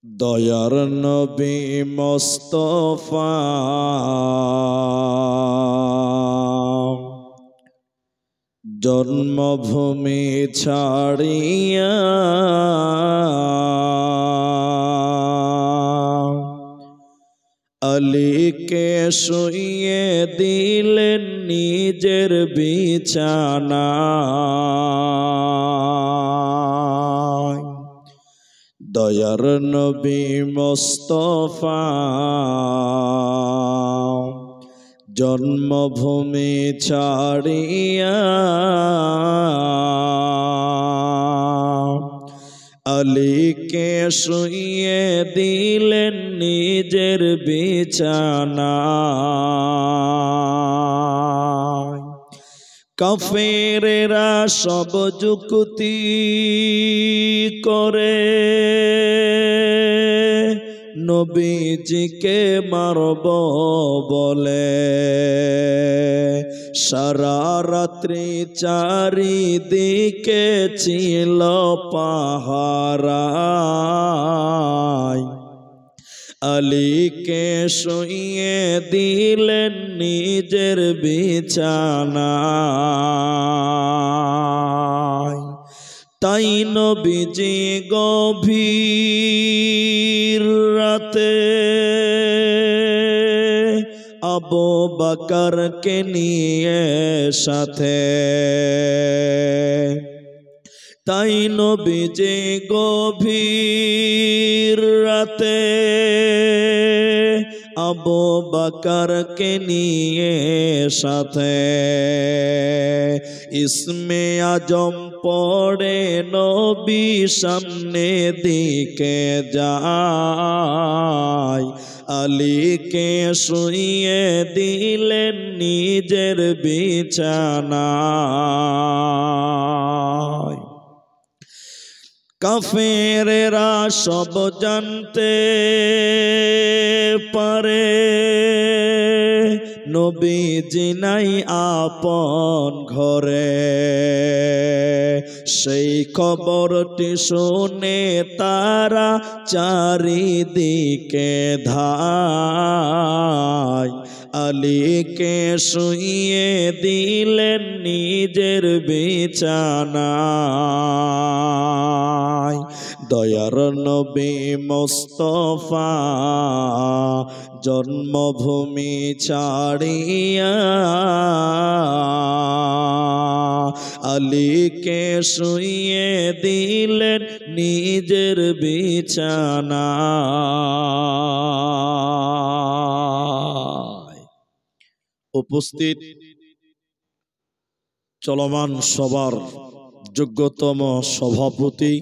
দয়ার নবী মুস্তাফা জন্মভূমি ছাড়িয়া আলীকে শুইয়ে দিলেন নিজের বিছানায়। দয়ার নবী মুস্তাফা জন্মভূমি ছাড়িয়া আলীকে শুইয়ে দিলেন নিজের বিছানায়। কাফেরেরা সব যুক্তি করে নবীজিকে মারব বলে, সারা রাত্রি চারিদিকে ছিল পাহারায়। আলীকে শুইয়ে দিলেন নিজের বিছানায়। তাই নবীজি গভীর রাতে আবু বকরকে নিয়ে সাথে, তাই নবীজি গভীর রাতে আবু বকরকে নিয়ে সাথে ইসমে আজম পড়ে নবী সামনে দিকে যায়। আলীকে শুইয়ে দিলেন নিজের বিছানায়। কাফেরেরা সব জানতে পারে নবীজি নাই আপন ঘরে, সেই খবরটি শুনে তারা চারিদিকে ধায়। আলীকে শুইয়ে দিলেন নিজের বিছানায়। দয়ার নবী মুস্তাফা জন্মভূমি ছাড়িয়া আলীকে শুইয়ে দিলেন নিজের বিছানায়। উপস্থিত চলমান সভার যোগ্যতম সভাপতি,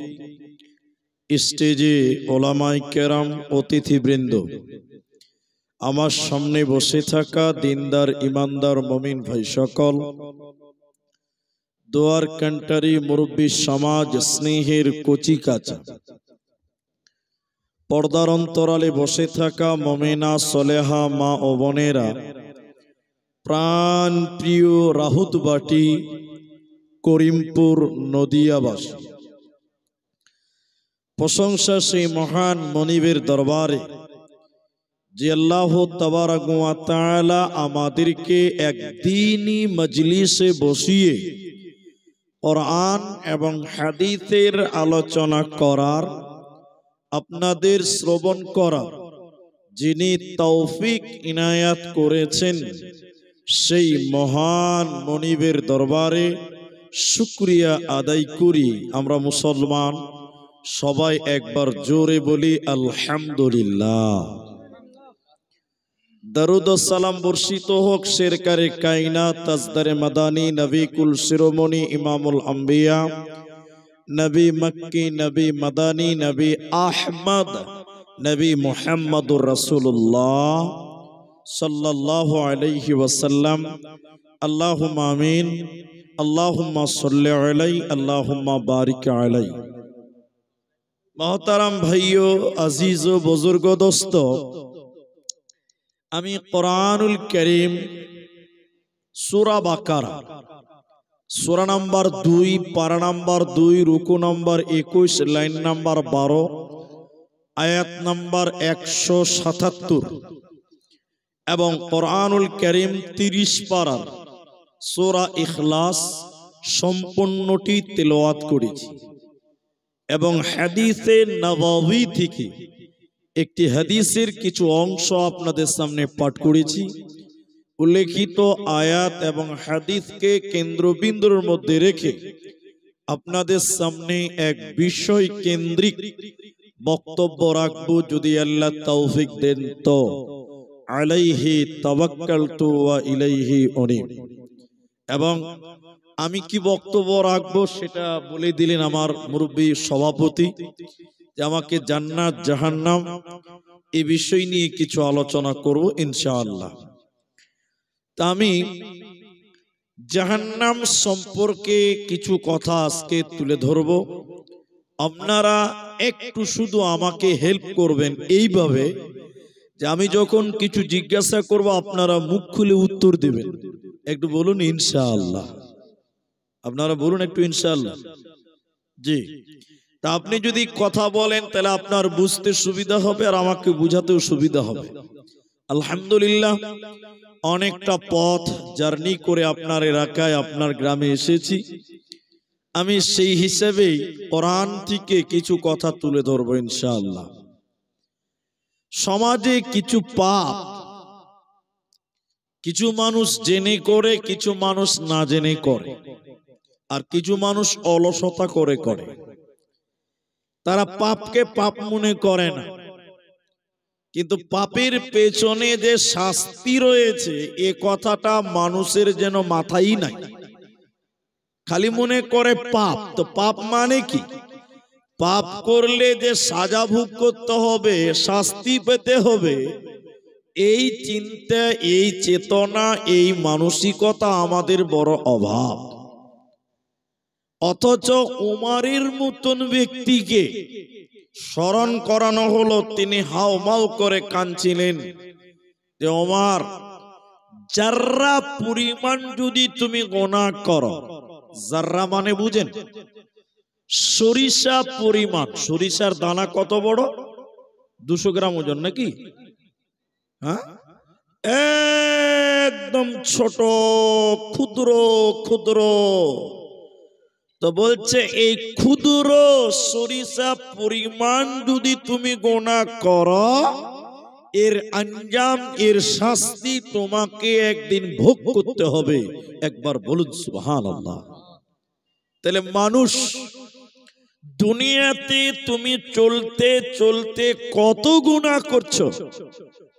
স্টেজে ওলামায়ে কেরাম, অতিথিবৃন্দ, আমার সামনে বসে থাকা দিনদার ইমানদার মুমিন ভাই সকল, দোয়ার কান্টারি মুরব্বী সমাজ, স্নেহের কচি কাঁচা, পর্দার অন্তরালে বসে থাকা মুমিনা সলেহা মা ও বোনেরা, প্রাণ প্রিয় রাহুতবাটি করিমপুর নদিয়াবাসী, প্রশংসা সেই মহান মনিবের দরবারে যে আল্লাহ তাবারক ওয়া তাআলা আমাদেরকে একদিনই মজলিসে বসিয়ে কোরআন এবং হাদিসের আলোচনা করার, আপনাদের শ্রবণ করার যিনি তৌফিক ইনায়াত করেছেন, সেই মহান মনিবের দরবারে শুকরিয়া আদায় করি। আমরা মুসলমান সবাই একবার জোরে বলি আলহামদুলিল্লাহ। দরুদ ও সালাম বর্ষিত হোক শেরকারে কায়নাত তাজদারে মাদানী নবী কুল শিরোমণি ইমামুল আম্বিয়া নবী মক্কি নবী মাদানী নবী আহমদ নবী মুহাম্মদুর রাসূলুল্লাহ সাল্লাল্লাহু আলাইহি ওয়াসাল্লাম। আল্লাহুম্মা আমিন। আল্লাহুম্মা সাল্লি আলাইহি আল্লাহুম্মা বারিক আলাইহি। মোহতারাম ভাইও, আজিজ ও বুজুর্গ দোস্ত, আমি কোরআনুল কারীম সূরা বাকারা সূরা নাম্বার 2, পারা নাম্বার 2, রুকু নাম্বার 21, লাইন নাম্বার 12, আয়াত নাম্বার 177 এবং কোরআনুল কারীম 30 পারার সূরা ইখলাস সম্পূর্ণটি তেলাওয়াত করেছি এবং হাদিসে নববী থেকে একটি হাদিসের কিছু অংশ আপনাদের সামনে পাঠ করেছি। উল্লেখিত আয়াত এবং হাদিসকে কেন্দ্রবিন্দুর মধ্যে রেখে আপনাদের সামনে এক বিষয় কেন্দ্রিক বক্তব্য রাখবো, যদি আল্লাহ তৌফিক দেন তো। আলাইহি তাওয়াক্কালতু ওয়া ইলাইহি উনীব। এবং আমি কি বক্তব্য রাখবো সেটা বলে দিলেন আমার মুরব্বী সভাপতি, যে আমাকে জান্নাত জাহান্নাম এই বিষয় নিয়ে কিছু আলোচনা করব ইনশাআল্লাহ। তা আমি জাহান্নাম সম্পর্কে কিছু কথা আজকে তুলে ধরব। আপনারা একটু শুধু আমাকে হেল্প করবেন এইভাবে যে আমি যখন কিছু জিজ্ঞাসা করব আপনারা মুখ খুলে উত্তর দিবেন। একটু বলুন ইনশাআল্লাহ। আপনারা বলুন একটু ইনশাআল্লাহ। জি, তা আপনি যদি কথা বলেন তাহলে আপনার বুঝতে সুবিধা হবে আর আমাকে বুঝাতেও সুবিধা হবে। আলহামদুলিল্লাহ, অনেকটা পথ জার্নি করে আপনার এলাকায় আপনার গ্রামে এসেছি। আমি সেই হিসেবেই কোরআন থেকে কিছু কথা তুলে ধরবো ইনশাআল্লাহ। সমাজে কিছু পাপ কিছু মানুষ জেনে করে, কিছু মানুষ না জেনে করে, আর কিছু মানুষ অলসতা করে করে। তারা পাপকে পাপ মনে করে না, কিন্তু পাপের পেছনে যে শাস্তি রয়েছে এ কথাটা মানুষের যেন মাথায় নাই। খালি মনে করে পাপ, তো পাপ মানে কি? পাপ করলে যে সাজা ভোগ করতে হবে, শাস্তি পেতে হবে, এই চিন্তা, এই চেতনা, এই মানসিকতা আমাদের বড় অভাব। অথচ উমারের মতন ব্যক্তিকে স্মরণ করানো হলো, তিনি হাউমাউ করে কাঁদছিলেন যে ওমর, জাররা পরিমাণ যদি তুমি গুনাহ করো, জাররা মানে বুঝেন? সরিষা পরিমাণ। সরিষার দানা কত বড়? 200 গ্রাম ওজন নাকি? হ্যাঁ, একদম ছোট, ক্ষুদ্র ক্ষুদ্র। তো বলছে এই ক্ষুদ্র সরিষা পরিমাণ যদি তুমি গুনাহ করো, এর আঞ্জাম, এর শাস্তি তোমাকে একদিন ভোগ করতে হবে। একবার বলুন সুবহানাল্লাহ। তাহলে মানুষ দুনিয়াতে তুমি চলতে চলতে কত গুনাহ করছো,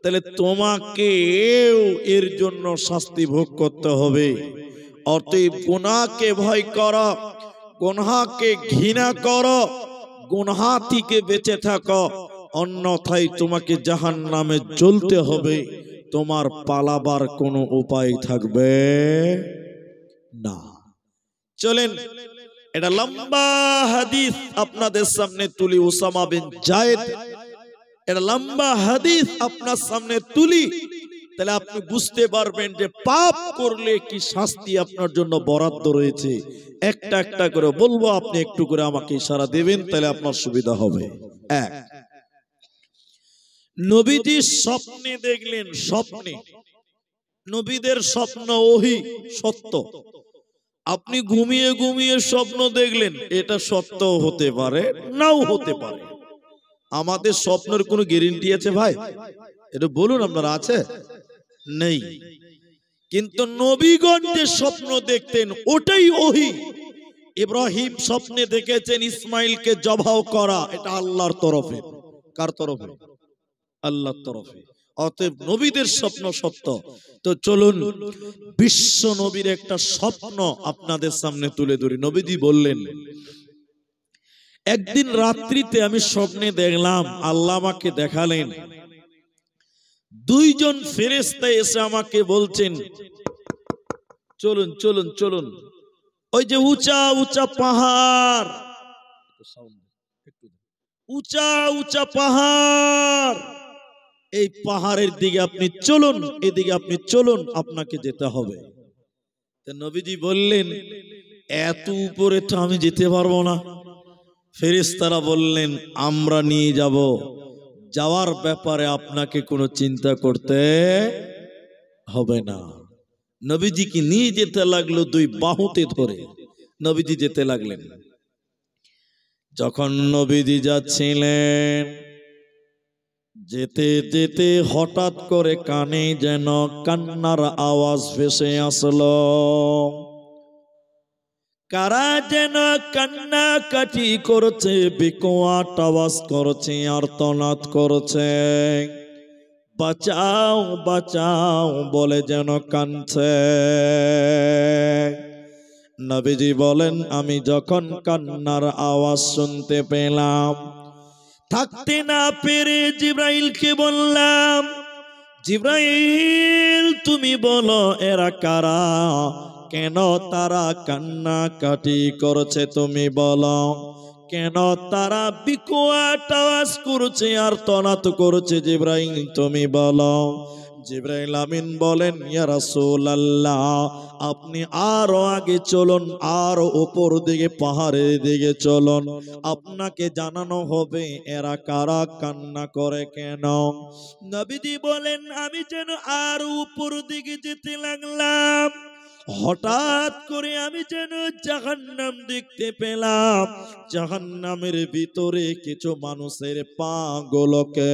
তাহলে তোমাকেও এর জন্য শাস্তি ভোগ করতে হবে। অতএব গুনাহকে ভয় করো, গুনাহকে ঘৃণা করো, গুনাহ থেকে বেঁচে থাকো, অন্যথায় তোমাকে জাহান্নামে জ্বলতে হবে। তোমার পালাবার কোনো উপায় থাকবে না। চলেন, এটা লম্বা হাদিস আপনাদের সামনে তুলি। উসামা বিন জায়েদ, এটা লম্বা হাদিস আপনার সামনে তুলি, তাহলে আপনি বুঝতে পারবেন যে পাপ করলে কি শাস্তি আপনার জন্য বরাদ্দ রয়েছে। একটা একটা করে বলবো, আপনি একটু করে আমাকে ইশারা দেবেন, তাহলে আপনার সুবিধা হবে। এক, নবীজি স্বপ্নে দেখলেন। স্বপ্নে, নবীদের স্বপ্ন ওহী সত্য। আপনি ঘুমিয়ে ঘুমিয়ে স্বপ্ন দেখলেন, এটা সত্য হতে পারে, নাও হতে পারে। আমাদের স্বপ্নের কোনো গ্যারান্টি আছে ভাই? এটা বলুন, আপনারা আছে? নেই। কিন্তু নবীগণ যে স্বপ্ন দেখতেন ওটাই ওহী। ইব্রাহিম স্বপ্নে দেখেছেন ইসমাইলকে জবাহ করা, এটা আল্লাহর তরফে। কার তরফে? আল্লাহর তরফে। অতএব নবীদের স্বপ্ন সত্য। তো চলুন বিশ্ব নবীর একটা স্বপ্ন আপনাদের সামনে তুলে ধরি। নবীজি বললেন, একদিন রাত্রিতে আমি স্বপ্নে দেখলাম, আল্লাহ আমাকে দেখালেন, দুইজন ফেরেশতা এসে আমাকে বলছেন, চলুন চলুন চলুন, ওই যে উঁচা উঁচা পাহাড়, উঁচা উঁচা পাহাড়, এই পাহাড়ের দিকে আপনি চলুন, এদিকে আপনি চলুন, আপনাকে যেতে হবে। তো নবীজি বললেন, এত উপরে তো আমি যেতে পারবো না। ফেরেশতারা বললেন, আমরা নিয়ে যাব। যাওয়ার ব্যাপারে আপনাকে কোনো চিন্তা করতে হবে না। নবীজিকে নিয়ে যেতে লাগলো দুই বাহুতে ধরে, নবীজি যেতে লাগলেন। যখন নবীজি যাচ্ছিলেন, যেতে যেতে হঠাৎ করে কানে যেন কান্নার আওয়াজ ভেসে আসলো। কারা যেন কান্নাকাটি করছে, বিকট আওয়াজ করছে, আর্তনাদ করছে, বাঁচাও বাঁচাও বলে যেন কাঁদছে। নবীজি বলেন, আমি যখন কান্নার আওয়াজ শুনতে পেলাম, থাকতে না পেরে জিব্রাইলকে বললাম, জিব্রাইল তুমি বলো এরা কারা, কেন তারা কান্নাকাটি করছে, তুমি বলো কেন তারা বিকট আওয়াজ করছে, আর্তনাদ করছে, জিব্রাইল তুমি বলো। জিব্রাইল আমিন বলেন, ইয়া রাসূলুল্লাহ আপনি আরো আগে চলুন, আরো উপর দিকে পাহাড়ের দিকে চলুন, আপনাকে জানানো হবে এরা কারা, কান্না করে কেন। নবীজি বলেন, আমি যেন আরো উপর দিকে যেতে লাগলাম, হঠাৎ করে আমি যেন জাহান্নাম দেখতে পেলাম। জাহান্নামের ভিতরে কিছু মানুষের পা গুলোকে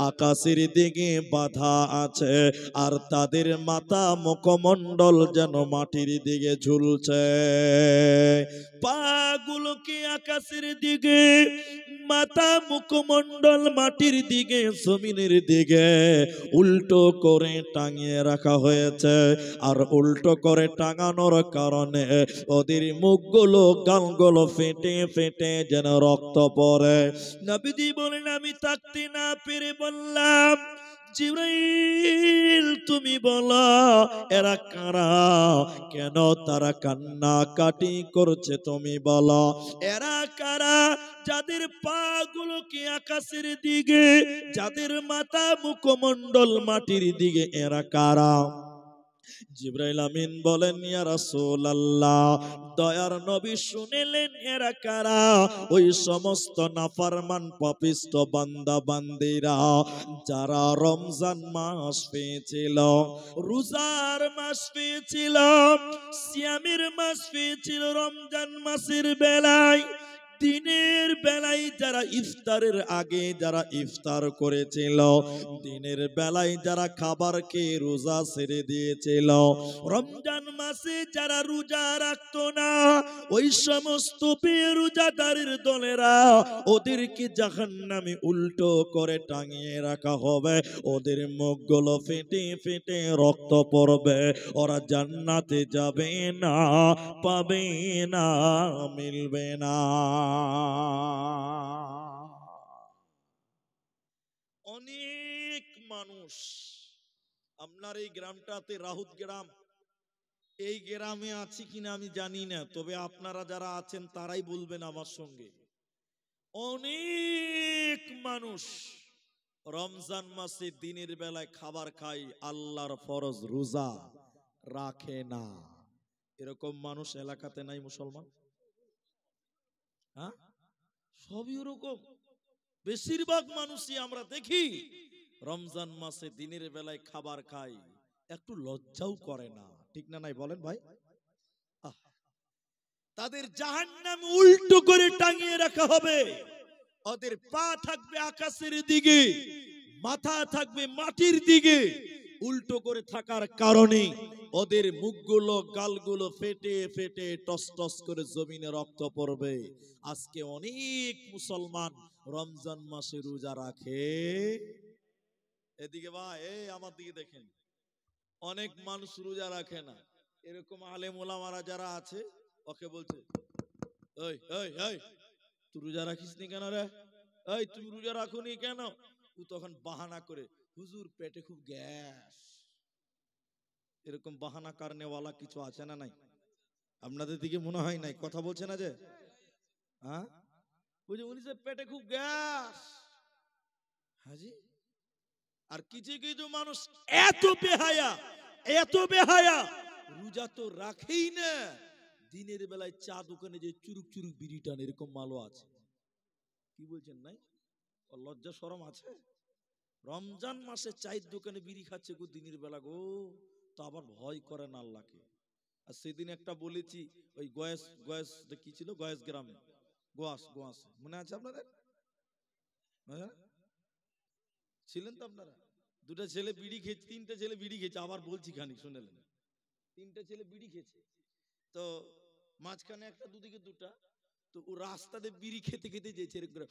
আকাশের দিকে বাঁধা আছে, আর তাদের মাথা মুখমণ্ডল যেন মাটির দিকে ঝুলছে। পা গুলোকে আকাশের দিকে, মাথা মুখমণ্ডল মাটির দিকে, জমিনের দিকে উল্টো করে টাঙিয়ে রাখা হয়েছে। আর উল্টো করে টাঙানোর কারণে ওদের মুখগুলো, গালগুলো ফেটে ফেটে যেন রক্ত পড়ে। নবীজি বলেন, আমি থাকতে না পেরে বললাম, জিব্রাইল তুমি বলো এরা কারা, কেন তারা কান্নাকাটি করছে, তুমি বলো এরা কারা, যাদের পা গুলোকে আকাশের দিকে, যাদের মাথা মুখমণ্ডল মাটির দিকে, এরা কারা। জিব্রাইল আমিন বলেন, ইয়া রাসূলুল্লাহ দয়ার নবী শুনেলেন এরা কারা, ওই সমস্ত নাফরমান পাপিষ্ট বান্দা বান্দিরা যারা রমজান মাস পেয়েছিল, রোজার মাস পেয়েছিল, সিয়ামের মাস পেয়েছিল, রমজান মাসের বেলায়, দিনের বেলায় যারা ইফতারের আগে যারা ইফতার করেছিল, দিনের বেলায় যারা খাবার খেয়ে রোজা ছেড়ে দিয়েছিল, রমজান মাসে যারা রোজা রাখতো না, ওই সমস্ত বেরোজাদারের দলেরা, ওদেরকে জাহান্নামে উল্টো করে টাঙিয়ে রাখা হবে, ওদের মুখগুলো ফেটে ফেটে রক্ত পড়বে, ওরা জান্নাতে যাবে না, পাবে না, মিলবে না। অনেক মানুষ, আপনার এই গ্রামটাতে রাহুত গ্রাম, এই গ্রামে আছে কিনা আমি জানি না, তবে আপনারা যারা আছেন তারাই বলবেন আমার সঙ্গে, অনেক মানুষ রমজান মাসে দিনের বেলায় খাবার খায়, আল্লাহর ফরজ রোজা রাখে না। এরকম মানুষ এলাকাতে নাই মুসলমান? হ্যাঁ, সবই ওরকম। বেশিরভাগ মানুষই আমরা দেখি রমজান মাসে দিনের বেলায় খাবার খায়, একটু লজ্জাও করে না, ঠিক না নাই বলেন ভাই? তাদের জাহান্নাম উল্টো করে টাঙিয়ে রাখা হবে, ওদের পা থাকবে আকাশের দিকে, মাথা থাকবে মাটির দিকে, উল্টো করে থাকার কারণে ওদের মুখগুলো, গালগুলো ফেটে ফেটে টস টস করে জমিনে রক্ত পড়বে। আজকে অনেক মুসলমান রমজান মাসে রোজা রাখে, এদিকে ভাই এই আমার দিকে দেখেন, অনেক মানুষ রোজা রাখে না। এরকম আলেম ওলামারা যারা আছে, ওকে বলছে, এই এই এই তুই রোজা রাখিস নি কেন রে, এই তুমি রোজা রাখোনি কেন, ও তখন বাহানা করে, হুজুর পেটে খুব গ্যাস। এরকম বাহানা কারণেওয়ালা কিছু আছে না নাই? আপনাদের দিকে মনে হয় নাই, কথা বলছে না যে, হ্যাঁ বুঝে উনি যে পেটে খুব গ্যাস, হাজি। আর কিছু কিছু মানুষ এত বেহায়া, এত বেহায়া, রোজা তো রাখেই না, দিনের বেলায় চা দোকানে যে চুরুক চুরুক বিড়ি টান, এরকম মালও আছে। কি বলছেন নাই? ও লজ্জা শরম আছে? রমজান মাসে চায়ের দোকানে বিড়ি খাচ্ছে গো দিনের বেলা গো, তো আবার ভয় করে না আল্লাহকে। আর সেদিন একটা বলেছি ওই গয়েস গয়েস কি ছিল, গয়েস গ্রামে, গোয়াস গোয়াস মনে আছে আপনাদের? হ্যাঁ ছিলেন তো আপনারা? দুটো ছেলে বিড়ি খেয়েছে, তিনটে ছেলে বিড়ি খেয়েছে, আবার বলছি খানিক শুনেলেন। তিনটে ছেলে বিড়ি খেয়েছে, তো মাঝখানে একটা দুদিকে দুটা, তো ও রাস্তাতে বিড়ি খেতে খেতে যেছে এরকম করে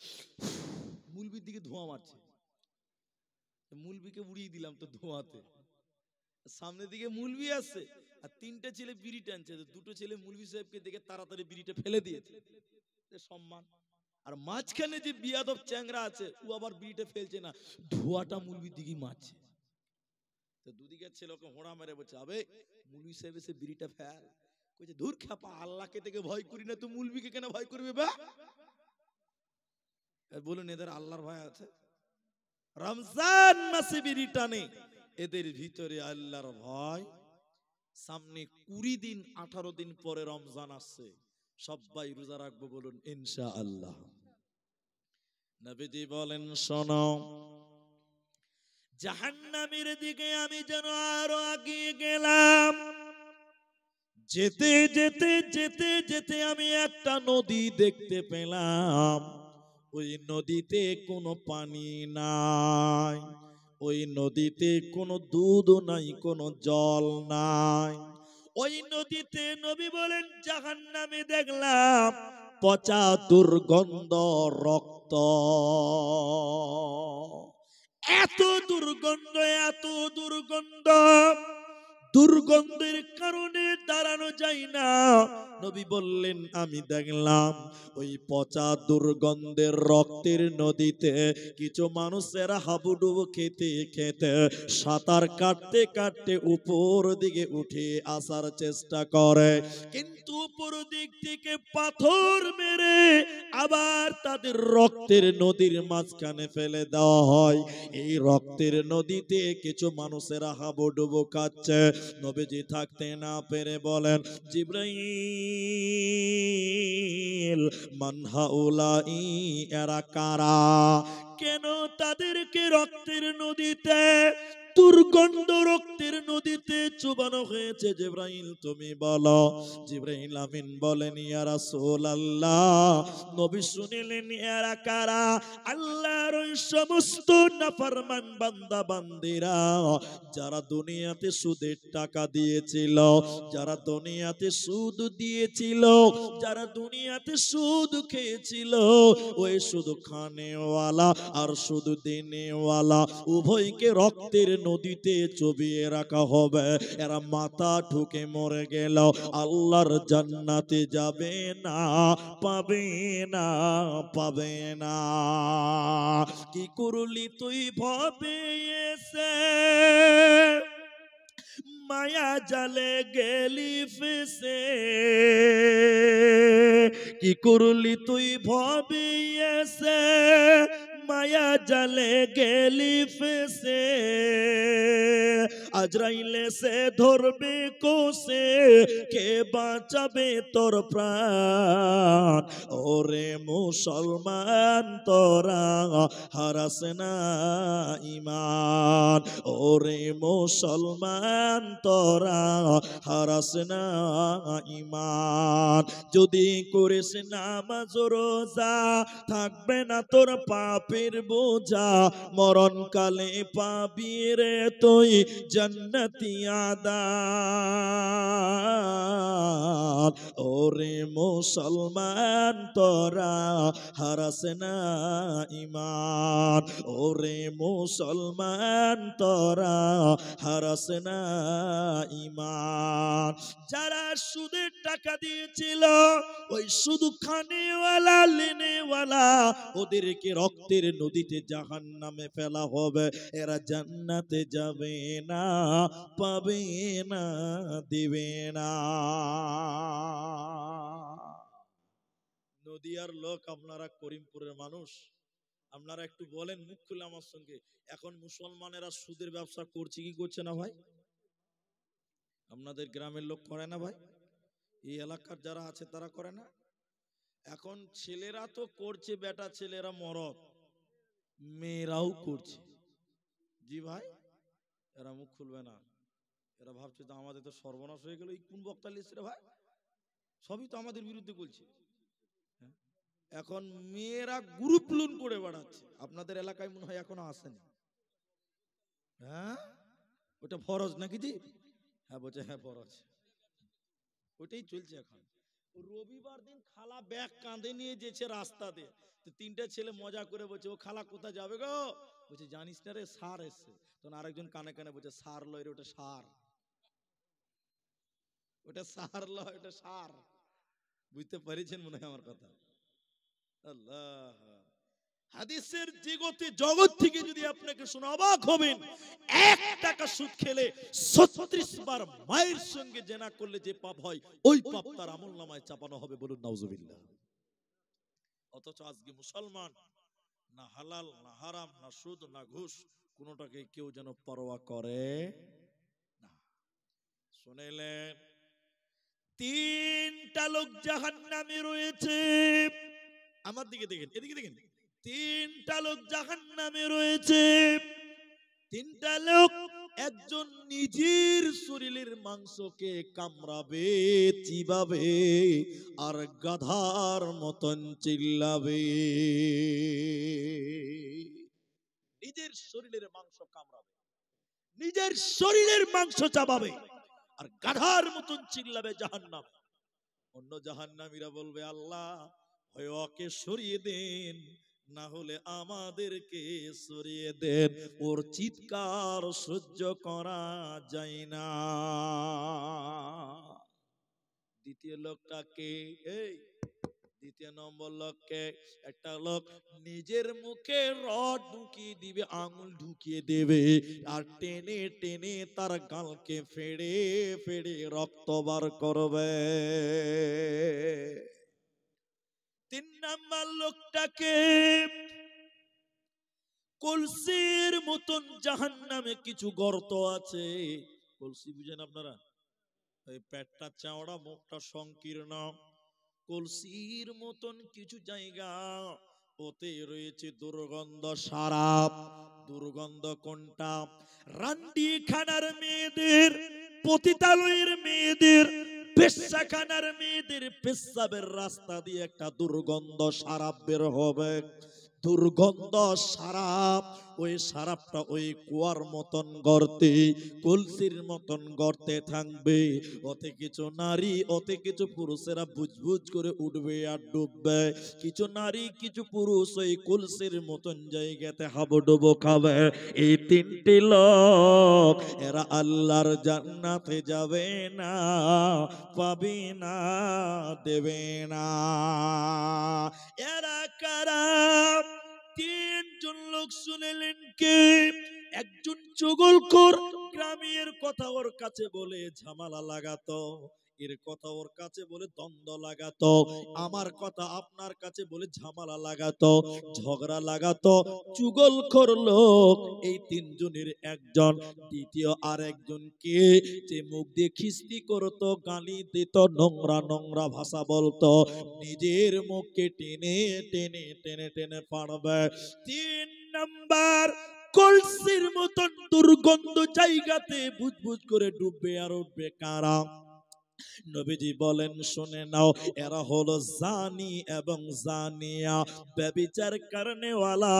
মুলবির দিকে ধোঁয়া মারছে, মুলবিকে উড়িয়ে দিলাম তো ধোঁয়াতে। সামনের দিকে মুলবি আসছে আর তিনটে ছেলে বিড়ি টানছে, দুটো ছেলে মুলবি সাহেবকে দেখে তাড়াতাড়ি বিড়িটা ফেলে দিয়েছে, সম্মান। আর মাঝখানে যে বিয়াদব চ্যাংরা আছে ও আবার বিড়িটা ফেলছে না, ধোঁয়াটা মুলবির দিকে মারছে। তো দুদিকের ছেলে ওকে হোঁড়া মেরে বলছে, আবে মুলবি সাহেব এসে বিড়িটা ফেল। কইছে ধুর খ্যাপা, আল্লাহকে থেকে ভয় করি না, তো মুলবিকে কেন ভয় করবে বা? বলুন এদের আল্লাহর ভয় আছে? রমজান মাসে বিড়ি টানে, এদের ভিতরে আল্লাহর ভয়। সামনে 20 দিন 18 দিন পরে রমজান আসছে, সবাই রোজা রাখবো বলুন ইনশাআল্লাহ। নবীজি বলেন শোনো, জাহান্নামের দিকে আমি যেন আরো এগিয়ে গেলাম, যেতে যেতে যেতে যেতে আমি একটা নদী দেখতে পেলাম। ওই নদীতে কোনো পানি নাই, ওই নদীতে কোনো দুধ নাই, কোনো জল নাই। ওই নদীতে নবী বলেন জাহান্নামে দেখলাম পচা দুর্গন্ধ রক্ত, এত দুর্গন্ধ, এত দুর্গন্ধ, দুর্গন্ধের কারণে দাঁড়ানো যায় না। নবী বললেন আমি দেখলাম ওই পচা দুর্গন্ধের রক্তের নদীতে কিছু মানুষেরা হাবুডুবু খেতে খেতে সাঁতার কাটতে কাটতে উপর দিকে উঠে আসার চেষ্টা করে, কিন্তু উপর দিক থেকে পাথর মেরে আবার তাদের রক্তের নদীর মাঝখানে ফেলে দেওয়া হয়। এই রক্তের নদীতে কিছু মানুষেরা হাবুডুবু খাচ্ছে। নবীজি থাকতে না পেরে বলেন, জিবরাইল মান হাউলাই, এরা কারা? কেন তাদেরকে রক্তের নদীতে, দুর্গন্ধ রক্তের নদীতে চুবানো হয়েছে? জিবরাইল তুমি বলো। জিবরাইল আমিন বলেন, ইয়া রাসূলুল্লাহ। নবী শুনিলেন এরা কারা? আল্লাহর ওই সমস্ত নাফরমান বান্দা বান্দিরা যারা দুনিয়াতে সুদের টাকা দিয়েছিল, যারা দুনিয়াতে সুদ দিয়েছিল, যারা দুনিয়াতে সুদ খেয়েছিল, ওই শুধু খানেওয়ালা আর শুধু দিনেওয়ালা উভয়কে রক্তের নদীতে চুবিয়ে রাখা হবে। এরা মাথা ঠুকে মরে গেল আল্লাহর জান্নাতে যাবে না, পাবে না, পাবে না। কি করলি তুই ভবে এসে, মায়া জালে গেলি ফেসে? কি করলি তুই ভবে এসে, মায়া জালে গেলি ফেসে? আজরাইলে সে ধরবে কোসে, কে বাঁচাবে তোর প্রাণ? ওরে মুসলমান তোরা হারাস না ঈমান, ওরে মুসলমান তোরা হারাস না ঈমান। যদি করিস নামাজ রোজা থাকবে না তোর পাপের বোঝা, মরণকালে পাবি রে তুই জান্নাতি আদান। ওরে মুসলমান তোরা হারাস না ঈমান, ওরে মুসলমান তোরা হারাস না ঈমান। যারা সুদের টাকা দিয়েছিল, ওই শুধু খানেওয়ালা লেনেওয়ালা, ওদেরকে রক্তের নদীতে জাহান্নামে ফেলা হবে। এরা জান্নাতে যাবে না, পাবে না, দিবে না। নদিয়ার লোক আপনারা, করিমপুরের মানুষ, আপনারা একটু বলেন মুখ খুলে আমার সঙ্গে, এখন মুসলমানেরা সুদের ব্যবসা করছে কি করছে না ভাই? আপনাদের গ্রামের লোক করে না ভাই? এই এলাকার যারা আছে তারা করে না? এখন ছেলেরা তো করছে, বেটা ছেলেরা মরদ, মেয়েরাও করছে। জি ভাই, এরা মুখ খুলবে না। এরা ভাবছে তো আমাদের তো সর্বনাশ হয়ে গেল, এই কোন বক্তা লিস্ট রে ভাই, সবই তো আমাদের বিরুদ্ধে বলছে। হ্যাঁ? এখন মেয়েরা গ্রুপ লোন করে বেড়াচ্ছে। আপনাদের এলাকায় মনে হয় এখনো আসেনি। হ্যাঁ, ওটা ফরজ নাকি জি? হ্যাঁ বলছে, হ্যাঁ ফরজ। ওটাই চলছে এখন। রবিবার দিন খালা ব্যাগ কাঁধে নিয়ে যেছে রাস্তা দিয়ে, তো তিনটে ছেলে মজা করে বলছে, ও খালা কোথায় যাবে গো? বলছে জানিস না রে, সার এসছে। তখন আরেকজন কানে কানে বলছে, সার লয় রে, ওটা সার, ওটা সার লয়, ওটা সার। বুঝতে পেরেছেন মনে হয় আমার কথা? আল্লাহ, হাদিসের জগৎ থেকে যদি আপনাকে শুনে অবাক হবেন, 1 টাকা সুদ খেলে 36 বার মায়ের সঙ্গে জেনা করলে যে পাপ হয়, ওই পাপ তার আমলনামায় চাপানো হবে। বলুন নাউজুবিল্লাহ। অথচ আজকে মুসলমান না হালাল না হারাম না সুদ না ঘুষ কোনোটাকে কেউ যেন পরোয়া করে না। শুনেলেন, 3টা লোক জাহান্নামে রয়েছে। আমার দিকে দেখেন, এদিকে দেখেন। 3টা লোক জাহান্নামে রয়েছে। 3টা লোক, একজন নিজের শরীরের মাংসকে কামড়াবে, চিবাবে, আর গাধার মতন চিল্লাবে। নিজের শরীরের মাংস কামড়াবে, নিজের শরীরের মাংস চাবাবে, আর গাধার মতন চিল্লাবে জাহান্নামে। অন্য জাহান্নামীরা বলবে, আল্লাহ হয় ওকে সরিয়ে দেন, না হলে আমাদেরকে সরিয়ে দেন, ওর চিৎকার সহ্য করা যায় না। দ্বিতীয় লোকটাকে, এই দ্বিতীয় নম্বর লোককে, একটা লোক নিজের মুখে রড ঢুকিয়ে দিবে, আঙুল ঢুকিয়ে দেবে, আর টেনে টেনে তার গালকে ফেড়ে ফেড়ে রক্ত বার করবে। 3 নাম্বার লোকটাকে কলসির মতন জাহান্নামে কিছু গর্ত আছে। কলসি বুঝেন আপনারা? এই পেটটা চাওড়া, মুখটা সংকীর্ণ, কলসির মতন কিছু জায়গা, ওতে রয়েছে দুর্গন্ধ সারাপ। দুর্গন্ধ কোনটা? রান্ডি খানার মেয়েদের, পতিতালয়ের মেয়েদের, পেশাখানার মেয়েদের পেশাবের রাস্তা দিয়ে একটা দুর্গন্ধ সারাপ বের হবে। দুর্গন্ধ সারাপ, ওই সারাপটা ওই কুয়ার মতন গর্তে, কলসির মতন গর্তে থাকবে। ওতে কিছু নারী, ওতে কিছু পুরুষেরা বুঝবুঝ করে উঠবে আর ডুববে। কিছু নারী কিছু পুরুষ ওই কলসির মতন জায়গাতে হাবুডুবু খাবে। এই 3টি লোক, এরা আল্লাহর জান্নাতে যাবে না, পাবে না, দেবে না। এরা কারা? 3 জন লোক শুনেলেন। কে? একজন চুগলখোর, গ্রামের কথা ওর কাছে বলে ঝামেলা লাগাতো, এর কথা ওর কাছে বলে দ্বন্দ্ব লাগাতো, আমার কথা আপনার কাছে বলে ঝামেলা লাগাতো, ঝগড়া লাগাতো। চুগলখোর লোক এই 3 জনের একজন। দ্বিতীয় আর একজন কে? যে মুখ দিয়ে খিস্তি করতো, গালি দিত, নোংরা নোংরা ভাষা বলতো, নিজের মুখকে টেনে টেনে টেনে টেনে পাড়বে। 3 নাম্বার, কলসির মতন দুর্গন্ধ জায়গাতে বুজবুজ করে ডুববে আর উঠবে কারা? নবীজি বলেন, শুনে নাও, এরা হলো জানি এবং জানিয়া, ব্যভিচার করনে ওয়ালা,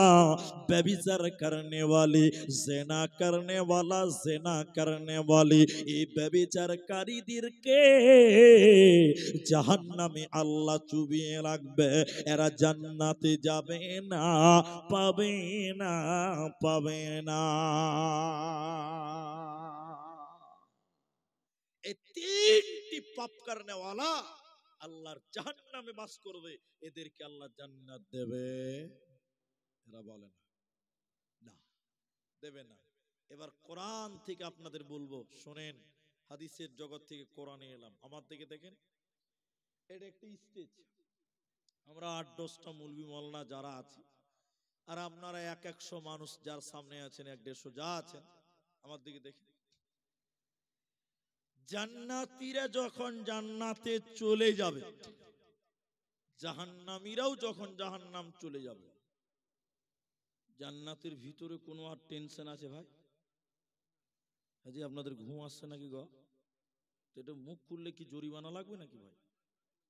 ব্যভিচার করনে ওয়ালি, জিনা করনে ওয়ালা, জিনা করনে ওয়ালি। এই ব্যভিচারকারীদেরকে জাহান্নামে আল্লাহ চুবিয়ে রাখবে। এরা জান্নাতে যাবে না, পাবে না, পাবে না। এই 3টি পাপ করনে ওয়ালা আল্লাহর জাহান্নামে বাস করবে, এদেরকে আল্লাহ জান্নাত দেবে? এরা বলে না, না দেবে না। এবার কোরআন থেকে আপনাদের বলবো, শুনেন। হাদিসের জগৎ থেকে কোরআনে এলাম। আমার দিকে দেখেন, এটা একটা স্টেজ। আমরা 8-10টা মুলবি মওলানা যারা আছি, আর আপনারা 100 মানুষ যার সামনে আছেন, 150 যা আছেন, আমার দিকে দেখেন। জান্নাতীরা যখন জান্নাতে চলে যাবে, জাহান্নামীরাও যখন জাহান্নাম চলে যাবে, জান্নাতের ভিতরে কোনো আর টেনশন আছে ভাই? জি আপনাদের ঘুম আসছে নাকি গো? এটা মুখ খুললে কি জরিমানা লাগবে নাকি ভাই?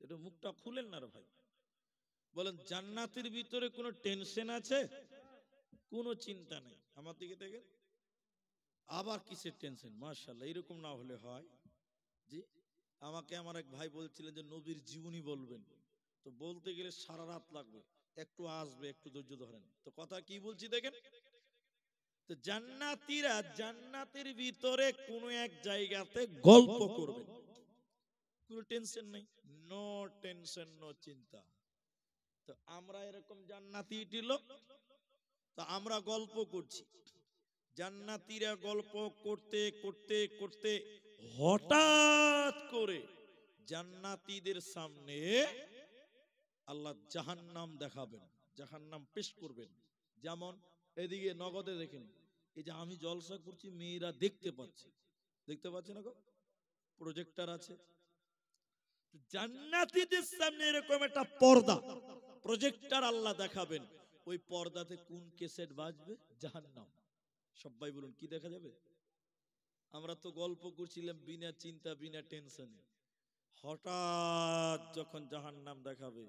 এটা মুখটা খুলেন না রে ভাই। বলেন জান্নাতের ভিতরে কোনো টেনশন আছে? কোনো চিন্তা নেই। আমার দিকে দেখেন, আবার কিসের টেনশন? মাশাআল্লাহ, এরকম না হলে হয়। জি, আমাকে আমার এক ভাই বলছিলেন যে নবীর জীবনী বলবেন, তো বলতে গেলে সারা রাত লাগবে, একটু আসবে, একটু ধৈর্য ধরেন। তো কথা কি বলছি দেখেন, তো জান্নাতীরা জান্নাতের ভিতরে কোন এক জায়গাতে গল্প করবেন, কোনো টেনশন নেই, নো টেনশন, নো চিন্তা। তো আমরা এরকম জান্নাতি লোক, তো আমরা গল্প করছি। জান্নাতীরা গল্প করতে করতে করতে হঠাৎ করে জান্নাতীদের সামনে আল্লাহ জাহান্নাম দেখাবেন, জাহান্নাম পেশ করবেন। যেমন এদিকে নগদে দেখেন, এই যে আমি জলসা করছি, মেয়েরা দেখতে পাচ্ছে, দেখতে পাচ্ছে না গো, প্রজেক্টর আছে। জান্নাতীদের সামনে এরকম একটা পর্দা, প্রজেক্টর আল্লাহ দেখাবেন, ওই পর্দাতে কোন ক্যাসেট বাজবে? জাহান্নাম। সবাই বলুন কি দেখা যাবে? আমরা তো গল্প করছিলাম বিনা চিন্তা বিনা টেনশনে, হঠাৎ যখন জাহান্নাম দেখাবে,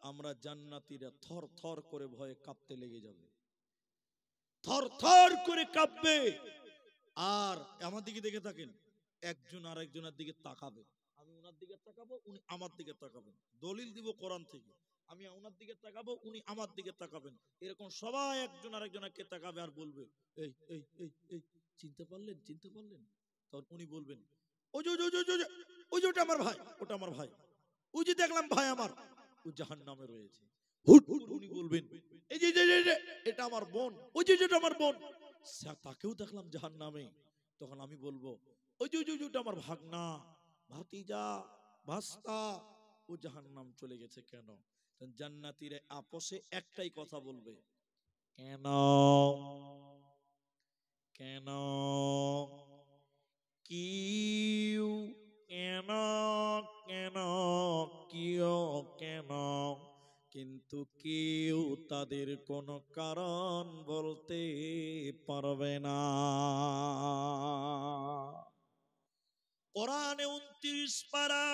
আমরা জান্নাতীরা থর থর করে ভয়ে কাঁপতে লেগে যাবে, থর থর করে কাঁপবে। আর আমার দিকে দেখে থাকেন, একজন আরেকজনের দিকে তাকাবে, আমি ওনার দিকে তাকাবো, উনি আমার দিকে তাকাবেন, দলিল দিব কোরআন থেকে, আমি ওনার দিকে তাকাবো, উনি আমার দিকে তাকাবেন, এরকম সবাই একজন আরেকজনকে তাকাবে আর বলবে এই এই এই এই চিনতে পারলেন, চিনতে পারলেন? তখন উনি বলবেন ওই যে ওই যে ওই যে ওই যে ওটা আমার ভাই, ওটা আমার ভাই, ওই যে দেখলাম ভাই আমার, ও জাহান্নামে রয়েছে। হুট হুট উনি বলবেন এই যে এটা আমার বোন, ওই যে যেটা আমার বোন, তাকেও দেখলাম জাহান্নামে। তখন আমি বলবো ওই যে ওটা আমার ভাগনা, ভাতিজা, ভাস্তা, ও জাহান্নাম চলে গেছে কেন? জান্নাতীরা আপসে একটাই কথা বলবে, কেন কেন কিউ, কেন কেন কিউ কেন, কিন্তু কেউ তাদের কোনো কারণ বলতে পারবে না। কোরআনে 29 পারা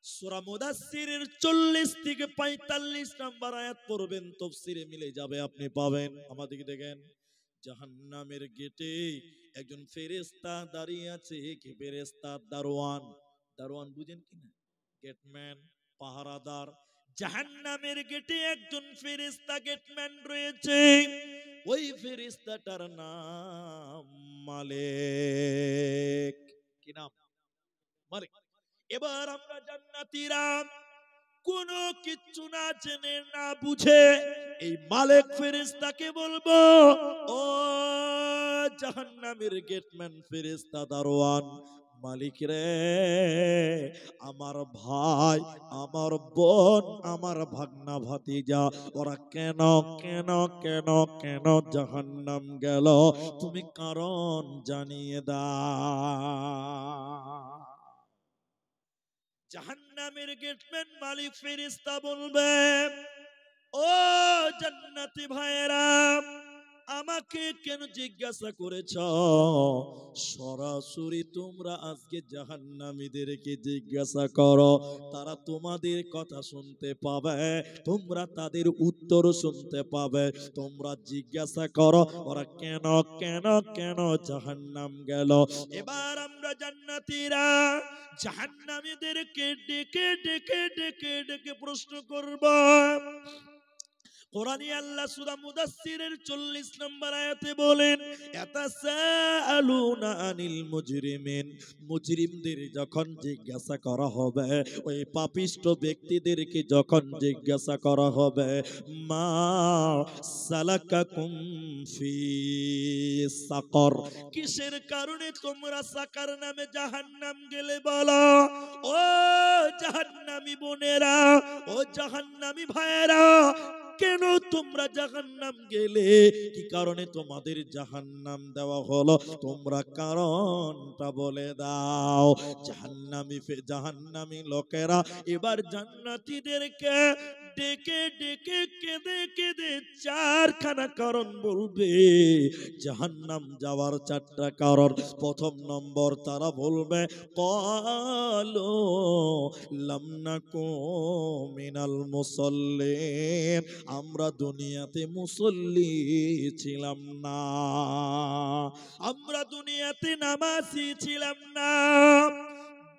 সূরা মুদাসসিরের 40 থেকে 45 নাম্বার আয়াত পড়বেন, তাফসীরে মিলে যাবে, আপনি পাবেন। আমাদেরকে দেখেন, জাহান্নামের গেটে একজন ফেরেশতা দাঁড়িয়ে আছে। কি ফেরেশতা? দারোয়ান। দারোয়ান বুঝেন কিনা? গেটম্যান, পাহারাদার। জাহান্নামের গেটে একজন ফেরেশতা গেটম্যান রয়েছে, ওই ফেরেশতাটার নাম মালিক। কি নাম? মালিক। এবার আমরা জান্নাতীরা কোনো কিচ্ছু না জেনে না বুঝে এই মালিক ফেরেশতাকে বলবো, ও জাহান্নামের গেটম্যান ফেরেশতা দারোয়ান, মালিক রে, আমার ভাই, আমার বোন, আমার ভাগনা ভাতিজা, ওরা কেন কেন কেন কেন জাহান্নাম গেল, তুমি কারণ জানিয়ে দাও। জাহান্নামের গেটম্যান মালিক ফেরেশতা বলবে, ও জান্নাতি ভাইরা, আমাকে কেন জিজ্ঞাসা করেছ? সরাসরি তোমরা আজকে জাহান্নামীদেরকে জিজ্ঞাসা করো, তারা তোমাদের কথা শুনতে পাবে, তোমরা তাদের উত্তর শুনতে পাবে। তোমরা জিজ্ঞাসা করো ওরা কেন কেন কেন জাহান্নাম গেল। এবার আমরা জান্নাতীরা জাহান্নামীদেরকে ডেকে ডেকে ডেকে ডেকে প্রশ্ন করব। কোরআনে আল্লাহ সূরা মুদাসসিরের 40 নম্বর আয়াতে বলেন, ইয়াতাসাআলুনা আনিল মুজরিমিন, মুজরিমদের যখন জিজ্ঞাসা করা হবে, ওই পাপিষ্ঠ ব্যক্তিদেরকে যখন জিজ্ঞাসা করা হবে, মা সালাকাকুম ফি সাকর, কিসের কারণে তোমরা সাকার নামে জাহান্নাম গেলে বলো। ও জাহান্নামী বোনেরা, ও জাহান্নামী ভাইয়েরা, কেন তোমরা জাহান্নাম গেলে? কি কারণে তোমাদের জাহান্নাম দেওয়া হলো? তোমরা কারণটা বলে দাও। জাহান্নামী লোকেরা এবার জান্নাতীদেরকে ডেকে ডেকে কেঁদে কেঁদে চারখানা কারণ বলবে জাহান্নাম যাওয়ার চারটা কারণ। প্রথম নম্বর তারা বলবে ক্বালু লাম নাকু মিনাল মুসাল্লিন, আমরা দুনিয়াতে মুসল্লি ছিলাম না, আমরা দুনিয়াতে নামাজি ছিলাম না,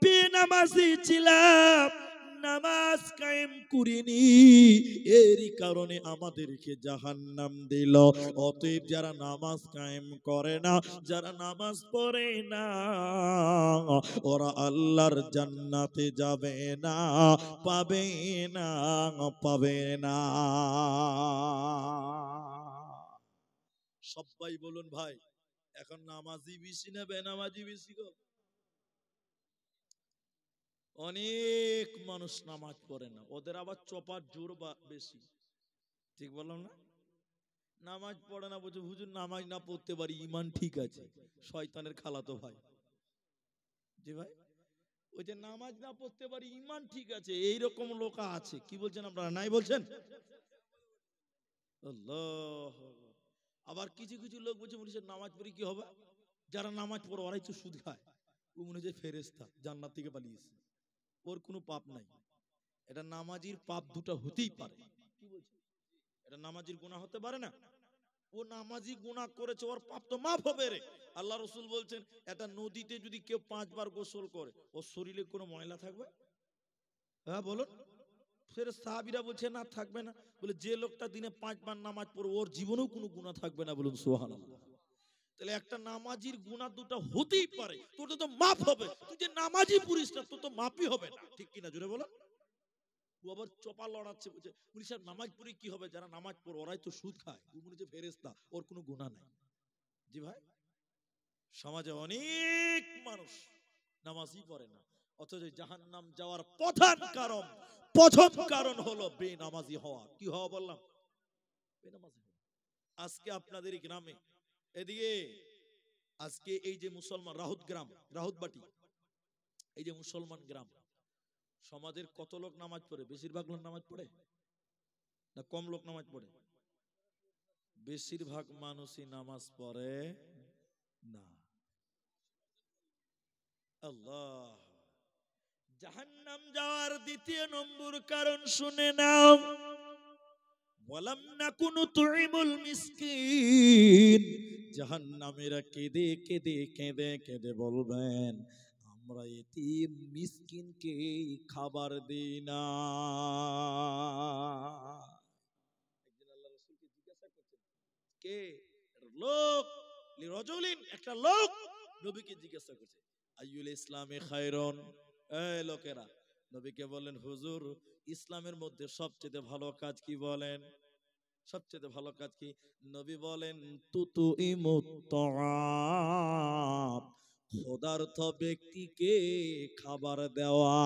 বেনামাজি ছিলাম, নামাজ কায়েম করিনি, এরই কারণে আমাদেরকে জাহান্নাম দিল। অতএব যারা নামাজ কায়েম করে না, যারা নামাজ পড়ে না, ওরা আল্লাহর জান্নাতে যাবে না, পাবে না, পাবে না। সবাই বলুন ভাই, এখন নামাজি বেশি না বেনামাজি বেশি গো? অনেক মানুষ নামাজ পড়ে না, ওদের আবার চপার জোর বেশি, ঠিক বললাম না? নামাজ পড়ে না বলছে হুজুর নামাজ না পড়তে পারি ইমান ঠিক আছে, শয়তানের খালাতো ভাই। জি ভাই, ওই যে নামাজ না পড়তে পারি ইমান ঠিক আছে, এইরকম লোক আছে। কি বলছেন আপনারা, নাই বলছেন? আল্লাহ। আবার কিছু কিছু লোক বলছে বলছে নামাজ পড়ে কি হবে, যারা নামাজ পড়ে ওরাই তো সুদ খায়, ও মনে হচ্ছে ফেরেশতা জান্নাত থেকে পালিয়েছে, ওর কোনো পাপ নাই। এটা নামাজির পাপ দুটো হতেই পারে। কি বলছে, এটা নামাজির গুনাহ হতে পারে না? ও নামাজি গুনাহ করেছে, ওর পাপ তো মাফ হবে রে। আল্লাহ রাসূল বলছেন এটা নদীতে যদি কেউ 5 বার গোসল করে ওর শরীরে কোনো ময়লা থাকবে? হ্যাঁ বলুন। ফের সাহাবীরা বলছে না থাকবে না, বলে যে লোকটা দিনে 5 বার নামাজ পড়ে ওর জীবনেও কোনো গুনাহ থাকবে না, বলুন সুবহানাল্লাহ। তাহলে একটা নামাজির গুনাহ দুটো হতেই পারে, তোর তো মাফ হবে। তুই যে নামাজি পুরিস না, তোর তো মাফই হবে না, ঠিক কিনা জোরে বলো। ও আবার চপা লড়াচ্ছে, বলছে উনি সাহেব নামাজ পড়ে কি হবে, যারা নামাজ পড়ে ওরাই তো সুদ খায়, ও মনে হচ্ছে ফেরেশতা, ওর কোনো গুনাহ নাই। জি ভাই, সমাজে অনেক মানুষ নামাজই পড়ে না, অথচ জাহান্নাম যাওয়ার প্রথম কারণ হলো বেনামাজি হওয়া। কি হওয়া বললাম? বেনামাজি হওয়া। আজকে আপনাদের গ্রামে এদিকে, আজকে এই যে মুসলমান রাহুত গ্রাম, রাহুতবাটি, এই যে মুসলমান গ্রাম, সমাজের কত লোক নামাজ পড়ে? বেশিরভাগ লোক নামাজ পড়ে না কম লোক নামাজ পড়ে? বেশিরভাগ মানুষই নামাজ পড়ে না। আল্লাহ। জাহান্নাম যাওয়ার দ্বিতীয় নম্বর কারণ শুনে নাও, ওয়ালাম নাকুনু তুইমুল মিসকিন, জাহান্নামীরা কেঁদে কেঁদে কেঁদে কেঁদে বলবেন আমরা এতিম মিসকিনকে খাবার দেই না। একদিন আল্লাহ রাসূলকে জিজ্ঞাসা করছেন, কে লোক, লিরাজুলিন, একটা লোক নবীকে জিজ্ঞাসা করছে আইয়ুল ইসলামে খায়রুন, এই লোকেরা নবীকে বলেন হুজুর ইসলামের মধ্যে সবচেয়ে ভালো কাজ কি বলেন? সবচেয়ে ভালো কাজ কি? নবী বলেন তুতুইমুত তাআম, ক্ষুধার্ত ব্যক্তিকে খাবার দেওয়া।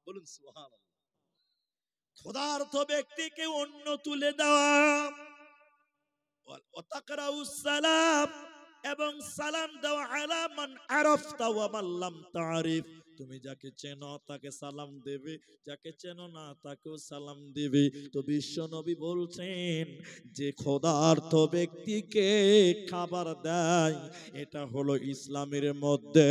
বলুন সুবহানাল্লাহ। ক্ষুধার্ত ব্যক্তিকে অন্ন তুলে দেওয়া, ওয়া তাকরাউস সালাম, এবং সালাম দাও আলা মান আরাফতা ওয়া মান লাম তারিফ, তুমি যাকে চেনো তাকে সালাম দেবে, যাকে চেনো না তাকেও সালাম দেবে। তো বিশ্ব নবী বলছেন যে ক্ষুধার্ত ব্যক্তিকে খাবার দেয়, এটা হলো ইসলামের মধ্যে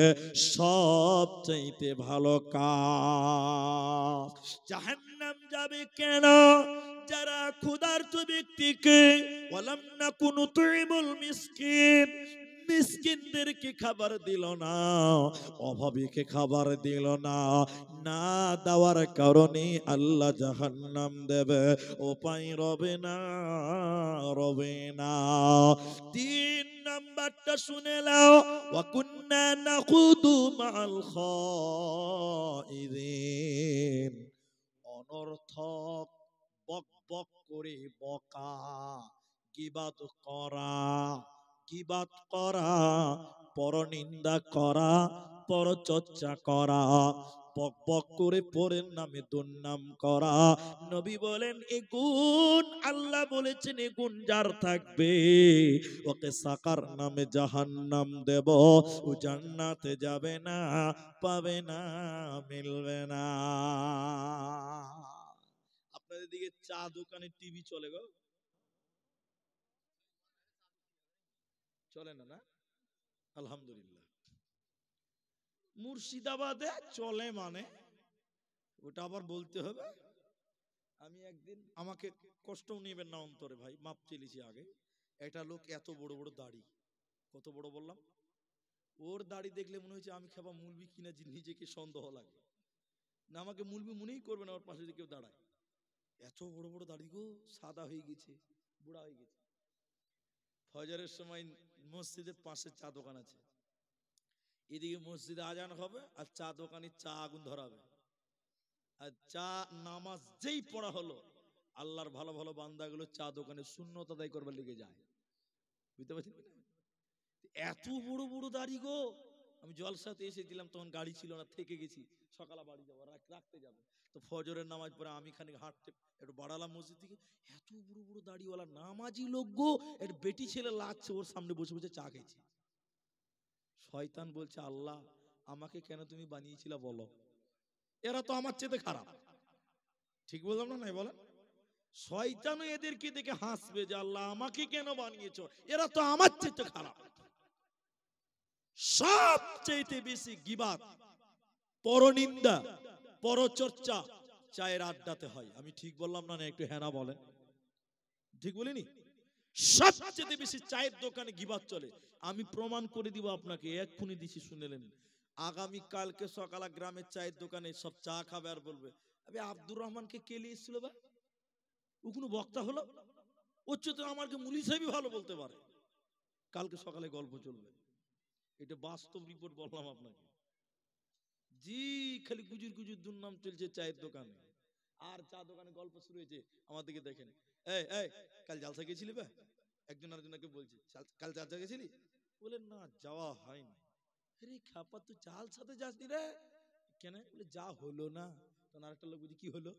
সবচাইতে ভালো কাজ। জাহান্নাম যাবে কেন? যারা ক্ষুধার্ত ব্যক্তিকে, ওয়ালাম নাকুনু তুইমুল মিসকিন, মিসকিনদেরকে খাবার দিল না, অভাবীকে খাবার দিল না, না দেওয়ার কারণে আল্লাহ জাহান্নাম দেবে, উপায় রবে না, রবে না। 3 নাম্বারটা শুনে নাও, ওয়া কুন্না নাখুদু মাআল খাইদিন, অনর্থক বক বক করে বকা, গীবাত করা, গীবাত করা, পরনিন্দা করা, পরচর্চা করা, বক বক করে পরের নামে দুর্নাম করা। নবী বলেন এ গুণ, আল্লাহ বলেছেন এ গুণ যার থাকবে ওকে সাকার নামে জাহান্নাম দেব, ও জান্নাতে যাবে না, পাবে না, মিলবে না। এদিকে চা দোকানে টিভি চলে গো, চলে না? না, আলহামদুলিল্লাহ। মুর্শিদাবাদে চলে মানে ওটা আবার বলতে হবে। আমি একদিন, আমাকে কষ্ট নেবেন না অন্তরে ভাই, মাপ চেয়েছি আগে। একটা লোক এত বড় বড় দাড়ি, কত বড় বললাম, ওর দাড়ি দেখলে মনে হচ্ছে আমি খেপা মুলবি কিনা, নিজেকে সন্দেহ লাগে না, আমাকে মুলবি মনেই করবে না ওর পাশে যে কেউ দাঁড়ায়। এত বড় বড় দাড়ি গো, সাদা হয়ে গেছে, বুড়া হয়ে গেছে। ফজরের সময় মসজিদের পাশে চা দোকান আছে, এদিকে মসজিদে আজান হবে আর চা দোকানে চা আগুন ধরাবে, আর চা নামাজ যেই পড়া হলো, আল্লাহর ভালো ভালো বান্দাগুলো চা দোকানে সুন্নত আদায় করবার লেগে যায়, বুঝতে পারছেন? এত বড় বড় দাড়ি গো। আমি জলসাতে এসেছিলাম, তখন গাড়ি ছিল না, থেকে গেছি, সকালে বাড়ি যাবো, রাখতে যাবো। তো ফজরের নামাজ পড়ে আমি খানিক হাঁটতে একটু বাড়ালাম মসজিদ থেকে, এত বড় বড় দাড়িওয়ালা নামাজি লোক গো, এর বেটি ছেলে লাগছে, ওর সামনে বসে বসে চা খেয়েছে। শয়তান বলছে, আল্লাহ আমাকে কেন তুমি বানিয়েছিলা বলো, এরা তো আমার চেয়ে খারাপ। ঠিক বললাম না? নাই বলেন? শয়তানও এদেরকে দেখে হাসবে যে আল্লাহ আমাকে কেন বানিয়েছো, এরা তো আমার চেয়ে খারাপ। সবচেয়ে বেশি গীবাত, পরনিন্দা, পরচর্চা চায়ের আড্ডাতে হয়। আমি ঠিক বললাম না? একটু হ্যাঁ না বলেন। ঠিক বলিনি? সবচেয়ে বেশি চায়ের দোকানে গীবাত চলে। আমি প্রমাণ করে দিব আপনাকে, এক্ষুনি দিছি, শুনেলেন। আগামী কালকে সকালে গ্রামের চায়ের দোকানে সব চা খাবে আর বলবে, আবে আব্দুর রহমানকে কে নিয়ে এসেছিল বা, ও কোনো বক্তা হলো, উচ্চতে আমাকে মুলি সাহেবই ভালো বলতে পারে। কালকে সকালে গল্প চলবে, এটা বাস্তব রিপোর্ট বললাম আপনাকে। জি, খালি গুজুর গুজুর দুর্নাম চলছে চায়ের দোকানে। আর চা দোকানে গল্প শুরু হয়েছে, আমার দিকে দেখেন, এই এই কাল জালসা গেছিলি বা? একজন আরেকজনকে বলছে, কাল জালসা গেছিলি? বলে না, যাওয়া হয়নি। আরে খাপা, তুই জালসাতে যাসনি রে? কেন? বলে যা হলো না। তখন আরেকটা লোক বুঝি কি হলো,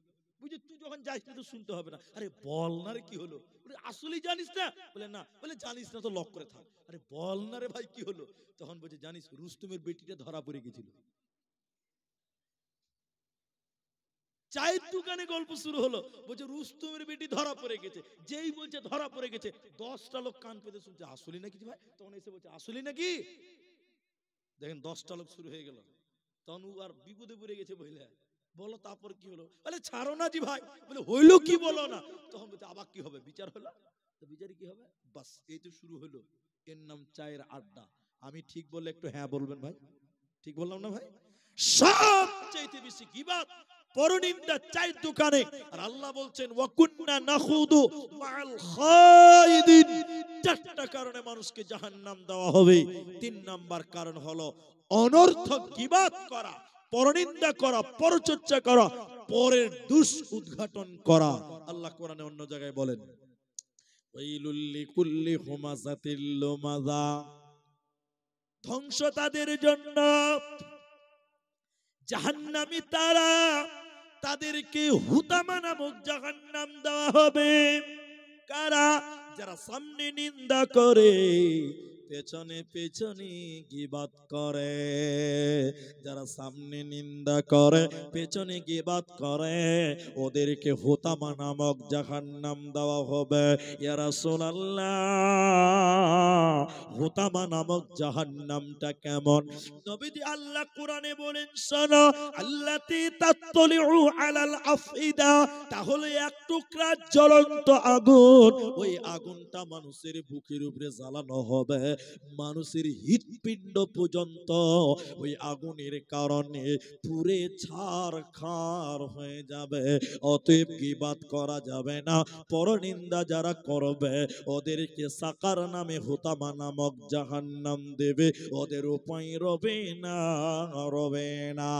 বুঝি তুই যখন যাইস না তো শুনতে হবে না। আরে বল না রে কি হলো? বলে আসলেই জানিস না? বলে না। বলে জানিস না তো লক করে থাক। আরে বল না রে ভাই কি হলো? তখন বলছে, জানিস রুস্তমের বেটিটা ধরা পড়ে গেছিল। চায়ের দোকানে গল্প শুরু হলো, বলছে রুস্তমের বেটি ধরা পড়ে গেছে। যেই বলছে ধরা পড়ে গেছে, 10টা লোক কান পেতে শুনছে, আসলেই নাকি ভাই? তখন এসে বলছে, আসলেই নাকি? দেখেন 10টা লোক শুরু হয়ে গেল। তখন ও আর বিপদে পড়ে গেছে, বলে বলো তারপর কি হলো? বলে ছাড়ো না জি ভাই। বলে হইলো কি বলো না। তখন বলছে আবার কি হবে? বিচার হলো। তো বিচারে কি হবে? বাস এই তো শুরু হলো। এর নাম চায়ের আড্ডা। আমি ঠিক বললে একটু হ্যাঁ বলবেন ভাই। ঠিক বললাম না ভাই? সবচেয়ে বেশি গীবাত, পরনিন্দা চায়ের দোকানে। আর আল্লাহ বলছেন ওয়াকুন্না নাখুদু মাআল খায়িদিন। 4টা কারণে মানুষকে জাহান্নাম দেওয়া হবে। 3 নাম্বার কারণ হলো অনর্থক গীবাত করা, পরনিন্দা করা, পরচর্চা করা, পরের দোষ উদ্ঘাটন করা। আল্লাহ কোরআনে অন্য জায়গায় বলেন, ওয়াইলুল লিকুল্লি হুমাযাতিল লুমাযা, ধ্বংস তাদের জন্য, জাহান্নামী তারা, তাদেরকে হুতামা নামক জাহান্নাম দেওয়া হবে। কারা? যারা সামনে নিন্দা করে, পেছনে পেছনে গীবাত করে। যারা সামনে নিন্দা করে, পেছনে গীবাত করে, ওদেরকে হুতামা নামক জাহান্নাম দেওয়া হবে। ইয়া রাসূলুল্লাহ, হুতামা নামক জাহান্নামটা কেমন? নবীজি আল্লাহ কোরআনে বলেন, শোনো, আল্লাতী তাত্তালিউ আলাল আফইদা, তাহলে এক টুকরা জ্বলন্ত আগুন, ওই আগুনটা মানুষের বুকের উপরে জ্বালানো হবে, মানুষের হৃৎপিণ্ড পর্যন্ত ওই আগুনের কারণে পুড়ে ছারখার হয়ে যাবে। অতএব গীবাত করা যাবে না। পরনিন্দা যারা করবে, ওদেরকে সাকার নামে হুতামা নামক জাহান্নাম দেবে, ওদের উপায় রবে না, রবে না।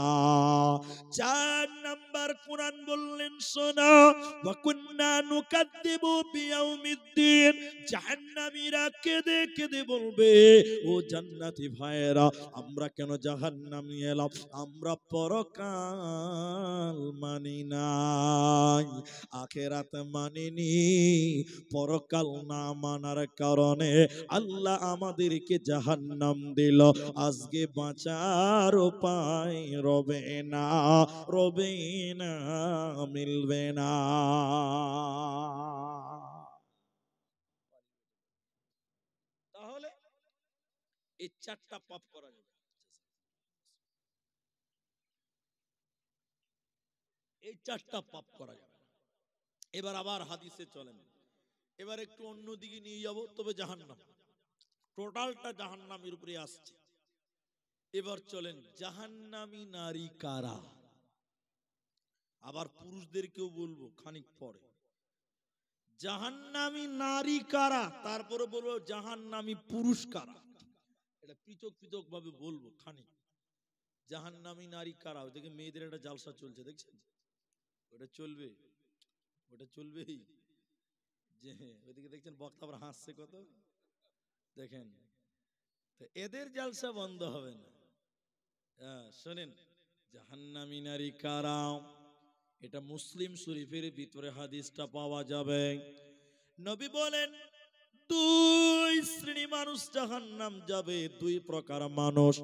4 নাম্বার কোরআন বললেন, শোনো, ওয়া কুন্না নুকাদ্দিবু বিয়াউমিদ্দিন, জাহান্নামীরা কেঁদে কেঁদে বলবে, ও জান্নাতি ভাইয়েরা, আমরা কেন জাহান্নামে এলাম? আমরা পরকাল মানি নাই, আখিরাত মানিনি। পরকাল না মানার কারণে আল্লাহ আমাদেরকে জাহান্নাম দিল। আজকে বাঁচার উপায় রবে না, রবে না, মিলবে না। তাহলে এই চারটা পাপ করা যাবে, এই চারটা পাপ করা যাবে। এবার আবার হাদিসে চলেন, এবার একটু অন্যদিকে নিয়ে যাব, তবে জাহান্নাম টোটালটা জাহান্নামের উপরে আসছে। এবার চলেন, জাহান্নামী নারী কারা? আবার পুরুষদেরকেও বলবো খানিক পরে। জাহান্নামী নারী কারা, তারপরে বলবো জাহান্নামী পুরুষ কারা। এটা পৃথক পৃথক ভাবে বলবো খানিক। জাহান্নামী নারী কারা? ওইদিকে মেয়েদের একটা জালসা চলছে, দেখছেন? ওটা চলবে, ওটা চলবেই। যে ওইদিকে দেখছেন বক্তা আবার হাসছে কত, দেখেন। তো এদের জালসা বন্ধ হবে না। শোনেন, জাহান্নামী নারী কারা, এটা মুসলিম শরীফের ভিতরে হাদিসটা পাওয়া যাবে। নবী বলেন, দুই শ্রেণী মানুষ জাহান্নাম যাবে, দুই প্রকার মানুষ।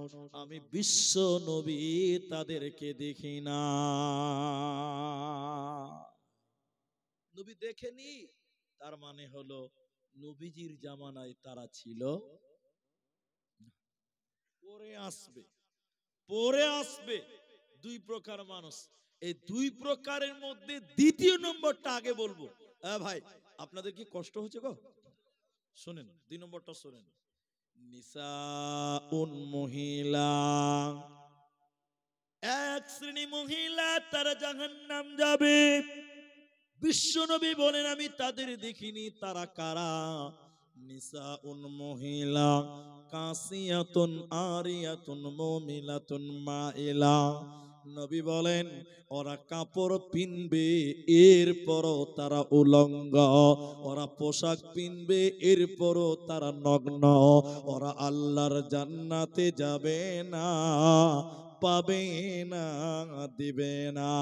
আমি বিশ্ব নবী তাদেরকে দেখি না। নবী দেখেনি, তার মানে হলো নবীজির জামানায় তারা ছিল, পরে আসবে, পরে আসবে। দুই প্রকার মানুষ, এই দুই প্রকারের মধ্যে দ্বিতীয় নম্বরটা আগে বলবো। ভাই আপনাদের কি কষ্ট হচ্ছে গো? শোনেন, দুই নম্বরটা শোনেন। নিসাউন, মহিলা, এক শ্রেণী মহিলা তারা জাহান্নাম যাবে। বিশ্বনবী বলেন, আমি তাদের দেখিনি। তারা কারা? নিসাউন, মহিলা, কাসিয়াতুন, আরিয়াতুন, মুমিলাতুন, মাইলা। নবী বলেন, ওরা কাপড় পিনবে, এরপরও তারা উলঙ্গ। ওরা পোশাক পিনবে, এরপরও তারা নগ্ন। ওরা আল্লাহর জান্নাতে যাবে না, পাবে না, দিবে না।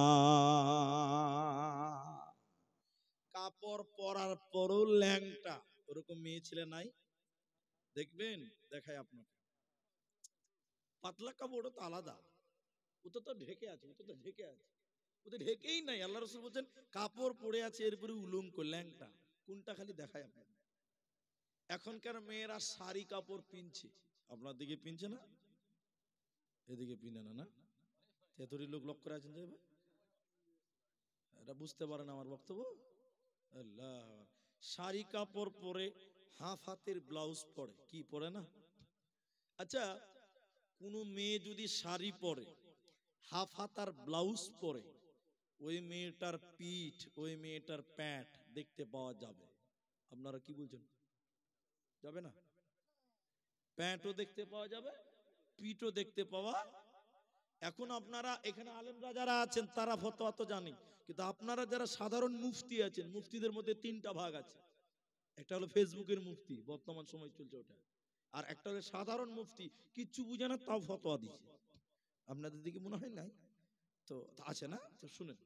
কাপড় পরার পরও ল্যাংটা, ওরকম মেয়ে ছেলে নাই? দেখবেন, দেখায় আপনাকে। পাতলা কাপড় তো আলাদা, ওটা তো ঢেকে আছে, ওটা তো ঢেকে আছে, ওটা ঢেকেই নাই। আল্লাহ রাসূল বলছেন কাপড় পরে আছে, এরপরে উলঙ্গ, ল্যাংটা। কোনটা খালি দেখায় আপনাকে। এখনকার মেয়েরা শাড়ি কাপড় পিনছে, আপনার দিকে পিনছে না? এদিকে পিনে না, না? তেতরি লোক লক্ষ্য করে আছেন, যাবে এটা বুঝতে পারেন আমার বক্তব্য। আল্লাহ, শাড়ি কাপড় পরে, হাফ হাতের ব্লাউজ পরে, কি পরে না? আচ্ছা, কোন মেয়ে যদি শাড়ি পরে, হাফ হাতার ব্লাউজ পরে, ওই মেয়েটার পিঠ, ওই মেয়েটার প্যাট দেখতে পাওয়া যাবে? আপনারা কি বলছেন, যাবে না? প্যান্টও দেখতে পাওয়া যাবে, পিঠও দেখতে পাওয়া। এখন আপনারা এখানে আলেমরা যারা আছেন তারা ফতোয়া তো জানি, কিন্তু আপনারা যারা সাধারণ মুফতি আছেন, মুফতিদের মধ্যে তিনটা ভাগ আছে। একটা হলো ফেসবুকের মুফতি, বর্তমান সময় চলছে ওটা। আর একটা হলো সাধারণ মুফতি, কিচ্ছু বুঝে না তাও ফতোয়া দিচ্ছে। আপনাদের দিকে মনে হয় নাই তো? আছে না? তো শুনেন,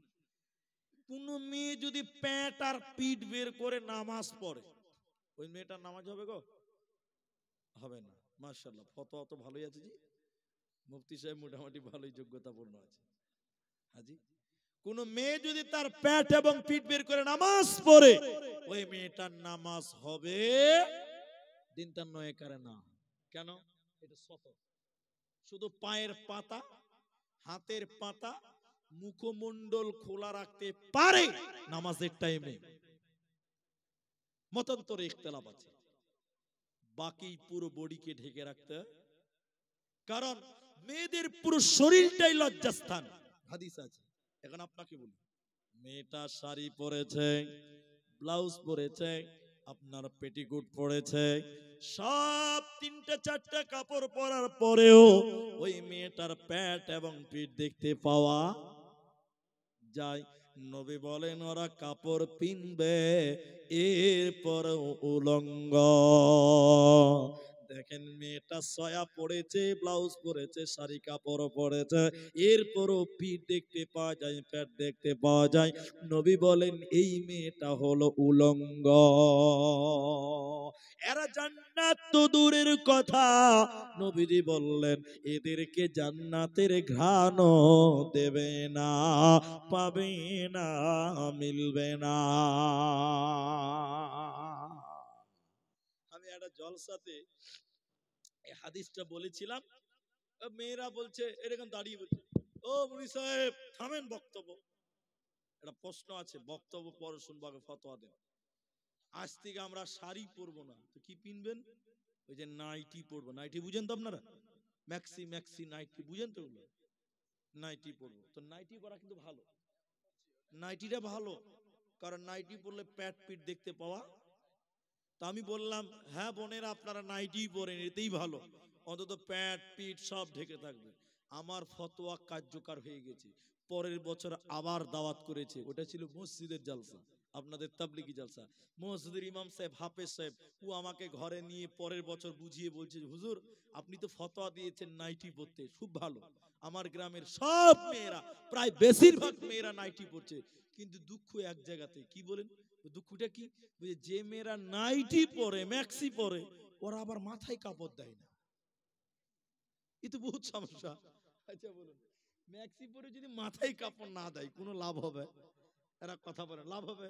কোন মেয়ে যদি প্যান্ট আর পিঠ বের করে নামাজ পড়ে, ওই মেয়েটার নামাজ হবে গো? হবে না। মাশাআল্লাহ, ফতোয়া তো ভালোই আছে জি। মুফতি সাহেব মোটামুটি ভালোই যোগ্যতাপূর্ণ আছে। হাজি, কোন মেয়ে যদি তার পেট এবং পিঠ বের করে নামাজ পড়ে, ওই মেয়েটার নামাজ হবে, দিনটার নয় করে না। কেন? এটা শত। শুধু পায়ের পাতা, হাতের পাতা, মুখমণ্ডল খোলা রাখতে পারে নামাজের টাইমে, মতান্তরে ইখতিলাফ আছে। বাকি পুরো বডিকে ঢেকে রাখতে, কারণ মেয়েদের পুরো শরীরটাই লজ্জাস্থান, হাদিস আছে। এখন আপনাকে বলি, মেয়েটা শাড়ি পরেছে, ব্লাউজ পরেছে, আপনার পেটিকোট পরেছে, সব তিনটা চারটা কাপড় পরার পরেও ওই মেয়েটার পেট এবং পিঠ দেখতে পাওয়া যায়। নবী বলেন ওরা কাপড় পিনবে এরপর উলঙ্গ। দেখেন মেয়েটা সয়া পড়েছে, ব্লাউজ পরেছে, শাড়ি কাপড় পরেছে, এরপরও পিঠ দেখতে পাওয়া যায়, পেট দেখতে পাওয়া যায়। নবী বলেন এই মেয়েটা হলো উলঙ্গ। এরা জান্নাত তো দূরের কথা, নবীজি বললেন এদেরকে জান্নাতের ঘ্রাণও দেবে না, পাবে না, মিলবে না। আমি একটা জলসাতে এই হাদিসটা বলেছিলাম, মেয়েরা বলছে এরকম দাঁড়িয়ে বলছে, ও মুনি সাহেব থামেন বক্তব্য, একটা প্রশ্ন আছে, বক্তব্য পরে শুনবো, আগে ফতোয়া দেন। আজ থেকে আমরা শাড়ি পরবো না, তো কি পিনবেন? ওই যে নাইটি পরবো। নাইটি বুঝেন তো আপনারা? ম্যাক্সি ম্যাক্সি নাইটি বুঝেন তো? ওগুলো নাইটি পরবো। তো নাইটি পরা কিন্তু ভালো, নাইটিটা ভালো, কারণ নাইটি পরলে প্যাট পিট দেখতে পাওয়া। তা আমি বললাম হ্যাঁ বোনেরা আপনারা নাইটি পরেন, এতেই ভালো, অন্তত প্যাট পিট সব ঢেকে থাকবে। আমার ফতোয়া কার্যকর হয়ে গেছে। পরের বছর আবার দাওয়াত করেছে, ওটা ছিল মসজিদের জালসা, আপনাদের তাবলিগি জালসা। মসজিদের ইমাম সাহেব, হাফেজ সাহেব, ও আমাকে ঘরে নিয়ে পরের বছর বুঝিয়ে বলছে, হুজুর আপনি তো ফতোয়া দিয়েছেন নাইটি পরতে, খুব ভালো। আমার গ্রামের সব মেয়েরা, প্রায় বেশিরভাগ মেয়েরা নাইটি পরছে, কিন্তু দুঃখ এক জায়গাতে। কি বলেন দুঃখটা কি? যে মেয়েরা নাইটি পরে, ম্যাক্সি পরে, ওরা আবার মাথায় কাপড় দেয় না। এ তো বহুত সমস্যা। আচ্ছা বলুন, ম্যাক্সি পরে যদি মাথায় কাপড় না দেয় কোনো লাভ হবে? এরা কথা বলে লাভ হবে?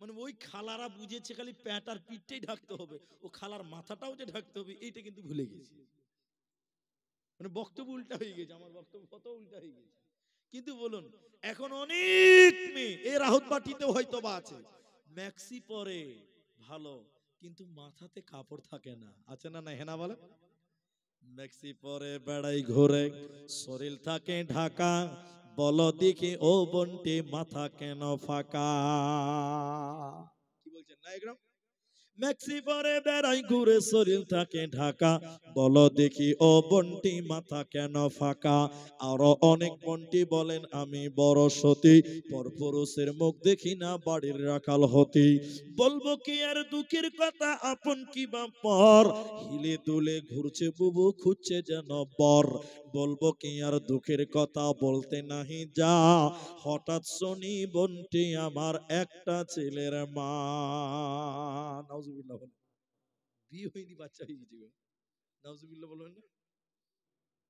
মানে ওই খালারা বুঝেছে খালি প্যাট আর পিঠটাই ঢাকতে হবে, ও খালার মাথাটাও যে ঢাকতে হবে এইটা কিন্তু ভুলে গেছে। মানে বক্তব্য উল্টা হয়ে গেছে, আমার বক্তব্য কত উল্টা হয়ে গেছে। কিন্তু বলুন এখন অনেক মেয়ে এই রাহুত বাটিতে হয়তো বা আছে, ম্যাক্সি পরে ভালো, কিন্তু মাথাতে কাপড় থাকে না, আছে না? না হেনা বলে, ম্যাক্সি পরে বেড়াই ঘুরে, শরীর থাকে ঢাকা, বলো দেখি ও বন্টি মাথা কেন ফাঁকা। কি বলছেন না একদম? ম্যাক্সি পরে বেড়াই ঘুরে, শরীর থাকে ঢাকা, বলো দেখি ও বন্টি মাথা কেন ফাঁকা। আরো অনেক বন্টি বলেন আমি বড় সতী, পরপুরুষের মুখ দেখি না বাড়ির রাখাল হতি। বলবো কি আর দুঃখের কথা, আপন কি বা পর, হিলে দুলে ঘুরছে বুবু খুঁজছে যেন বর। বলবো কি আর দুঃখের কথা, বলতে নাহি যা, হঠাৎ শুনি বন্টি আমার একটা ছেলের মা। নাউজুবিল্লাহ বলেন, বিয়ে হয়নি বাচ্চা হয়ে গেছে। নাউজুবিল্লাহ বলবেন না?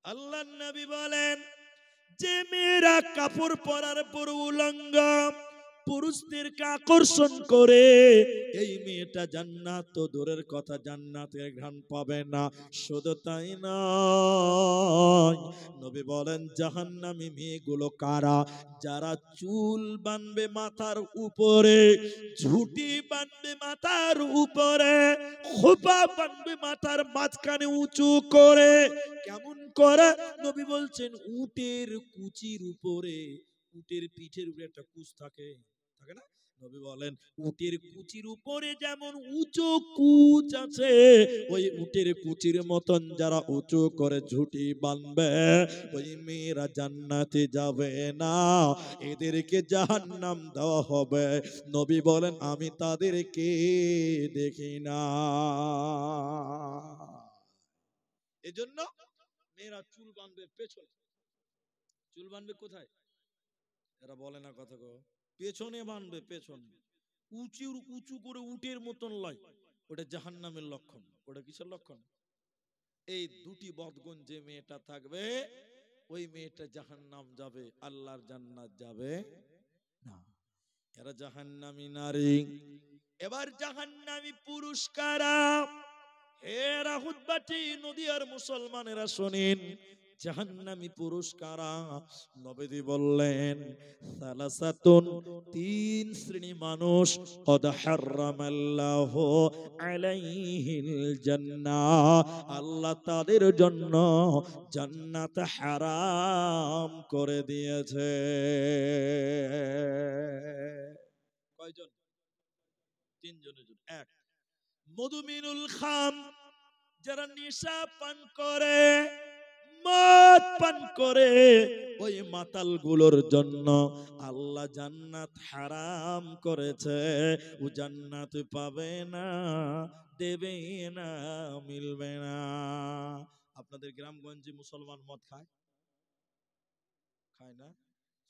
আল্লাহর নবী বলেন যে মেয়েরা কাপড় পরার পর উলঙ্গ, পুরুষদেরকে আকর্ষণ করে, এই মেয়েটা জান্নাত তো দূরের কথা, জান্নাতের ঘ্রাণ পাবে না। শুধু তাই নয়, নবী বলেন জাহান্নামী মেয়েগুলো কারা? যারা চুল বাঁধবে মাথার উপরে, ঝুঁটি বাঁধবে মাথার উপরে, খোপা বাঁধবে মাথার মাঝখানে উঁচু করে। কেমন করে? নবী বলছেন উটের কুচির উপরে, উটের পিঠের উপরে একটা কুচ থাকে, থাকে না? নবী বলেন উটের কুচির উপরে যেমন উঁচু কুচ আছে, ওই উটের কুচির মতন যারা উঁচু করে ঝুঁটি বাঁধবে, ওই মেয়েরা জান্নাতে যাবে না, এদেরকে জাহান্নাম দেওয়া হবে। নবী বলেন আমি তাদেরকে দেখি না। এজন্য মেয়েরা চুল বাঁধবে পেছনে। চুল বাঁধবে কোথায়? এরা বলে না কথা গো, পেছনে বাঁধবে, পেছনে উঁচু উঁচু করে উটের মতন লয়, ওটা জাহান্নামের লক্ষণ। ওটা কিসের লক্ষণ? এই দুটি বদগুণ যে মেয়েটা থাকবে, ওই মেয়েটা জাহান্নাম যাবে, আল্লাহর জান্নাত যাবে না। এরা জাহান্নামী নারী। এবার জাহান্নামী পুরুষ কারা? হে রাহুতবাটি নদিয়ার মুসলমানেরা শোনেন, জাহান্নামী পুরুষ কারা? নবী বললেন সালাসাতুন, তিন শ্রেণী মানুষ, কদ হারামাল্লাহু আলাইহিল জান্নাহ, আল্লাহ তাদের জন্য জান্নাত হারাম করে দিয়েছে। কয়জন? তিনজনের জন্য। এক, মধুমিনুল খাম, যারা নেশা পান করে, মদ পান করে ওই মাতালগুলোর জন্য আল্লাহ জান্নাত হারাম করেছে। ও জান্নাত পাবে না, দেবে না, মিলবে না। আপনাদের গ্রামগঞ্জে মুসলমান মদ খায়? খায় না?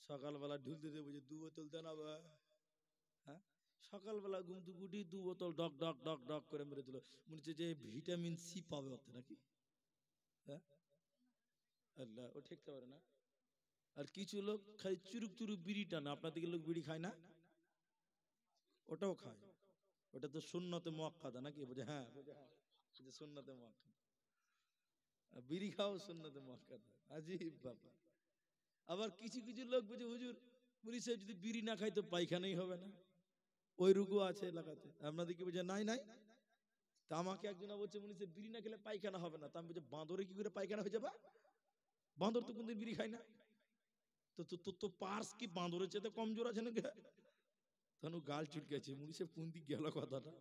সকালবেলা ঢুলতে দেবো যে 2 বোতল দেন আবার। হ্যাঁ, সকালবেলা ঘুম থেকে উঠি 2 বোতল ডক ডক ডক ডক করে মেরে দিল। মনে হচ্ছে যে ভিটামিন সি পাবে ওতে নাকি। হ্যাঁ, আল্লাহ, ও ঠেকতে পারে না। আর কিছু লোক খালি চুরুক চুরুক বিড়ি টানে। আপনার দিকে লোক বিড়ি খায় না? ওটাও খায়। ওটা তো সুন্নতে মুআক্কাদা নাকি? বুঝে? হ্যাঁ, বুঝে। হ্যাঁ, এটা সুন্নতে মুআক্কাদা। বিড়ি খাও সুন্নতে মুআক্কাদা। আজীব ব্যাপার। আবার কিছু কিছু লোক বুঝে, হুজুর পুলিশ যদি বিড়ি না খায় তো পায়খানাই হবে না। ওই রোগও আছে এলাকাতে। আপনাদেরকে বুঝে নাই নাই। তা আমাকে একজন বলছে মুনিশে বিড়ি না খেলে পায়খানা হবে না। তা আমি বলছি বাঁদরে কি করে পায়খানা হয়ে যাবে? বাঁদর তো কোনদিন বিড়ি খায় না। তো তো তো পার্স কি বাঁদরের চেয়ে কমজোর আছে নাকি? তখন গাল চুলকেছে। মুনিশে কোন দিক গেল কথাটা?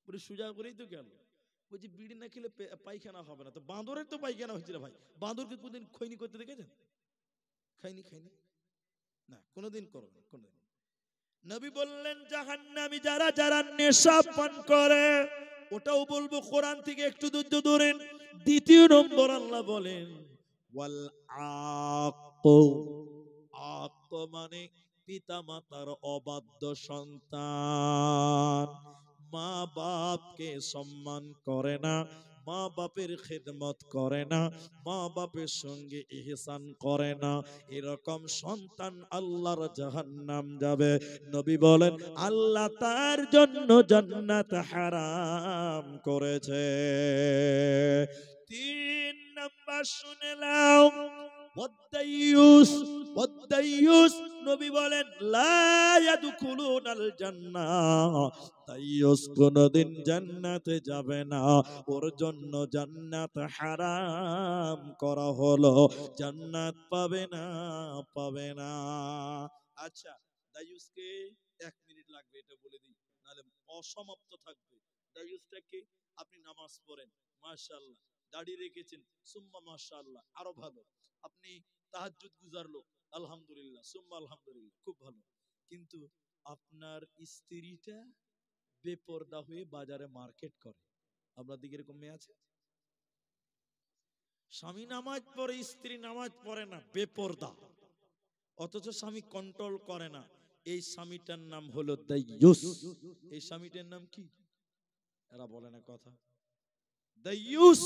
বলে সোজা করেই তো গেল। বলছি বিড়ি না খেলে পায়খানা হবে না। তো বাঁদরের তো পায়খানা হয়েছিল ভাই। বাঁদরকে কোনদিন খৈনি করতে দেখেছেন? খাইনি খাইনি না, কোনোদিন করবে না কোনোদিন। নবী বললেন জাহান্নামী যারা যারা নেশা পান করে, ওটাও বলবো কোরআন থেকে একটু ধৈর্য ধরেন। দ্বিতীয় নম্বর আল্লাহ বলেন ওয়াল আক, আক মানে পিতা মাতার অবাধ্য সন্তান। মা বাপকে সম্মান করে না, মা বাপের খেদমত করে না, মা বাপের সঙ্গে ইহসান করে না, এরকম সন্তান আল্লাহর জাহান্নাম যাবে। নবী বলেন আল্লাহ তার জন্য জান্নাত হারাম করেছে। 3 নাম্বার শুনে নাও, ওয়াদাইয়ুস। ওয়াদাইয়ুস নবী বলেন লা ইয়াদখুলুনাল জান্নাহ, দাইয়ুস কোনদিন জান্নাতে যাবে না। ওর জন্য জান্নাত হারাম করা হলো, জান্নাত পাবে না, পাবে না। আচ্ছা, দাইয়ুসকে 1 মিনিট লাগবে এটা বলে দিই, নাহলে অসমাপ্ত থাকবে। দাইয়ুসটাকে আপনি নামাজ পড়েন, মাশাআল্লাহ, দাড়ি রেখেছেন, সুম্মা মাশাআল্লাহ, আরো ভালো। আপনি তাহাজ্জুদ গুজার লোক, আলহামদুলিল্লাহ, সুম্মা আলহামদুলিল্লাহ, খুব ভালো। কিন্তু আপনার স্ত্রীটা বেপরদা হয়ে বাজারে মার্কেট করে। আপনার দিকে এরকম মেয়ে আছে? স্বামী নামাজ পড়ে, স্ত্রী নামাজ পড়ে না, বেপরদা, অথচ স্বামী কন্ট্রোল করে না। এই স্বামীটার নাম হলো দাইয়ুস। এই স্বামীটার নাম কি? এরা বলে না কথা। দাইয়ুস।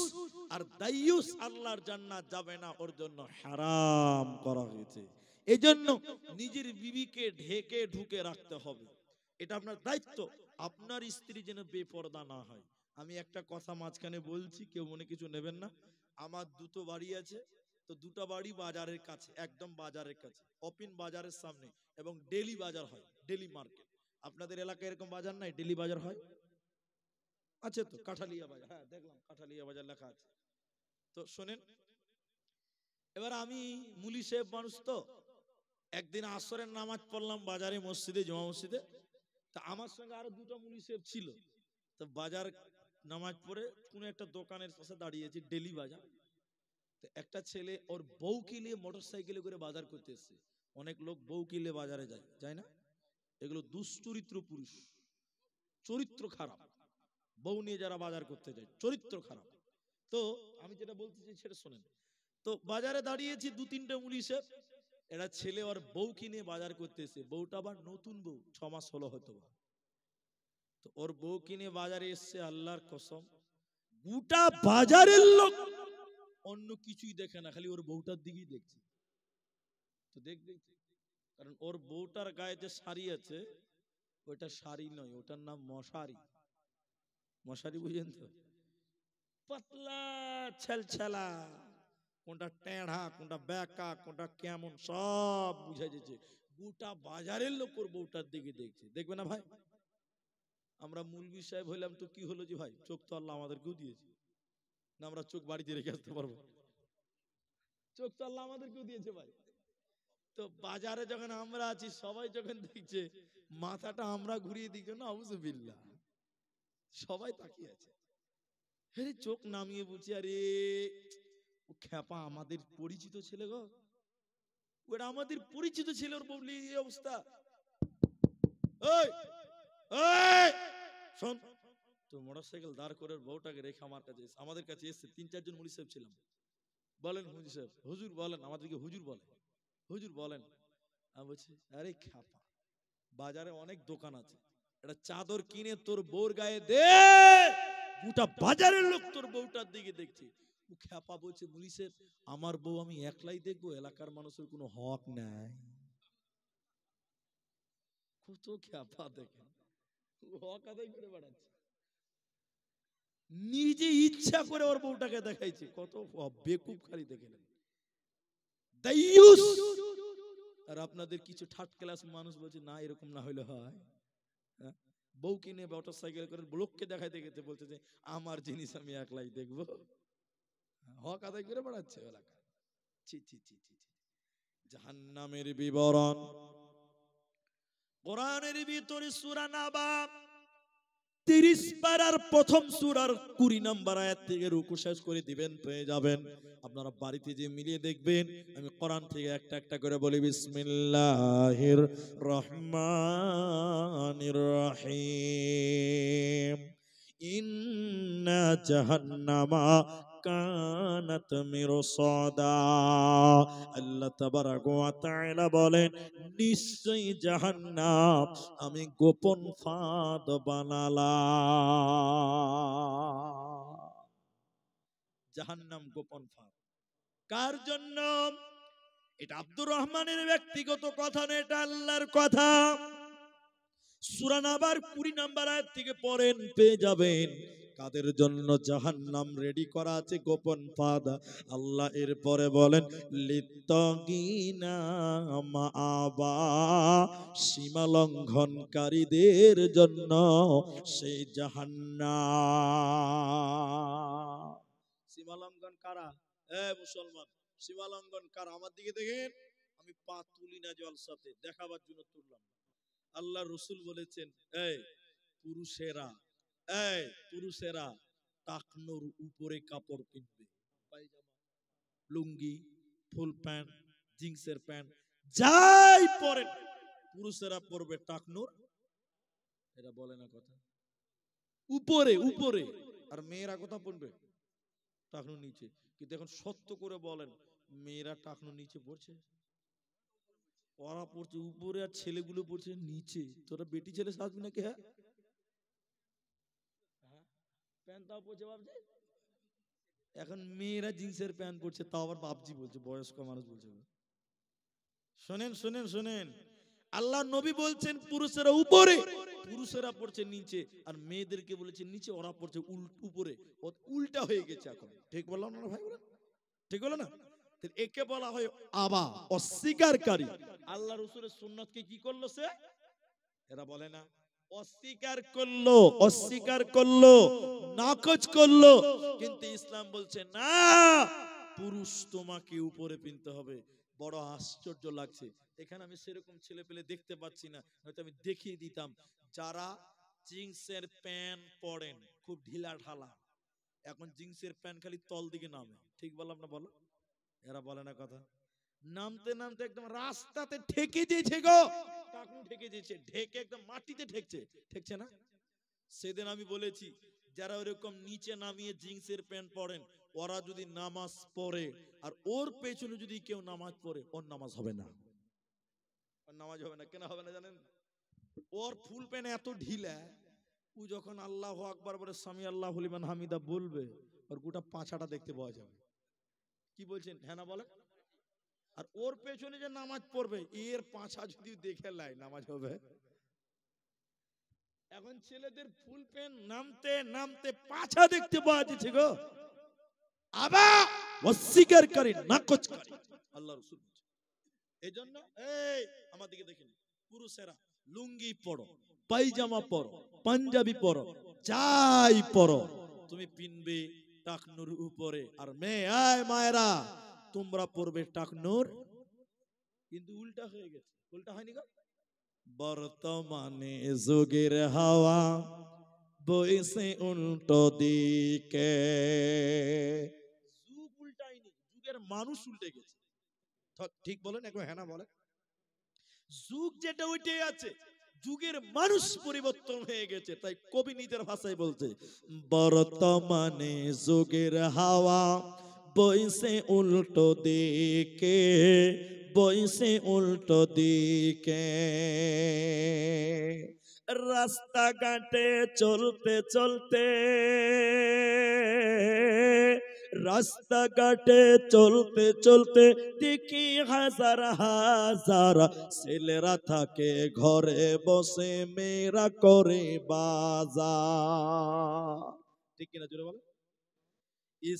আর দাইয়ুস আল্লাহর জান্নাত যাবে না, ওর জন্য হারাম করা হয়েছে। এই জন্য নিজের বিবিকে ঢেকে ঢুকে রাখতে হবে, এটা আপনার দায়িত্ব। আপনার স্ত্রী যেন বেপরদা না হয়। আমি একটা কথা মাঝখানে বলছি, কেউ মনে কিছু নেবেন না। আমার 2টো বাড়ি আছে, তো 2টা বাড়ি বাজারের কাছে, একদম বাজারের কাছে, ওপেন বাজারের সামনে, এবং ডেলি বাজার হয়, ডেলি মার্কেট। আপনাদের এলাকায় এরকম বাজার নাই? ডেলি বাজার হয়? আছে তো, কাঠালিয়া বাজার। হ্যাঁ, দেখলাম কাঠালিয়া বাজার লেখা আছে। তো শোনেন, এবার আমি মুলি সাহেব মানুষ, তো একদিন আসরের নামাজ পড়লাম বাজারে, মসজিদে, জমা মসজিদে। তা আমার সঙ্গে আরো 2টা মুলি সাহেব ছিল। তো বাজার নামাজ পড়ে কোনো একটা দোকানের পাশে দাঁড়িয়েছি, ডেলি বাজার। তো একটা ছেলে ওর বউকে নিয়ে মোটরসাইকেলে করে বাজার করতে এসছে। অনেক লোক বউকে নিয়ে বাজারে যায়, যায় না? এগুলো দুশ্চরিত্র পুরুষ, চরিত্র খারাপ। বউ নিয়ে যারা বাজার করতে যায় চরিত্র খারাপ। তো আমি যেটা বলতে চাই সেটা শোনেন। তো বাজারে দাঁড়িয়েছি, 2-3টা পুলিশে, এরা ছেলে আর বউ কিনে বাজার করতে এসে, বউটা আবার নতুন বউ, 6 মাস হলো হয়তো। তো ওর বউ কিনে বাজারে এসছে, আল্লাহর কসম গোটা বাজারের লোক অন্য কিছুই দেখে না, খালি ওর বউটার দিকেই দেখছে। তো দেখবেই, কারণ ওর বউটার গায়ে যে শাড়ি আছে, ওইটা শাড়ি নয়, ওটার নাম মশারি। মশারি বুঝেন তো? পাতলা ছেলছেলা, কোনটা টেढ़ा, কোনটা বেঁকা, কোনটা কেমন, সব বুঝা যাচ্ছে। গোটা বাজারের লোক ওর বউটার দিকে দেখছে, দেখবে না ভাই? আমরা মুলবি সাহেব হইলাম তো কি হলো যে ভাই, চোখ তো আল্লাহ আমাদেরকেও দিয়েছে না, আমরা চোখ বাড়িতে রেখে আসতে পারবো? চোখ তো আল্লাহ আমাদেরকেও দিয়েছে ভাই। তো বাজারে যখন আমরা আছি, সবাই যখন দেখছে, মাথাটা আমরা ঘুরিয়ে দিচ্ছি না, আউযুবিল্লাহ, সবাই তাকিয়ে আছে। চোখ নামিয়ে বলছি আরে ও খ্যাপা আমাদের পরিচিত ছেলে গো, ওটা আমাদের পরিচিত ছেলে, ওর বলি এই অবস্থা। ওই ওই শোন, তো মোটরসাইকেল দাঁড় করে বউটাকে রেখে আমার কাছে আমাদের কাছে এসছে, 3-4 জন মুলি সাহেব ছিলাম। বলেন হুজুর সাহেব, হুজুর বলেন, আমাদেরকে হুজুর বলেন, হুজুর বলেন। আমি বলছি আরে খ্যাপা, বাজারে অনেক দোকান আছে, একটা চাদর কিনে তোর বউর গায়ে দে, গোটা বাজারের লোক তোর বউটার দিকে দেখছে। ও খ্যাপা বলছে মুলি সাহেব আমার বউ আমি একলাই দেখবো, এলাকার মানুষের কোনো হক নাই। কত খ্যাপা দেখেন, হক আদায় করে বেড়াচ্ছে, নিজে ইচ্ছা করে ওর বউটাকে দেখাইছে। কত বেকুব খালি দেখে নেন, দাইয়ুস। আর আপনাদের কিছু থার্ড ক্লাস মানুষ বলছে না এরকম না হইলে হয়। হ্যাঁ? বউ কিনে মোটর সাইকেল করে লোককে দেখাইতে গেছে, বলছে যে আমার জিনিস আমি একলাই দেখবো, হক আদায় করে বেড়াচ্ছে এলাকা। ছি ছি ছি ছি ছি। জাহান্নামের বিবরণ কোরআনের ভিতরে সূরা নাবা 30 পারার প্রথম সূরার 20 নম্বর আয়াত থেকে রুকু শেষ করে দিবেন, পেয়ে যাবেন। আপনারা বাড়িতে যে মিলিয়ে দেখবেন। আমি কোরআন থেকে একটা একটা করে বলি, বিসমিল্লাহির রহমানির রহিম। ইন্না জাহান্নামা কানাত মিরসাদা। আল্লাহ তাবারাক ওয়া তাআলা বলেন নিশ্চয়ই জাহান্নাম আমি গোপন ফাঁদ বানালাম। জাহান্নাম গোপন ফাঁদ কার জন্য? এটা আব্দুর রহমানের ব্যক্তিগত কথা না, এটা আল্লাহর কথা। সূরা নাবার 20 নম্বর আয়াত থেকে পড়েন, পেয়ে যাবেন কাদের জন্য জাহান্নাম রেডি করা আছে, গোপন ফাঁদ। আল্লাহ এরপরে বলেন লিত্তাগিনা মাআবা, সীমা লঙ্ঘনকারীদের জন্য সেই জাহান্নাম। সীমা লঙ্ঘন কারা? মুসলমান, সীমা লঙ্ঘন কারা? আমার দিকে দেখেন, আমি পা তুলি না জলসাতে, দেখাবার জন্য তুললাম। আল্লাহ রসুল বলেছেন এই পুরুষেরা, পুরুষেরা টাকনোর উপরে কাপড় কিনবে, পায়জামা, লুঙ্গি, ফুল প্যান্ট, জিন্সের প্যান্ট যাই পরেন, পুরুষেরা পরবে টাকনোর, এরা বলে না কথা, উপরে উপরে। আর মেয়েরা কথা পরবে টাকনোর নিচে। কিন্তু এখন সত্য করে বলেন, মেয়েরা টাকনোর নিচে পড়ছে? ওরা পড়ছে উপরে আর ছেলেগুলো পড়ছে নিচে। তোরা বেটি ছেলে সাজবি নাকি? হ্যাঁ, প্যান্ট তাও পড়ছে বাবজি। এখন মেয়েরা জিন্সের প্যান্ট পড়ছে, তাও আবার বাবজি বলছে, বয়স্ক মানুষ বলছে। শোনেন শোনেন শোনেন, আল্লাহ নবী বলছেন পুরুষেরা উপরে, পুরুষেরা পড়ছে নিচে, আর মেয়েদেরকে বলেছে নিচে, ওরা পড়ছে উপরে। উল্টা হয়ে গেছে এখন। ঠিক বললাম না ভাই? বলেন ঠিক বলো না? একে বলা হয় আবা, অস্বীকারী। আল্লাহ রাসূলের সুন্নাতকে কি করলো সে? এরা বলে না, অস্বীকার করলো, অস্বীকার করলো, নাকচ করলো। কিন্তু ইসলাম বলছে না, পুরুষ তোমাকে উপরে পিনতে হবে। বড় আশ্চর্য লাগছে, এখানে আমি সেরকম ছেলে পেলে দেখতে পাচ্ছি না, হয়তো আমি দেখিয়ে দিতাম। যারা জিন্সের প্যান্ট পরেন খুব ঢিলা ঢালা, এখন জিন্সের প্যান্ট খালি তল দিকে নামে, ঠিক বললাম না বলো? এরা বলে না কথা, নামতে নামতে একদম রাস্তাতে ঠেকে দিয়েছে গো, টাকনু ঠেকে দিয়েছে, ঢেকে একদম মাটিতে ঠেকছে, ঠেকছে না? সেদিন আমি বলেছি, যারা ওরকম নিচে নামিয়ে জিন্সের প্যান্ট পরেন, ওরা যদি নামাজ পড়ে আর ওর পেছনে যদি কেউ নামাজ পড়ে, ওর নামাজ হবে না, ওর নামাজ হবে না। কেন হবে না জানেন? ওর ফুল প্যান্ট এত ঢিলা, ও যখন আল্লাহু আকবার বলে সামি আল্লাহু লিমান হামিদা বলবে, ওর গোটা পাছাটা দেখতে পাওয়া যাবে। কি বলছেন? হ্যাঁ না বলে? আর ওর পেছনে যে নামাজ পড়বে, এর পাছা যদি দেখে লাই, নামাজ হবে? এখন ছেলেদের ফুল প্যান্ট নামতে নামতে পাছা দেখতে পাওয়া যাচ্ছে গো। আবার অস্বীকারী, নাকচকারী আল্লাহ রাসূল। এজন্য এই আমার দিকে দেখেন, পুরুষেরা লুঙ্গি পরো, পায়জামা পরো, পাঞ্জাবি পরো, যাই পরো, তুমি পিনবে টাকনুর উপরে। আর মায়েরা তোমরা পরবে টাকনুর। কিন্তু উল্টা হয়ে গেছে, উল্টা হয়নি গো? বর্তমানে যোগের হাওয়া বইছে উল্টো দিকে, যুগ উল্টায়নি, যুগের মানুষ উল্টে গেছে। ঠিক বলেন, একবার হ্যাঁ না বলেন। যুগ যেটা ওইটাই আছে, যুগের মানুষ পরিবর্তন হয়ে গেছে। তাই কবি নিজের ভাষায় বলছে, বর্তমানে যুগের হাওয়া বইছে উল্টো দিকে, বইছে উল্টো দিকে। রাস্তাঘাটে চলতে চলতে, রাস্তাঘাটে চলতে চলতে দেখি হাজার হাজার ছেলেরা থাকে ঘরে বসে, মেয়েরা করে বাজার। ঠিক কিনা জোরে বলে।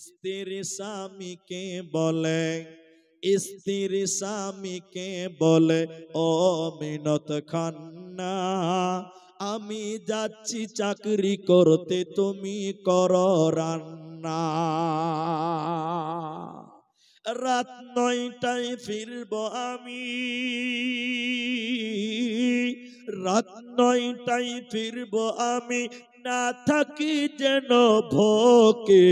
স্ত্রী স্বামীকে বলে, স্ত্রী স্বামীকে বলে, ও মিনত খান্না, আমি যাচ্ছি চাকরি করতে, তুমি করো রান্না। রাত 9টায় ফিরবো আমি, রাত 9টায় ফিরবো আমি, না থাকি যেন ভোকে।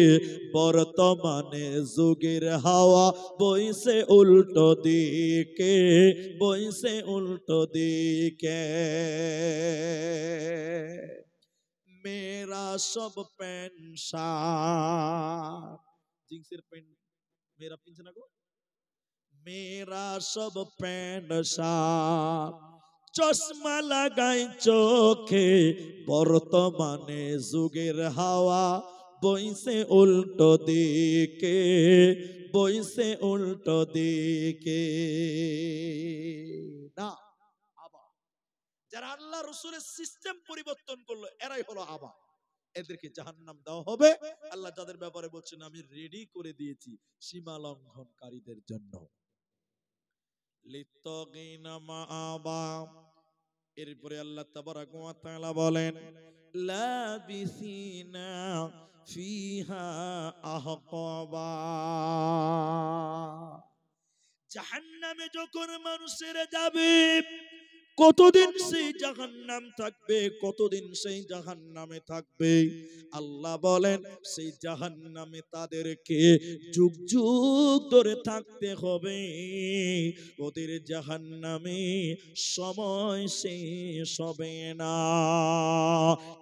বর্তমানে যুগের হাওয়া বইছে উল্টো দিকে, বইছে উল্টো দিকে। মেয়েরা সব প্যান্ট শার্ট, জিন্সের প্যান্ট মেয়েরা পিনছে না গো। মেয়েরা সব প্যান্ট শার্ট, চশমা লাগাই চোখে। বর্তমানে যুগের হাওয়া বইছে উল্টো দিকে, বইছে উল্টো দিকে। না, আবার যারা আল্লাহ রসুলের সিস্টেম পরিবর্তন করলো এরাই হলো আবার। এদেরকে জাহান্নাম দেওয়া হবে। আল্লাহ যাদের ব্যাপারে বলছেন, আমি রেডি করে দিয়েছি সীমা লঙ্ঘনকারীদের জন্য। লিত্তাগিনা মাআবা। এরপরে আল্লাহ তাবারাক ওয়া তাআলা বলেন, লাবিসিনা ফিহা আহকাবা। জাহান্নামে যখন মানুষেরা যাবে, কতদিন সেই জাহান্নাম থাকবে, কতদিন সেই জাহান্নামে থাকবে। আল্লাহ বলেন, সেই জাহান্নামে তাদেরকে যুগ যুগ ধরে থাকতে হবে। ওদের জাহান্নামে সময় শেষ হবে না।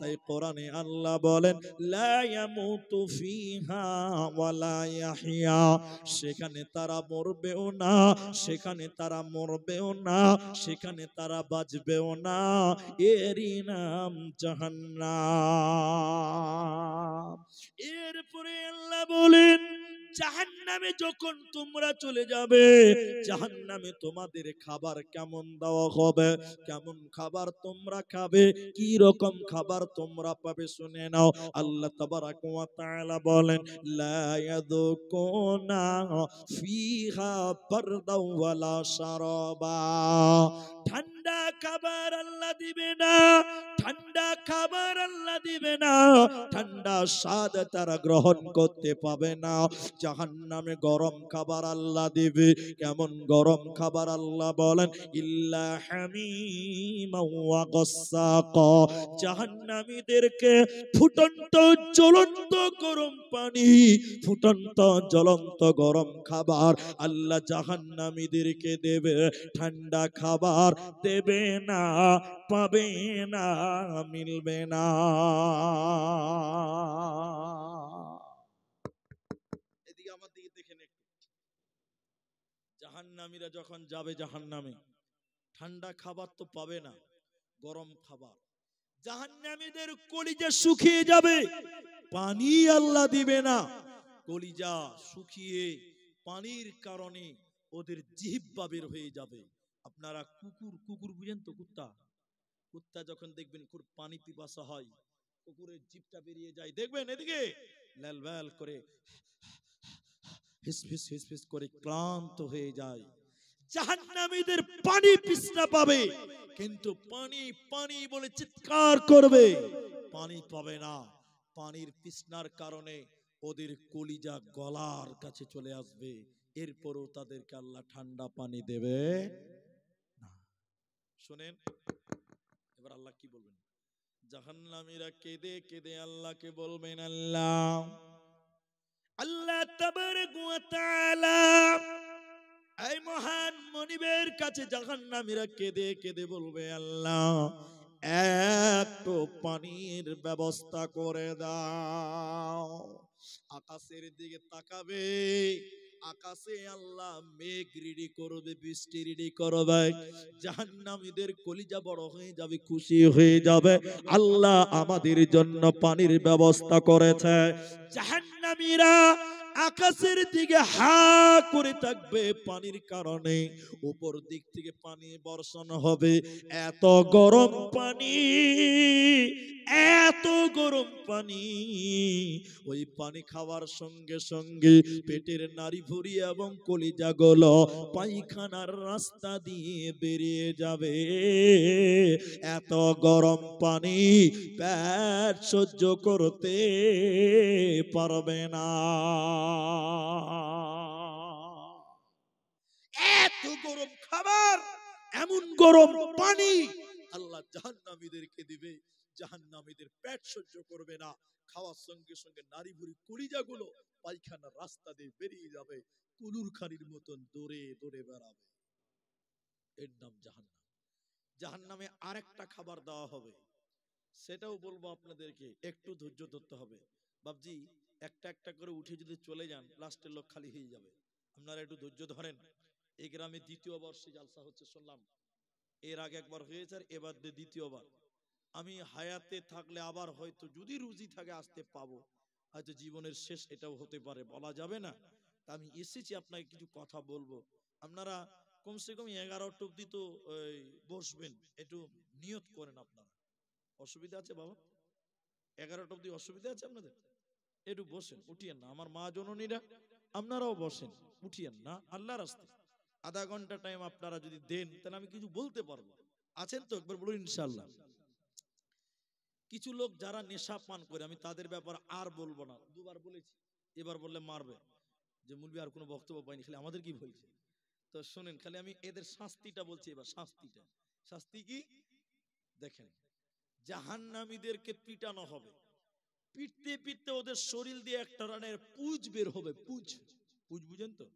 তাই কোরআনে আল্লাহ বলেন, লা ইয়ামুতু ফিহা ওয়ালা ইয়াহইয়া। সেখানে তারা মরবেও না, সেখানে তারা মরবেও না, সেখানে তারা বাঁচবেও না। এরই নাম জাহান্নাম। এরপরে আল্লাহ বলেন, জাহান্নামে যখন তোমরা চলে যাবে, জাহান্নামে তোমাদের খাবার কেমন দেওয়া হবে, কেমন খাবার তোমরা খাবে, কি রকম খাবার তোমরা পাবে শুনে নাও। আল্লাহ তাবারাক ওয়া তাআলা বলেন, লা ইয়াযুকুনা ফিহা বারদাও ওয়ালা শারাবা। ঠান্ডা খাবার আল্লাহ দিবে না, ঠান্ডা খাবার আল্লাহ দিবে না, ঠান্ডা স্বাদ তারা গ্রহণ করতে পাবে না। জাহান্নামে গরম খাবার আল্লাহ দিবে। কেমন গরম খাবার আল্লাহ বলেন, ইল্লা হামিমা ওয়া গাসসাকা। জাহান্নামীদেরকে ফুটন্ত জ্বলন্ত গরম পানি, ফুটন্ত জ্বলন্ত গরম খাবার আল্লাহ জাহান্নামীদেরকে দেবে। ঠান্ডা খাবার দেবে না, পাবে না, মিলবে না। এদিকে আমার দিকে দেখেন একটু। জাহান্নামীরা যখন যাবে জাহান্নামে, ঠান্ডা খাবার তো পাবে না, গরম খাবার। জাহান্নামীদের কলিজা শুকিয়ে যাবে, পানি আল্লাহ দিবে না। কলিজা শুকিয়ে পানির কারণে ওদের জিহ্বা বের হয়ে যাবে। আপনারা কুকুর, কুকুর বুঝেন তো, কুত্তা, কুত্তা যখন দেখবেন খুব পানি পিপাসা হয়, কুকুরের জিভটা বেরিয়ে যায়, দেখবেন এদিকে লাল লাল করে হিসফিস হিসফিস করে ক্লান্ত হয়ে যায়। জাহান্নামীদের পানি তৃষ্ণা পাবে, কিন্তু পানি পানি বলে চিৎকার করবে, পানি পাবে না। পানির তৃষ্ণার কারণে ওদের কলিজা গলার কাছে চলে আসবে। এরপরও তাদেরকে আল্লাহ ঠান্ডা পানি দেবে না। শুনেন এবার আল্লাহ কি বলবেন। জাহান্নামীরা কেঁদে কেঁদে আল্লাহকে বলবেন, আল্লাহ আল্লাহ তাবারক ওয়া তাআলা এই মহান মনিবের কাছে জাহান্নামীরা কেঁদে কেঁদে বলবে, আল্লাহ একটু পানির ব্যবস্থা করে দাও। আকাশের দিকে তাকাবে, আকাশে আল্লাহ মেঘ রেডি করবে, বৃষ্টি রেডি করবে। জাহান্নামীদের কলিজা বড় হয়ে যাবে, খুশি হয়ে যাবে, আল্লাহ আমাদের জন্য পানির ব্যবস্থা করেছে। জাহান্নামীরা আকাশের দিকে হা করে থাকবে পানির কারণে, উপর দিক থেকে পানি বর্ষণ হবে। এত গরম পানি, এত গরম পানি, ওই পানি খাওয়ার সঙ্গে সঙ্গে পেটের নাড়ি ভুঁড়ি এবং কলিজাগুলো পায়খানার রাস্তা দিয়ে বেরিয়ে যাবে। এত গরম পানি পেট সহ্য করতে পারবে না। এত গরম খাবার, এমন গরম পানি আল্লাহ জাহান্নামীদেরকে দিবে। জাহান্নামীদের পেট সহ্য করবে না, খাওয়ার সঙ্গে সঙ্গে নারী বুড়ি কলিজাগুলো পায়খানার রাস্তা দিয়ে বেরিয়ে যাবে, কুলুর খানির মতন দৌড়ে দৌড়ে বেড়াবে। এর নাম জাহান্নাম। জাহান্নামে আরেকটা খাবার দেওয়া হবে, সেটাও বলবো আপনাদেরকে, একটু ধৈর্য ধরতে হবে। বাবজি একটা একটা করে উঠে যদি চলে যান, লাস্টের লোক খালি হয়ে যাবে। আপনারা একটু ধৈর্য ধরেন। এই গ্রামে দ্বিতীয় বর্ষে জালসা হচ্ছে শুনলাম, এর আগে একবার হয়েছে আর এবার দ্বিতীয়বার। আমি হায়াতে থাকলে আবার হয়তো যদি রুজি থাকে আসতে পাবো, হয়তো জীবনের শেষ এটাও হতে পারে, বলা যাবে না। তা আমি এসেছি আপনাকে কিছু কথা বলবো। আপনারা কমসে কম 11টা অব্দি তো বসবেন, একটু নিয়ত করেন। আপনারা অসুবিধা আছে বাবা? 11টা অব্দি অসুবিধা আছে আপনাদের? একটু বসেন, উঠিয়েন না। আমার মা জননীরা আপনারাও বসেন, উঠিয়েন না। আল্লাহর রাস্তায় আধা ঘন্টা টাইম আপনারা যদি দেন, তাহলে আমি কিছু বলতে পারবো। আছেন তো? একবার বলুন ইনশাআল্লাহ। কিছু লোক যারা নেশা পান করে, আমি তাদের ব্যাপার আর বলবো না, দুবার বলেছি, এবার বললে মারবে যে মুলবি আর কোনো বক্তব্য পাইনি, খালি আমাদের কি বলছে। তো শুনেন, খালি আমি এদের শাস্তিটা বলছি এবার। শাস্তিটা, শাস্তি কি দেখেন। জাহান্নামীদেরকে পিটানো হবে, পিটতে পিটতে ওদের শরীর দিয়ে একটা ধরনের পুঁজ বের হবে। পুঁজ, পুঁজ বুঝেন তো?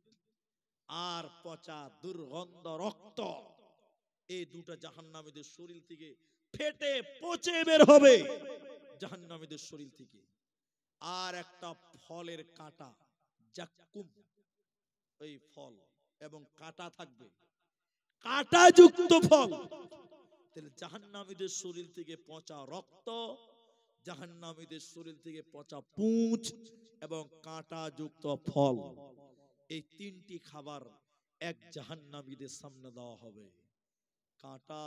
আর পচা দুর্গন্ধ রক্ত, এই দুটা জাহান্নামীদের শরীর থেকে ফেটে পচে বের হবে জাহান্নামীদের শরীর থেকে। আর একটা ফলের কাঁটা, জাক্কুম, ওই ফল এবং কাঁটা থাকবে, কাঁটা যুক্ত ফল। তাহলে জাহান্নামীদের শরীর থেকে পচা রক্ত, জাহান্নামীদের শরীর থেকে পচা পুঁজ এবং কাঁটা যুক্ত ফল, এই তিনটি খাবার এক জাহান্নামীদের সামনে দেওয়া হবে। কাঁটা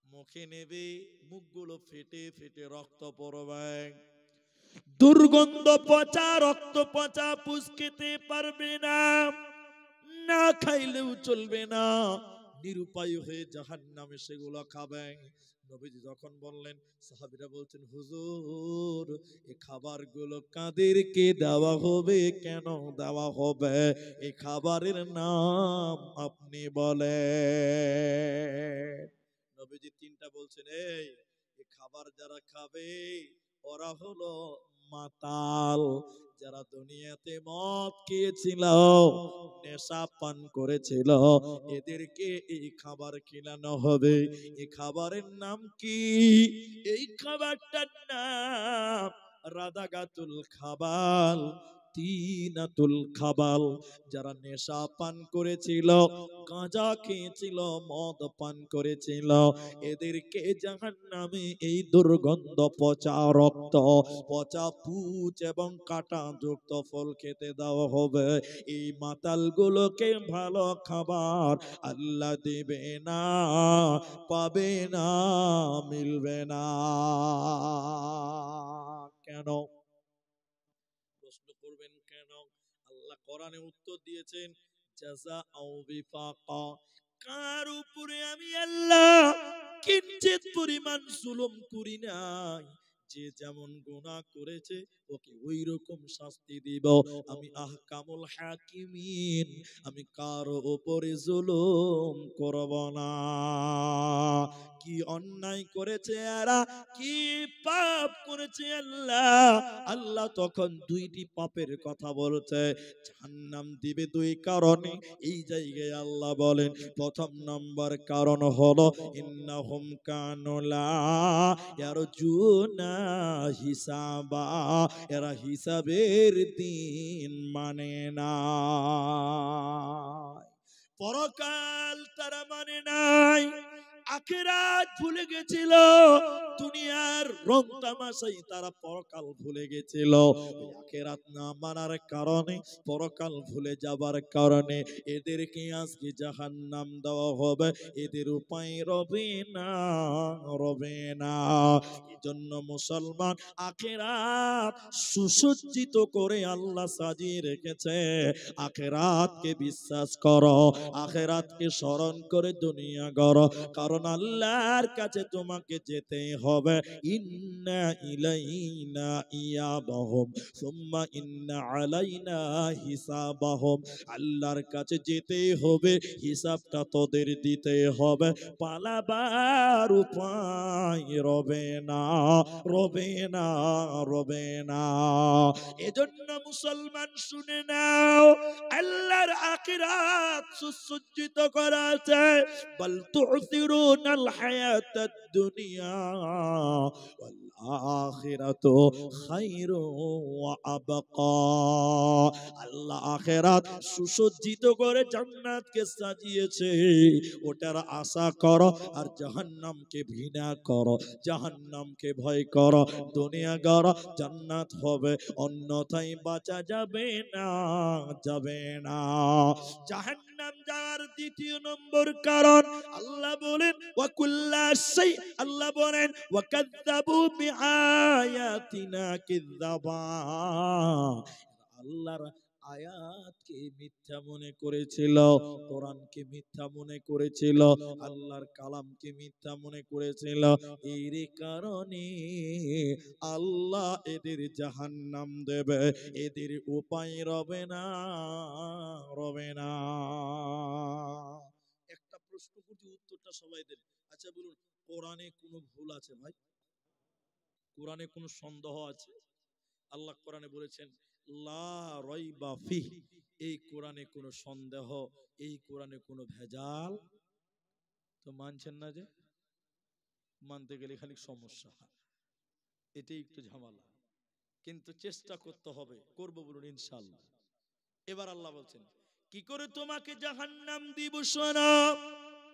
মুখে নেবে, মুখগুলো ফেটে ফেটে রক্ত পড়বে, দুর্গন্ধ পচা রক্ত পচা পুঁজ খেতে পারবে না, না খাইলেও চলবে না, নিরুপায় হয়ে জাহান্নামে সেগুলো খাবে। নবীজি যখন বললেন, সাহাবীরা বলছেন, হুজুর এই খাবারগুলো কাদেরকে দেওয়া হবে, কেন দেওয়া হবে, এই খাবারের নাম আপনি বলেন। নবীজি তিনটা বলছেন, এই খাবার যারা খাবে ওরা হলো মাতাল, যারা দুনিয়াতে মদ খেয়েছিল, নেশা পান করেছিল, এদেরকে এই খাবার খিলানো হবে। এই খাবারের নাম কি? এই খাবারটার নাম রাদাগাতুল খাবাল, তিনাতুল খাবাল। যারা নেশা পান করেছিল, গাঁজা খেয়েছিল, মদ পান করেছিল, এদেরকে জাহান্নামে এই দুর্গন্ধ পচা রক্ত, পচা পুঁজ এবং কাঁটা যুক্ত ফল খেতে দেওয়া হবে। এই মাতালগুলোকে ভালো খাবার আল্লাহ দেবে না, পাবে না, মিলবে না। কেন? প্রশ্ন করবেন কেন? আল্লাহ কোরআনে উত্তর দিয়েছেন, জাযাআউ বিফাকা। কার উপরে আমি আল্লাহ কিঞ্চিত পরিমাণ জুলুম করি নাই, যে যেমন গুনাহ করেছে ওকে ওই রকম শাস্তি দিব। আমি আহকামুল হাকিমিন, আমি কারো উপরে জুলুম করব না। কি অন্যায় করেছে এরা, কি পাপ করেছে আল্লাহ। আল্লাহ তখন দুইটি পাপের কথা বলছে, জাহান্নাম দিবে দুই কারণে। এই জায়গায় আল্লাহ বলেন প্রথম নম্বর কারণ হলো ইন্নাহুম কানু লা ইয়ারজুনা হিসাবা, এরা হিসাবের দিন মানে না। পরকাল তারা মানে নাই, আখিরাত ভুলে গেছিল, দুনিয়ার রং তামাশাই তারা পরকাল ভুলে গেছিল। ওই আখিরাত না মানার কারণে, পরকাল ভুলে যাবার কারণে এদেরকে আজকে জাহান্নাম দেওয়া হবে, এদের উপায় রবে না, রবে না। এজন্য মুসলমান আখিরাত সুসজ্জিত করে আল্লাহ সাজিয়ে রেখেছে। আখিরাতকে বিশ্বাস করো, আখিরাতকে স্মরণ করে দুনিয়া গড়ো, কারণ আল্লাহর কাছে তোমাকে যেতে হবে। ইন্না ইলাইনা ইয়াবাহুম সুম্মা ইন্না আলাইনা হিসাবাহুম, আল্লাহর কাছে যেতে হবে, হিসাবটা তোদের দিতে হবে, পালাবার উপায় রবে না, রবে না, রবে না। এজন্য মুসলমান শুনে নাও, আল্লাহর আখিরাত সুসজ্জিত করা আছে। বাল তু'সিরুনাল হায়াতাদ দুনিয়া ওয়াল আখিরাতু খায়রুন ওয়া আবকা। আল্লাহ আখিরাত সুসজ্জিত করে জান্নাতকে সাজিয়েছে, ওটার আশা করো আর জাহান্নামকে ঘৃণা করো, জাহান্নামকে ভয় করো। দুনিয়া গড় জান্নাত হবে, অন্যথায় বাঁচা যাবে না, যাবে না। জাহান্নাম যাওয়ার দ্বিতীয় নম্বর কারণ আল্লাহ বলেন ওয়া কুল্লা শাই, আল্লাহ বলেন ওয়া কাযযাবু বিআয়াতিনা কিযাবা, আল্লাহর আয়াতকে মিথ্যা মনে করেছিল, কোরআনকে মিথ্যা মনে করেছিল, আল্লাহর কালামকে মিথ্যা মনে করেছিল। এর কারণে আল্লাহ এদের জাহান্নাম দেবে, এদের উপায় রবে না, রবে না। একটা প্রশ্ন করছি, উত্তরটা সবাই দেন। আচ্ছা বলুন, কোরআনে কোনো ভুল আছে ভাই? কোরআনে কোনো সন্দেহ আছে? আল্লাহ কোরআনে বলেছেন লা রাইবা ফিহ, এই কোরআনে কোনো সন্দেহ, এই কোরআনে কোনো ভেজাল। তো মানছেন না যে, মানতে গেলে খালি সমস্যা, এটাই একটু ঝামেলা, কিন্তু চেষ্টা করতে হবে, করব বলুন ইনশাআল্লাহ। এবার আল্লাহ বলছেন কি করে তোমাকে জাহান্নাম দিব, শোনো।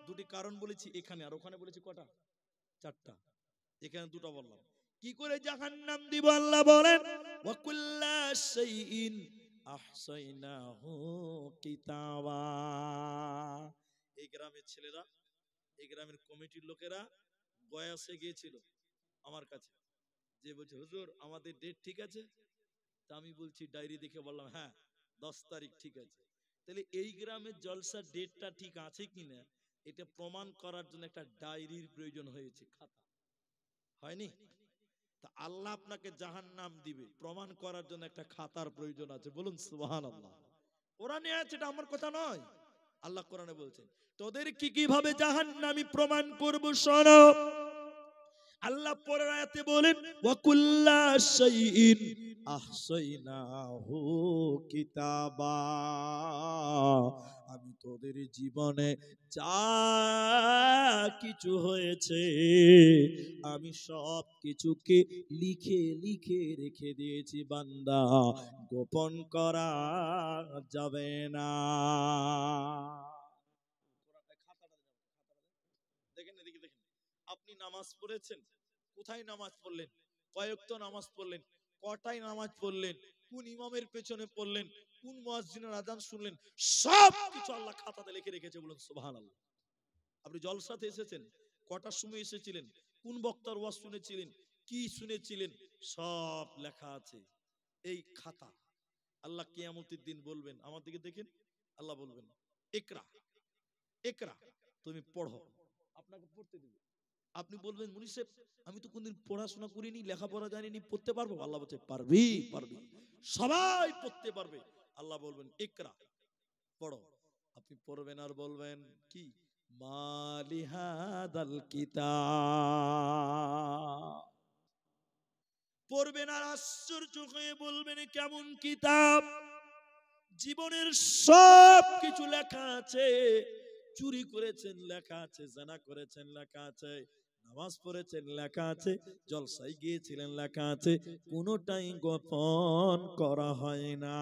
দুটি কারণ বলেছি এখানে, আর ওখানে বলেছি কটা? চারটা, এখানে দুটো বললাম। কি করে জাহান্নাম দিব আল্লাহ বলেন ওয়া কুল্লা শাইইন আহসাইনাহু কিতাবা। এই গ্রামের ছেলেরা, এই গ্রামের কমিটির লোকেরা গয়াসে গিয়েছিল আমার কাছে, যে বলছে হুজুর আমাদের ডেট ঠিক আছে? তা আমি বলছি ডায়েরি দেখে বললাম হ্যাঁ 10 তারিখ ঠিক আছে। তাহলে এই গ্রামের জলসার ডেটটা ঠিক আছে কিনা এটা প্রমাণ করার জন্য একটা ডায়েরির প্রয়োজন হয়েছে, খাতা হয়নি? তা আল্লাহ আপনাকে জাহান্নাম দিবে প্রমাণ করার জন্য একটা খাতার প্রয়োজন আছে, বলুন সুবহানাল্লাহ। কোরআনে আছে, এটা আমার কথা নয়, আল্লাহ কোরআনে বলছেন। তোদের কি কিভাবে জাহান্নামী প্রমাণ করব, শোনো। আল্লাহ পরের আয়াতে বলেন ওয়া কুল্লা শাইইন আহসাইনাহু কিতাবা, আমি তোদের জীবনে যা কিছু হয়েছে আমি সব কিছুকে লিখে লিখে রেখে দিয়েছি বান্দা, গোপন করা যাবে না। দেখেন এদিকে দেখেন, আপনি নামাজ পড়েছেন, কোথায় নামাজ পড়লেন, কয় ওয়াক্ত নামাজ পড়লেন, কটায় নামাজ পড়লেন, কোন ইমামের পেছনে পড়লেন, কোন মুয়াজ্জিনের আযান শুনলেন, সব কিছু আল্লাহ খাতাতে লিখে রেখেছে, বলুন সুবহানাল্লাহ। আপনি জলসাতে এসেছেন, কটার সময় এসেছিলেন, কোন বক্তার ওয়াজ শুনেছিলেন, কি শুনেছিলেন, সব লেখা আছে এই খাতা। আল্লাহ কিয়ামতের দিন বলবেন, আমার দিকে দেখেন, আল্লাহ বলবেন ইকরা, ইকরা, তুমি পড়ো, আপনাকে পড়তে দিবে। আপনি বলবেন মুনি সাহেব আমি তো কোনদিন পড়াশোনা করিনি, লেখাপড়া জানিনি, পড়তে পারবো? আল্লাহ বলছে পারবি, পারবি, সবাই পড়তে পারবে। আল্লাহ বলবেন ইকরা, পড়ো। আপনি পড়বেন আর বলবেন কি, মালিহাদাল কিতাব। পড়বেন আর আশ্চর্য হয়ে বলবেন কেমন কিতাব, জীবনের সব কিছু লেখা আছে। চুরি করেছেন লেখা আছে, জানা করেছেন লেখা আছে, নামাজ পড়েছেন লেখা আছে, জলসায় গিয়েছিলেন লেখা আছে, কোনোটাই গোপন করা হয় না।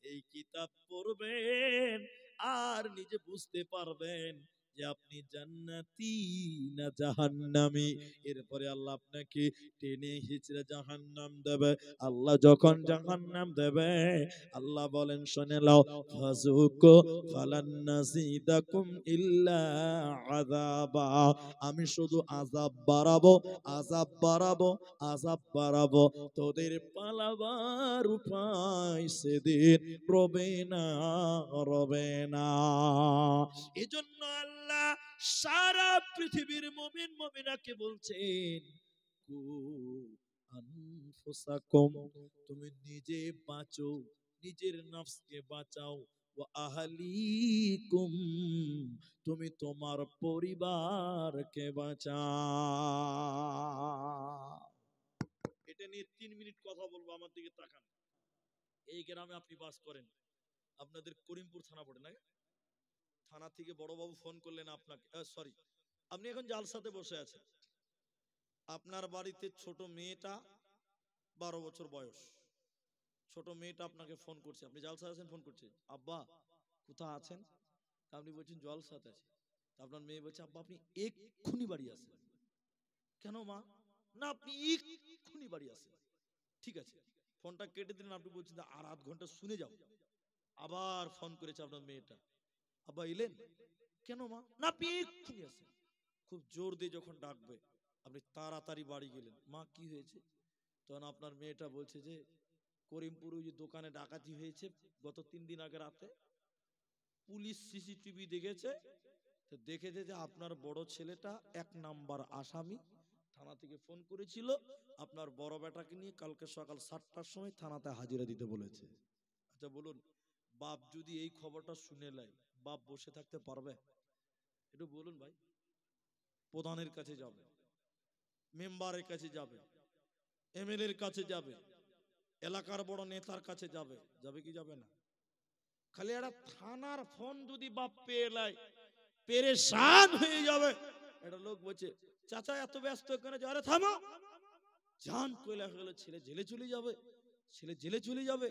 এই কিতাব পড়বেন আর নিজে বুঝতে পারবেন যে আপনি জান্নাতি না জাহান্নামী। এরপরে আল্লাহ আপনাকে টেনে হিচড়ে জাহান্নাম দেবে। আল্লাহ যখন জাহান্নাম দেবে, আল্লাহ বলেন শুনে নাও, ফাযুকু ফালান নাযিদাকুম ইল্লা আযাবা। আমি শুধু আযাব বাড়াবো, আযাব বাড়াবো, আযাব বাড়াবো। তোদের পালাবার উপায় সেদিন রবে না, রবে না। এজন্য আল্লাহ সারা পৃথিবীর মুমিন মুমিনাকে বলছেন, কু আনফুসাকুম, তুমি নিজে বাঁচো, নিজের নফসকে বাঁচাও, ওয়া আহলিকুম, তুমি তোমার পরিবারকে বাঁচাও। এটা নিয়ে 3 মিনিট কথা বলবো, আমার দিকে তাকান। এই গ্রামে আপনি বাস করেন, আপনাদের করিমপুর থানা পড়ে না? থানা থেকে বড়বাবু ফোন করলেন আপনাকে, সরি, আপনি এখন জালসাতে বসে আছেন, আপনার বাড়িতে ছোট মেয়েটা 12 বছর বয়স, ছোট মেয়েটা আপনাকে ফোন করছে, আপনি জালসা আছেন, ফোন করছে, আব্বা কোথায় আছেন? আপনি বলছেন জলসাতে আছি। আপনার মেয়ে বলছে, আব্বা আপনি এক্ষুনি বাড়ি আসেন। কেন মা? না আপনি এক্ষুনি বাড়ি আসেন। ঠিক আছে, ফোনটা কেটে দিলেন। আপনি বলছেন আর আধ ঘন্টা শুনে যাও। আবার ফোন করেছে আপনার মেয়েটা, আব্বা এলেন? কেন মা? না আপনি এক্ষুনি আসেন। খুব জোর দিয়ে যখন ডাকবে, আপনি তাড়াতাড়ি বাড়ি গেলেন। মা কি হয়েছে? তখন আপনার মেয়েটা বলছে যে করিমপুর ওই যে দোকানে ডাকাতি হয়েছে গত 3 দিন আগে রাতে, পুলিশ সিসিটিভি দেখেছে, তো দেখেছে যে আপনার বড় ছেলেটা 1 নাম্বার আসামি। থানা থেকে ফোন করেছিল, আপনার বড় বেটাকে নিয়ে কালকে সকাল 7টার সময় থানাতে হাজিরা দিতে বলেছে। আচ্ছা বলুন, বাপ যদি এই খবরটা শুনে নেয়, বাপ বসে থাকতে পারবে? একটু বলুন ভাই। প্রধানের কাছে যাবে, মেম্বারের কাছে যাবে, এমএলএ এর কাছে যাবে, এলাকার বড় নেতার কাছে যাবে, যাবে কি যাবে না? খালি একটা থানার ফোন যদি বাপ পেয়ে নেয়, পেরেশান হয়ে যাবে। একটা লোক বলছে, চাচা এত ব্যস্ত কেন? আরে থামো, জান কইলা হলে ছেলে জেলে চলে যাবে, ছেলে জেলে চলে যাবে।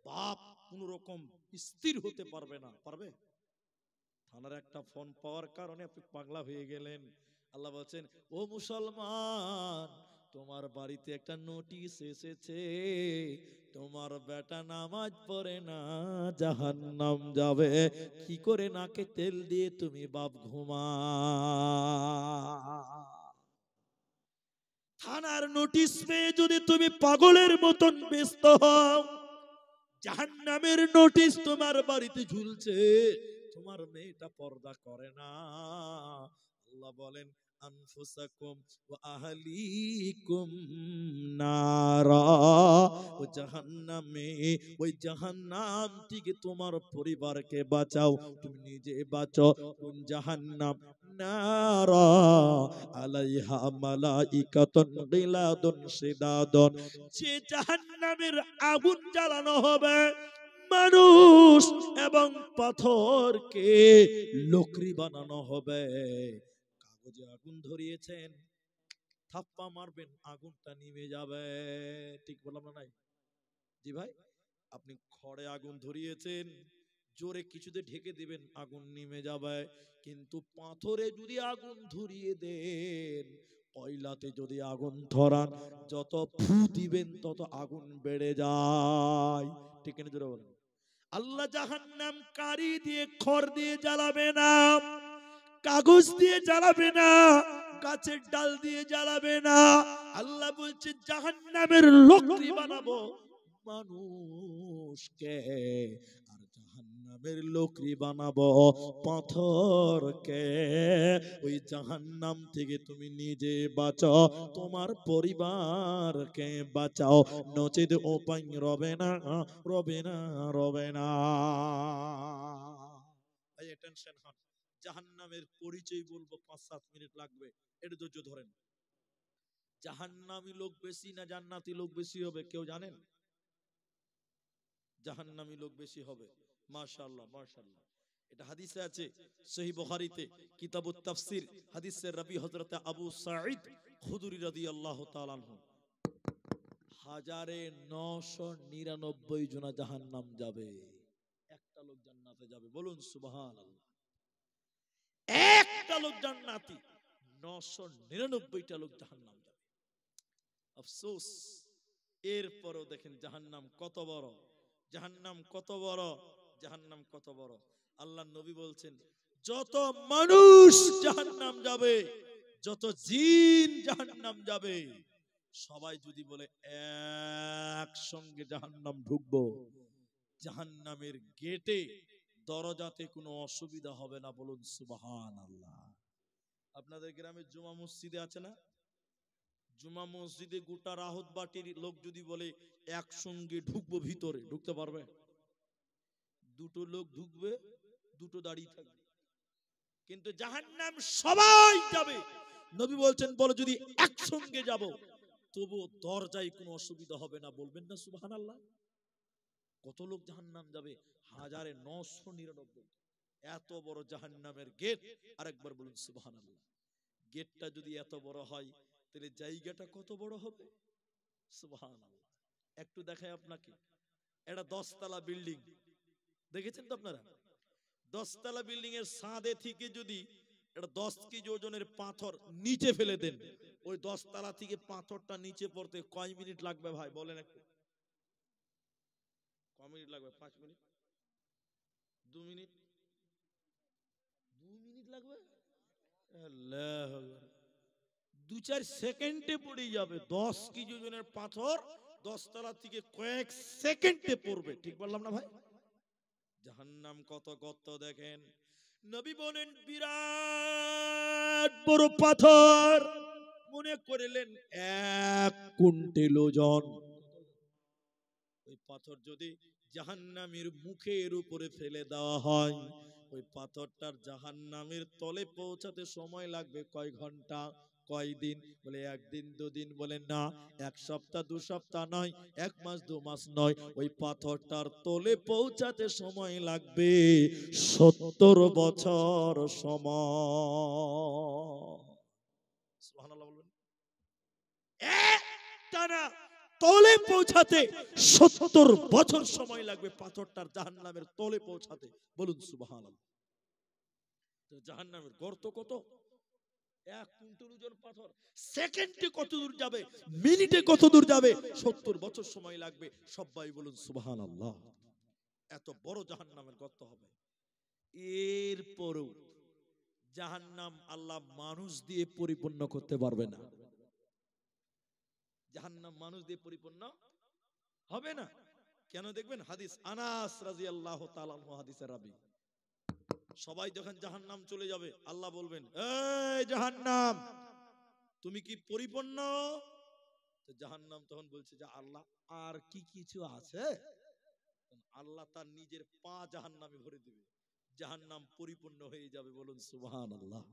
বাপ কোন রকম স্থির হতে পারবে না, পারবে? থানার একটা ফোন পাওয়ার কারণে আপনি পাগলা হয়ে গেলেন। আল্লাহ বলছেন, ও মুসলমান, তোমার বাড়িতে একটা নোটিশ এসেছে, তোমার বেটা নামাজ পড়ে না, জাহান্নাম যাবে। কি করে নাকে তেল দিয়ে তুমি বাপ ঘুমা? থানার নোটিশ পেয়ে যদি তুমি পাগলের মতন ব্যস্ত হও, জাহান্নামের নোটিশ তোমার বাড়িতে ঝুলছে, তোমার মেয়েটা পর্দা করে না। আল্লাহ বলেন, আনফুসাকুম ওয়া আহলিকুম নারা, ও জাহান্নামে, ওই জাহান্নাম থেকে তোমার পরিবারকে বাঁচাও, তুমি নিজে বাঁচো। কোন জাহান্নাম? নারা আলাইহা মালাইকাতুন গিলাদুন শিদাদুন, যে জাহান্নামের আগুন জ্বালানো হবে মানুষ এবং পাথরকে লকড়ি বানানো হবে। কাগজে আগুন ধরিয়েছেন, থাপ্পা মারবেন আগুনটা নিভে যাবে। ঠিক বললাম না নাই? জি ভাই, আপনি খড়ে আগুন ধরিয়েছেন, জোরে কিছুতে ঢেকে দিবেন, আগুন নিভে যাবে। কিন্তু পাথরে যদি আগুন ধরিয়ে দেন, কয়লাতে যদি আগুন ধরান, যত ফু দিবেন তত আগুন বেড়ে যায়। ঠিক না? জোরে বলেন। আল্লাহ জাহান্নাম কারি দিয়ে, খড় দিয়ে জ্বালাবে না, কাগজ দিয়ে জ্বালাবে না, গাছের ডাল দিয়ে জ্বালাবে না। আল্লাহ বলছে জাহান্নামের লকড়ি বানাবো মানুষকে, আর জাহান্নাম জাহান্নামের লোকরি বানাবো পাথরকে। ওই জাহান্নাম থেকে তুমি নিজে বাঁচাও, তোমার পরিবারকে বাঁচাও, নচেত উপায় রবে না, রবে না, রবে না। ভাই টেনশন হন, জাহান্নামের পরিচয় বলবো 5-7 মিনিট লাগবে, একটু ধৈর্য ধরেন। জাহান্নামী লোক বেশি না জান্নাতি লোক বেশি হবে কেউ জানেন? জাহান্নামী লোক বেশি হবে। মাশাআল্লাহ মাশাআল্লাহ, এটা হাদিসে আছে সহিহ বুখারীতে কিতাবুত তাফসীর, হাদিসের রাবী হযরত আবু সাঈদ খুদরী রাদিয়াল্লাহু তাআলা আনহু, 1999 জন জাহান্নাম যাবে, একটা লোক জান্নাতে যাবে। বলুন সুবহানাল্লাহ। একটা লোক জান্নাতি, 999টা লোক জাহান্নাম যাবে। আফসোস, এরপরও দেখেন জাহান্নাম কত বড়, জাহান্নাম কত বড়, জাহান্নাম কত বড়। আল্লাহর নবী বলছেন যত মানুষ জাহান্নাম যাবে, যত জিন জাহান্নাম যাবে, সবাই যদি বলে একসঙ্গে জাহান্নাম ঢুকবো, জাহান্নামের গেটে দরজাতে কোনো অসুবিধা হবে না। বলুন সুবহানাল্লাহ। আপনাদের গ্রামে জুমা মসজিদে আছে না? জুমা মসজিদে গোটা রাহত বাটির লোক যদি বলে একসঙ্গে ঢুকবো, ভিতরে ঢুকতে পারবে? দুটো লোক ঢুকবে, দুটো দাঁড়িয়ে থাকবে, কিন্তু জাহান্নাম সবাই যাবে। নবী বলছেন বলো যদি একসঙ্গে যাব তবু দরজায় কোনো অসুবিধা হবে না। বলবেন না সুবহানাল্লাহ? কত লোক জাহান্নাম যাবে? 1999। এত বড় জাহান্নামের গেট। আরেকবার বলুন সুবহানাল্লাহ। গেটটা যদি এত বড় হয় তাহলে জায়গাটা কত বড় হবে? সুবহানাল্লাহ। একটু দেখাই আপনাকে, এটা 10 তলা বিল্ডিং, দেখেছেন তো আপনারা? 10 তলা বিল্ডিং এর ছাদে থেকে যদি এটা 10 কেজি ওজনের পাথর নিচে ফেলে দেন, ওই 10 তলা থেকে পাথরটা নিচে পড়তে কয় মিনিট লাগবে ভাই বলেন একটু? কয় মিনিট লাগবে? 5 মিনিট? 2 মিনিট? 2 মিনিট লাগবে? আল্লাহু আকবার। 2-4 সেকেন্ডে পড়ে যাবে। 10 কেজি ওজনের পাথর 10 তলা থেকে কয়েক সেকেন্ডে পড়বে। ঠিক বললাম না ভাই? জাহান্নাম কত গর্ত দেখেন। নবী বলেন বিরাট বড় পাথর, মনে করিলেন 1 কুইন্টাল ওজন। ওই পাথর যদি জাহান্নামের মুখের উপরে ফেলে দেওয়া হয়, ওই পাথরটার জাহান্নামের তলে পৌঁছাতে সময় লাগবে কয় ঘন্টা, কয় দিন? বলে 1 দিন 2 দিন, বলে না 1 সপ্তাহ 2 সপ্তাহ নয়, 1 মাস 2 মাস নয়, ওই পাথরটার তলে পৌঁছাতে সময় লাগবে 70 বছর সময়। সুবহানাল্লাহ বলবেন। একটানা তলে পৌঁছাতে 70 বছর সময় লাগবে পাথরটার জাহান্নামের তলে পৌঁছাতে। বলুন সুবহানাল্লাহ। তো জাহান্নামের গর্ত কত? 1 কুইন্টাল ওজন পাথর সেকেন্ডে কত দূর যাবে, মিনিটে কত দূর যাবে? 70 বছর সময় লাগবে। সবাই বলুন সুবহানাল্লাহ। এত বড় জাহান্নামের গর্ত হবে। এরপরও জাহান্নাম আল্লাহ মানুষ দিয়ে পরিপূর্ণ করতে পারবে না। জাহান্নাম মানুষ দিয়ে পরিপূর্ণ হবে না। কেন দেখবেন হাদিস আনাস রাদিয়াল্লাহু তাআলা আনহু, হাদিসের রাবী। সবাই যখন জাহান্নাম চলে যাবে আল্লাহ বলবেন এই জাহান্নাম তুমি কি পরিপূর্ণ? তো জাহান্নাম তখন বলছে যে আল্লাহ আর কি কিছু আছে? আল্লাহ তার নিজের পা জাহান্নামে ভরে দিবে, জাহান্নাম পরিপূর্ণ হয়ে যাবে। বলুন সুবহানাল্লাহ।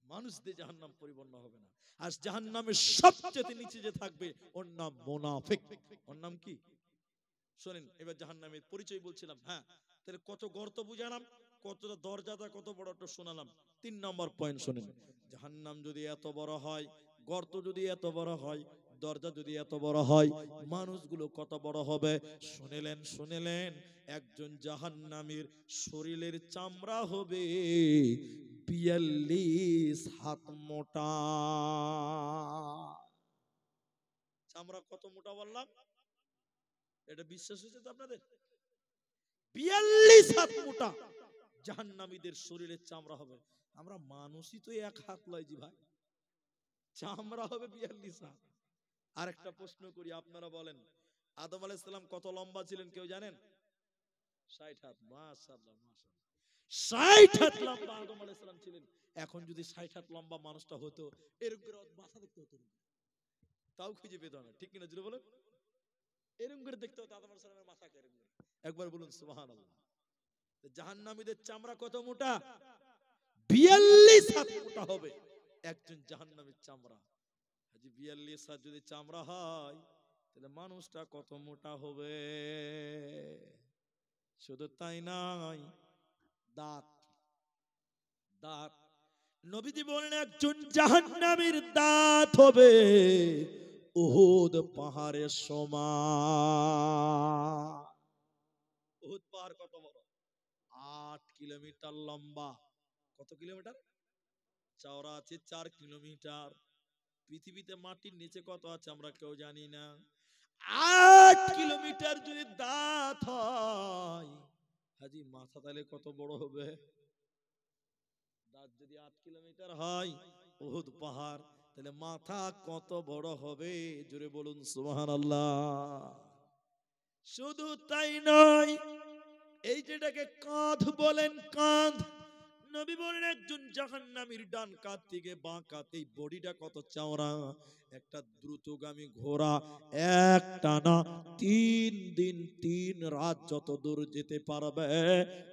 মানুষ দিয়ে জাহান্নাম পরিপূর্ণ হবে না। আর জাহান্নামের সবচেয়ে নিচে যে থাকবে ওর নাম মুনাফিক। ওর নাম কি? শোনেন, এবার জাহান্নামের পরিচয় বলছিলাম। হ্যাঁ, তাহলে কত গর্ত বুঝালাম, কতটা দরজাটা কত বড় একটা শোনালাম। 3 নম্বর পয়েন্ট শোনেন। জাহান্নাম যদি এত বড় হয়, গর্ত যদি এত বড় হয়, দরজা যদি এত বড় হয়, মানুষগুলো কত বড় হবে শুনেলেন? শুনেলেন, একজন জাহান্নামীর শরীরের চামড়া হবে 42 হাত মোটা। চামড়া কত মোটা বললাম? এটা বিশ্বাস হচ্ছে তো আপনাদের? 42 হাত মোটা জাহান্নামীদের শরীরের চামড়া হবে। আমরা মানুষই তো 1 হাত লয় জি ভাই, চামড়া হবে 42 হাত। আরেকটা প্রশ্ন করি, আপনারা বলেন আদম আলাইহিস সালাম কত লম্বা ছিলেন কেউ জানেন? 60 হাত, মাশাআল্লাহ মাশাআল্লাহ। 60 হাত লম্বা আদম আলাইহিস সালাম ছিলেন। এখন যদি 60 হাত লম্বা মানুষটা হতো, এরকম করে মাথা দেখতে হতো না, তাও খুঁজে পেত না, ঠিক কিনা জুড়ে বলেন? এরকম করে দেখতে হতো আদম আলাইহিস সালামের মাথা কে এরকম করে। একবার বলুন সুবহানাল্লাহ। জাহান্নামীদের চামড়া কত মোটা? 42 হাত মোটা হবে একজন জাহান্নামীর চামড়া। হাজি 42 হাত যদি চামড়া হয়, তাহলে মানুষটা কত মোটা হবে। শুধু তাই নয়, দাঁত, দাঁত, নবীজি বলেন একজন জাহান্নামীর দাঁত হবে উহুদ পাহাড়ের সমান। উহুদ পাহাড় কত বড়? 8 কিলোমিটার লম্বা। কত কিলোমিটার? চওড়া আছে 4 কিলোমিটার। পৃথিবীতে মাটির নিচে কত আছে আমরা কেউ জানি না। 8 কিলোমিটার যদি দাঁত হয়, হাজি মাথা তাহলে কত বড় হবে? দাঁত যদি 8 কিলোমিটার হয় উহুদ পাহাড়, তাহলে মাথা কত বড় হবে? জোরে বলুন সুবহানাল্লাহ। শুধু তাই নয়, এই যেটাকে কাঁধ বলেন, কাঁধ, নবী বলেন একজন জাহান্নামীর ডান কাঁধ থেকে বাঁ কাঁধ, এই বডিটা কত চওড়া। একটা দ্রুতগামী ঘোড়া এক টানা 3 দিন 3 রাত যত দূর যেতে পারবে,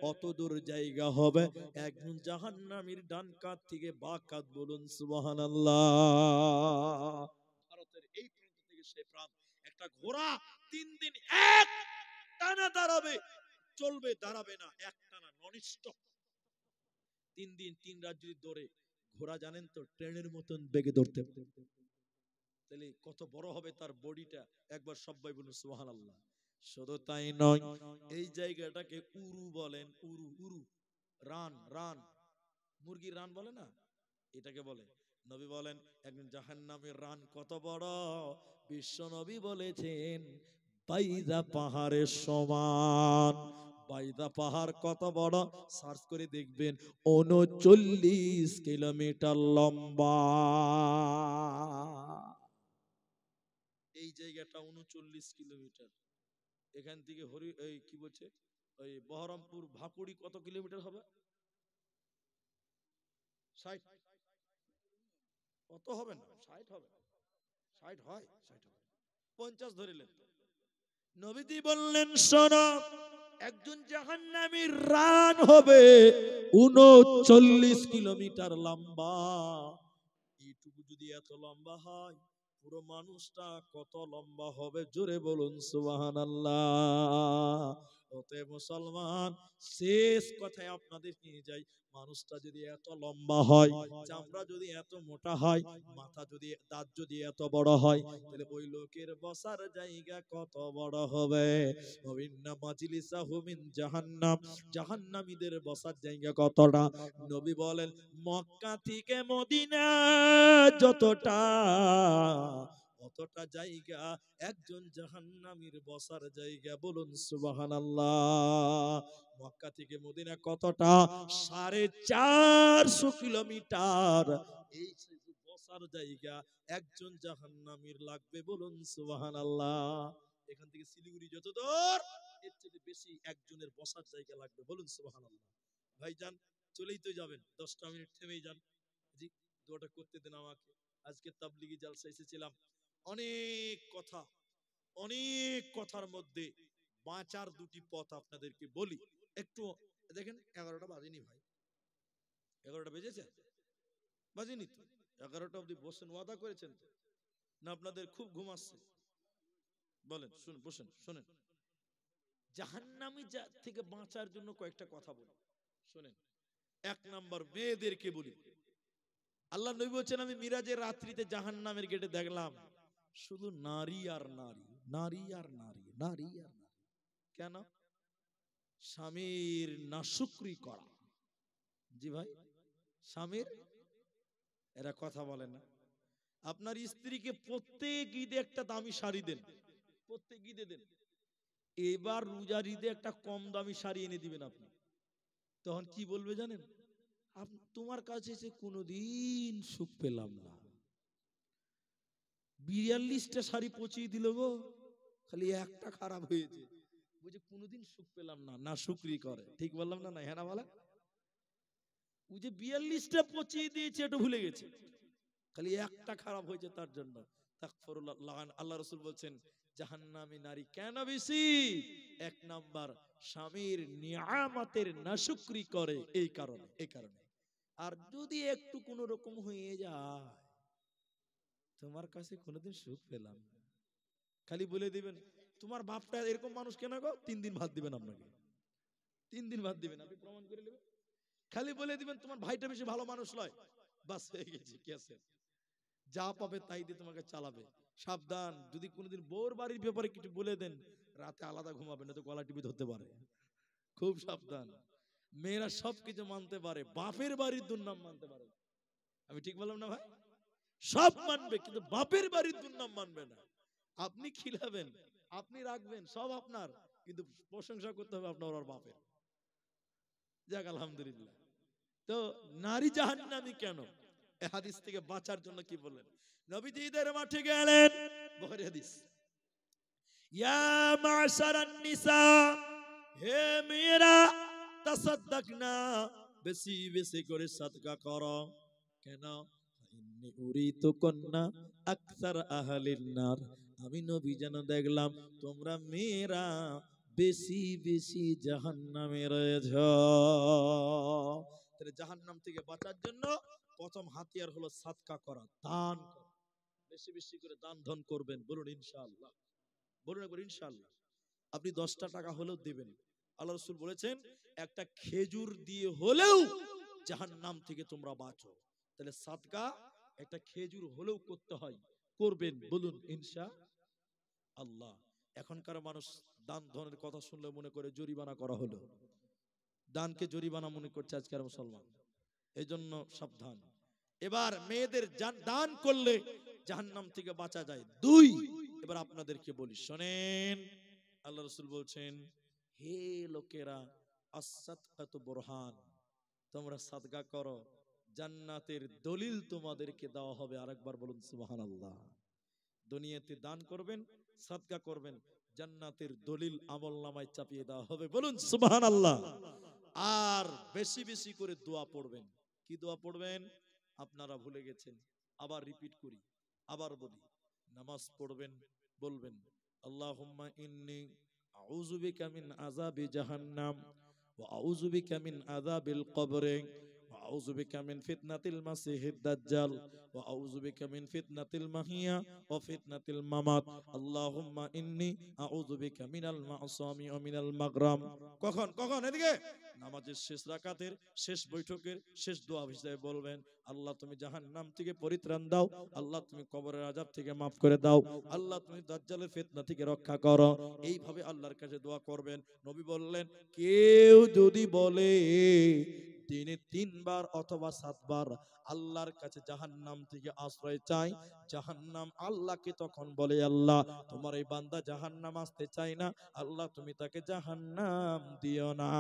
অত দূর জায়গা হবে একজন জাহান্নামীর ডান কাঁধ থেকে বাঁ কাঁধ। বলুন সুবহানাল্লাহ। ভারতের এই প্রান্ত থেকে সেই প্রান্ত একটা ঘোড়া 3 দিন এক টানা দাঁড়াবে, চলবে, দাঁড়াবে না, এক টানা নন স্টপ 3 দিন 3 রাত যদি দৌড়ে, ঘোড়া জানেন তো ট্রেনের মতন বেগে দৌড়তে, তাহলে কত বড় হবে তার বডিটা, একবার সবাই বলুন সুবহানাল্লাহ। শুধু তাই নয়, এই জায়গাটাকে উরু বলেন, উরু, উরু, রান, রান, মুরগির রান বলে না, এটাকে বলে। নবী বলেন একজন জাহান্নামের রান কত বড়? বিশ্ব নবী বলেছেন বাইদা পাহাড়ের সমান। বাইদা পাহাড় কত বড়? সার্চ করে দেখবেন 39 কিলোমিটার লম্বা। এই জায়গাটা 39 কিলোমিটার। এখান থেকে এই কি বলছে, ওই বহরমপুর ভাকুড়ি কত কিলোমিটার হবে? 60? কত হবে না, 60 হবে, 60 হয়, 60 হবে, 50 ধরিলেন। নবীজি বললেন শোনো, একজন জাহান্নামীর রান হবে 39 কিলোমিটার লম্বা। এইটুকু যদি এত লম্বা হয়, পুরো মানুষটা কত লম্বা হবে? জোরে বলুন সুবহানাল্লাহ। ওতে মুসলমান, শেষ কথায় আপনাদের নিয়ে যাই, মানুষটা যদি এত লম্বা হয়, চামড়া যদি এত মোটা হয়, মাথা যদি, দাঁত যদি এত বড় হয়, তাহলে ওই লোকের বসার জায়গা কত বড় হবে? ওয়াইন্না মাজলিসাহু মিন জাহান্নাম, জাহান্নামীদের বসার জায়গা কতটা? নবী বলেন মক্কা থেকে মদিনা যতটা, অতটা জায়গা একজন জাহান্নামীর বসার জায়গা। বলুন সুবহানাল্লাহ। মক্কা থেকে মদিনা কতটা? 450 কিলোমিটার। এই বসার জায়গা একজন জাহান্নামীর লাগবে। বলুন সুবহানাল্লাহ। এখান থেকে শিলিগুড়ি যত দূর, এর চেয়ে বেশি একজনের বসার জায়গা লাগবে। বলুন সুবহানাল্লাহ। ভাইজান চলেই তো যাবেন, 10টা মিনিট থেমেই যান। জি, দোয়াটা করতে দেন আমাকে। আজকে তাবলিগি জালসা এসেছিলাম, অনেক কথা, অনেক কথার মধ্যে বাঁচার দুটি পথ আপনাদেরকে বলি। একটু দেখেন, 11টা বাজেনি ভাই, 11টা বেজেছে? বাজেনি তো। 11টা অবধি বসেন, ওয়াদা করেছেন তো? না আপনাদের খুব ঘুম আসছে? বলেন, শুন, বসেন, শোনেন। জাহান্নামী থেকে বাঁচার জন্য কয়েকটা কথা বলি, শোনেন। 1 নাম্বার, মেয়েদেরকে বলি। আল্লাহ নবী বলছেন আমি মিরাজের রাত্রিতে জাহান্নামের গেটে দেখলাম শুধু নারী আর নারী, নারী আর নারী, নারী আর নারী। কেন? স্বামীর নাশুকরি করা। জি ভাই, স্বামীর, এরা কথা বলে না। আপনার স্ত্রীকে প্রত্যেক ঈদে একটা দামি শাড়ি দেন, প্রত্যেক ঈদে দেন। এবার রোজার ঈদে একটা কম দামি শাড়ি এনে দিবেন আপনি, তখন কি বলবে জানেন? তোমার কাছে এসে কোনোদিন সুখ পেলাম না, 42টা শাড়ি পচিয়ে দিল গো, খালি একটা খারাপ হয়েছে। বুঝে কোনোদিন সুখ পেলাম না, না শুকরি করে। ঠিক বললাম না? না হ্যাঁ না বলে? ওই যে 42টা পচিয়ে দিয়েছে, এটা ভুলে গেছে, খালি একটা খারাপ হয়েছে তার জন্য। তাকফিরুল্লাহ, আল্লাহ রাসূল বলছেন জাহান্নামী নারী কেন বেশি? এক নাম্বার, স্বামীর নিয়ামতের নাশুকরি করে, এই কারণে, এই কারণে। আর যদি একটু কোন রকম হয়ে যায়, তোমার কাছে কোনোদিন সুখ পেলাম না, খালি বলে দিবেন তোমার বাপটা এরকম মানুষ কেন গো, 3 দিন ভাত দিবেন আপনাকে, 3 দিন ভাত দিবেন, আপনি প্রমাণ করে নেবেন। খালি বলে দিবেন তোমার ভাইটা বেশি ভালো মানুষ নয়, বাস হয়ে গেছে, কি আছে, যা পাবে তাই দিয়ে তোমাকে চালাবে। সাবধান, যদি কোনোদিন বউর বাড়ির ব্যাপারে কিছু বলে দেন, রাতে আলাদা ঘুমাবেন, না তো গলা টিপি ধরতে পারে। খুব সাবধান। মেয়েরা সবকিছু মানতে পারে, বাপের বাড়ির দুর্নাম মানতে পারে। আমি ঠিক বললাম না ভাই? সব মানবে, কিন্তু বাপের বাড়ির দুর্নাম মানবে না। আপনি খিলাবেন, আপনি রাখবেন, সব আপনার, কিন্তু প্রশংসা করতে হবে আপনার ওর বাপের। যাক আলহামদুলিল্লাহ। তো নারী জাহান্নামী কেন, এই হাদিস থেকে বাঁচার জন্য কি বললেন? নবীজি ঈদের মাঠে গেলেন, বুখারী হাদিস, ইয়া মাশারান নিসা, হে মেয়েরা, তাসাদদাকনা, বেশি বেশি করে সাদকা করো। কেন? ইন্নী উরিতু কন্না আকসার আহলিন নার, আমি নবী যেন দেখলাম তোমরা মেয়েরা বেশি বেশি জাহান্নামে রয়েছে। তাহলে জাহান্নাম থেকে বাঁচার জন্য প্রথম হাতিয়ার হলো সাদকা করা, দান করা। বেশি বেশি করে দান ধন করবেন, বলুন ইনশাআল্লাহ, বলুন একবার ইনশাআল্লাহ। আপনি 10টা টাকা হলেও দিবেন। আল্লাহ রাসূল বলেছেন একটা খেজুর দিয়ে হলেও জাহান্নাম থেকে তোমরা বাঁচো। তাহলে সাদকা একটা খেজুর হলেও করতে হয়, করবেন, বলুন ইনশাআল্লাহ। এখনকার মানুষ দান ধনের কথা শুনলে মনে করে জরিমানা করা হলো, দানকে জরিমানা মনে করছে আজকের মুসলমান, এই জন্য সাবধান। এবার মেয়েদের দান করলে জাহান্নাম থেকে বাঁচা যায়। 2, এবার আপনাদেরকে বলি, শোনেন, আল্লাহ রাসূল বলছেন হে লোকেরা, আস-সাদকাতু বুরহান, তোমরা সাদকা করো, জান্নাতের দলিল তোমাদেরকে দেওয়া হবে। আরেকবার বলুন সুবহানাল্লাহ। দুনিয়াতে দান করবেন, সাদকা করবেন, জান্নাতের দলিল আমলনামায় চাপিয়ে দেওয়া হবে, বলুন সুবহানাল্লাহ। আর বেশি বেশি করে দোয়া পড়বেন। কি দোয়া পড়বেন? আপনারা ভুলে গেছেন, আবার রিপিট করি, আবার বলি। নামাজ পড়বেন, বলবেন আল্লাহুম্মা ইন্নী আউযু বিকা মিন আযাবি জাহান্নাম ওয়া আউযু বিকা মিন আযাবিল কবর ওয়া আউযু বিকা মিন ফিতনাতিল মাসিহিদ দাজ্জাল ওয়া আউযু বিকা মিন ফিতনাতিল মাহিয়া ওয়া ফিতনাতিল মামাত। আল্লাহুম্মা ইন্নী আউযু বিকা মিনাল মা'সামি ওয়া মিনাল মাগরাম। কখন কখন? এদিকে নামাজের শেষ রাকাতের শেষ বৈঠকের শেষ দোয়া হিসেবে বলবেন আল্লাহ তুমি জাহান্নাম থেকে পরিত্রাণ দাও, আল্লাহ তুমি কবরের আযাব থেকে maaf করে দাও, আল্লাহ তুমি দাজ্জালের ফিতনা থেকে রক্ষা করো। এইভাবে আল্লাহর কাছে দোয়া করবেন। নবী বললেন কেউ যদি বলে দিনে 3 বার অথবা 7 বার আল্লাহর কাছে জাহান্নাম থেকে আশ্রয় চাই, জাহান্নাম আল্লাহকে তখন বলে আল্লাহ তোমার এই বান্দা জাহান্নাম আসতে চায় না, আল্লাহ তুমি তাকে জাহান্নাম দিও না,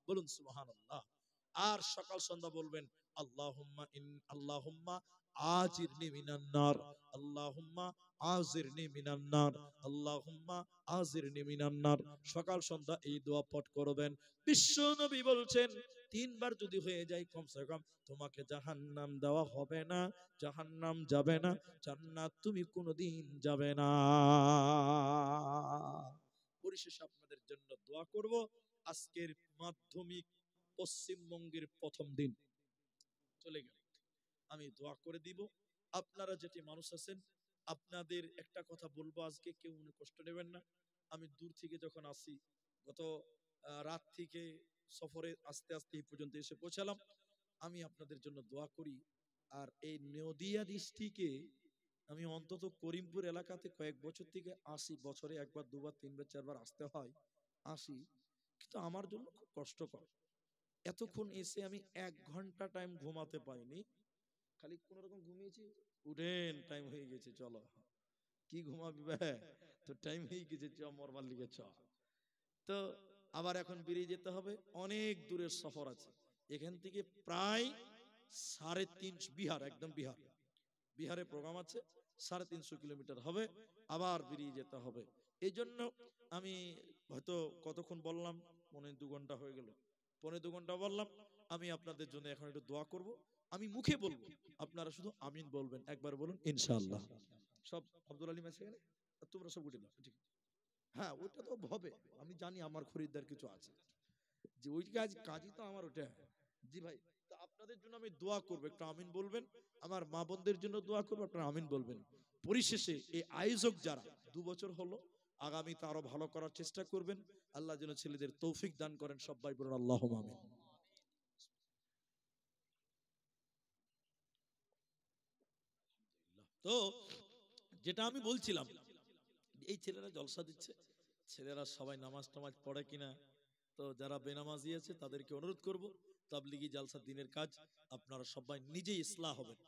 বলুন সুবহানাল্লাহ। আর সকাল সন্ধ্যা বলবেন আল্লাহুম্মা আজিরনি মিনান নার, আল্লাহুম্মা আজিরনি মিনান নার, আল্লাহুম্মা আজিরনি মিনান নার। সকাল সন্ধ্যা এই দোয়া পাঠ করবেন। বিশ্ব নবী বলছেন 3 বার যদি হয়ে যায় কমসে কম তোমাকে জাহান্নাম দেওয়া হবে না, জাহান্নাম যাবে না, জান্নাত তুমি কোনোদিন যাবে না। পরিশেষে আপনাদের জন্য দোয়া করব। আজকের মাধ্যমিক পশ্চিমবঙ্গের প্রথম দিন চলে গেল, আমি দোয়া করে দিব। আপনারা যেটি মানুষ আছেন, আপনাদের একটা কথা বলবো আজকে, কেউ মনে কষ্ট নেবেন না। আমি দূর থেকে যখন আসি, গত রাত থেকে সফরে আস্তে আস্তে এই পর্যন্ত এসে পৌঁছালাম, আমি আপনাদের জন্য দোয়া করি। আর এই নদিয়া ডিস্ট্রিক্টে আমি অন্তত করিমপুর এলাকাতে কয়েক বছর থেকে আসি, বছরে 1 বার 2 বার 3 বার 4 বার আসতে হয়, আসি, কিন্তু আমার জন্য খুব কষ্টকর। এতক্ষণ এসে আমি 1 ঘন্টা টাইম ঘুমাতে পাইনি, খালি কোন রকম ঘুমিয়েছি, উঠেন টাইম হয়ে গেছে চলো, কি ঘুমাবি ভাই, তো টাইম হয়ে গেছে, চ মরবার লিগে চ। তো আবার এখন বেরিয়ে যেতে হবে, অনেক দূরের সফর আছে, এখান থেকে প্রায় 3.5 বিহার, একদম বিহার, বিহারে প্রোগ্রাম আছে, 350 কিলোমিটার হবে, আবার বেরিয়ে যেতে হবে। এই জন্য আমি হয়তো কতক্ষণ বললাম, 1.5-2 ঘন্টা হয়ে গেল, 1.5-2 ঘন্টা বললাম। আমি আপনাদের জন্য এখন একটু দোয়া করব, আমি মুখে বলবো, আপনারা শুধু আমিন বলবেন, একবার বলুন ইনশাআল্লাহ। সব আব্দুল আলী আছে এখানে, তোমরা সব উঠে দাও, ঠিক? হ্যাঁ, ওইটা তো হবে, আমি জানি আমার খরিদ্দার কিছু আছে, যে ওই কাজই তো আমার ওটা। জি ভাই, তো আপনাদের জন্য আমি দোয়া করবো, একটু আমিন বলবেন। আমার মা বোনদের জন্য দোয়া করবো, আপনারা আমিন বলবেন। পরিশেষে এই আয়োজক যারা 2 বছর হলো, আগামীতে আরো ভালো করার চেষ্টা করবেন। আল্লাহ যেন ছেলেদের তৌফিক দান করেন, সবাই বলুন আল্লাহুম্মা আমিন। তো যেটা আমি বলছিলাম, এই ছেলেরা জলসা দিচ্ছে, ছেলেরা সবাই নামাজ টামাজ পড়ে কিনা, তো যারা বেনামাজি আছে তাদেরকে অনুরোধ করব, তাবলিগি জালসা দিনের কাজ, আপনারা সবাই নিজেই ইসলাহ হবেন,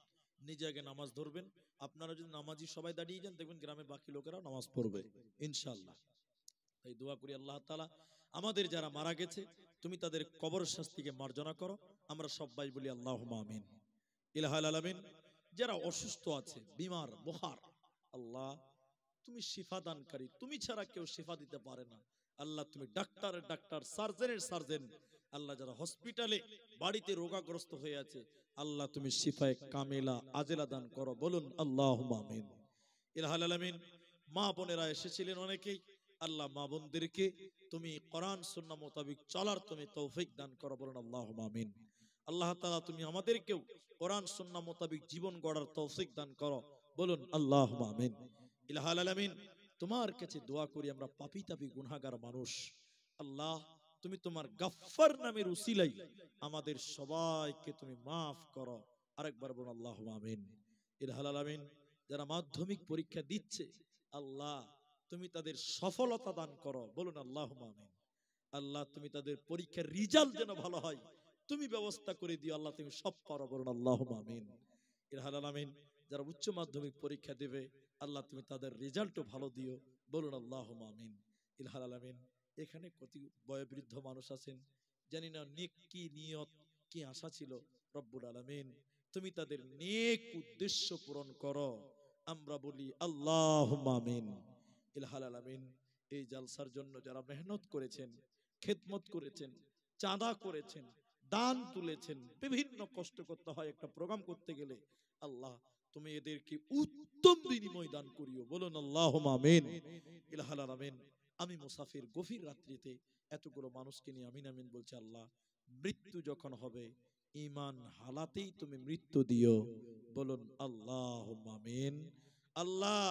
নিজে আগে নামাজ ধরবেন। আপনারা যদি নামাজি সবাই দাঁড়িয়ে যান, দেখবেন গ্রামে বাকি লোকেরা নামাজ পড়বে ইনশাআল্লাহ। তাই দোয়া করি আল্লাহ তাআলা আমাদের যারা মারা গেছে, তুমি তাদের কবর শাস্তিকে মার্জনা করো, আমরা সবাই বলি আল্লাহুম্মা আমিন। ইলাহাল আলামিন। যারা অসুস্থ আছে, বিমার বোহার, আল্লাহ তুমি শিফা দানকারী, তুমি ছাড়া কেউ শিফা দিতে পারে না। আল্লাহ তুমি ডাক্তারের ডাক্তার, সার্জনের সার্জন। আল্লাহ যারা হসপিটালে বাড়িতে রোগাগ্রস্ত হয়ে আছে, আল্লাহ তুমি শিফায়ে কামেলা আজেলা দান করো, বলুন আল্লাহুম্মা আমিন। ইলাহাল আলামিন। মা বোনেরা এসেছিলেন অনেকেই, আল্লাহ মা বোনদেরকে তুমি কোরআন সুন্নাহ মোতাবেক চলার তুমি তৌফিক দান করো, বলুন আল্লাহুম্মা আমিন। আল্লাহ তাআলা তুমি আমাদেরকেও কোরআন সুন্নাহ মোতাবেক জীবন গড়ার তৌফিক দান করো, বলুন আল্লাহুম্মা আমিন। ইলাহাল আলামিন। তোমার কাছে দোয়া করি, আমরা পাপী তাপী গুনাহগার মানুষ, আল্লাহ তুমি তোমার গাফফার নামের উসিলাই আমাদের সবাইকে তুমি মাফ করো, আরেকবার বলুন আল্লাহুম্মা আমিন। ইলাহাল আলামিন। যারা মাধ্যমিক পরীক্ষা দিচ্ছে, আল্লাহ তুমি তাদের সফলতা দান করো, বলুন আল্লাহুম্মা আমিন। আল্লাহ তুমি তাদের পরীক্ষার রেজাল্ট যেন ভালো হয় তুমি ব্যবস্থা করে দিও, আল্লাহ তুমি সব পারো, বলুন আল্লাহুম্মা আমিন। ইলাহাল আলামিন। যারা উচ্চ মাধ্যমিক পরীক্ষা দেবে, আল্লাহ তুমি তাদের রেজাল্টও ভালো দিও, বলুন আল্লাহুম্মা আমিন। ইলাহাল আলামিন। এখানে কত বয়োবৃদ্ধ মানুষ আছেন, জানি না নেক কি নিয়ত কি আশা ছিল, রব্বুল আলামিন তুমি তাদের নেক উদ্দেশ্য পূরণ করো, আমরা বলি আল্লাহুম্মা আমিন। ইলাহাল আলামিন। এই জালসার জন্য যারা মেহনত করেছেন, খেদমত করেছেন, চাঁদা করেছেন, দান তুলেছেন, বিভিন্ন কষ্ট করতে হয় একটা প্রোগ্রাম করতে গেলে, আল্লাহ তুমি এদেরকে উত্তম বিনিময় দান করিও, বলুন আল্লাহুম্মা আমিন। ইলাহাল আলামিন। আমি মুসাফির, গভীর রাত্রিতে এতগুলো মানুষকে নিয়ে আমিন আমিন বলছি। আল্লাহ মৃত্যু যখন হবে, ঈমান হালাতেই তুমি মৃত্যু দিও, বলুন আল্লাহুম্মা আমিন। আল্লাহ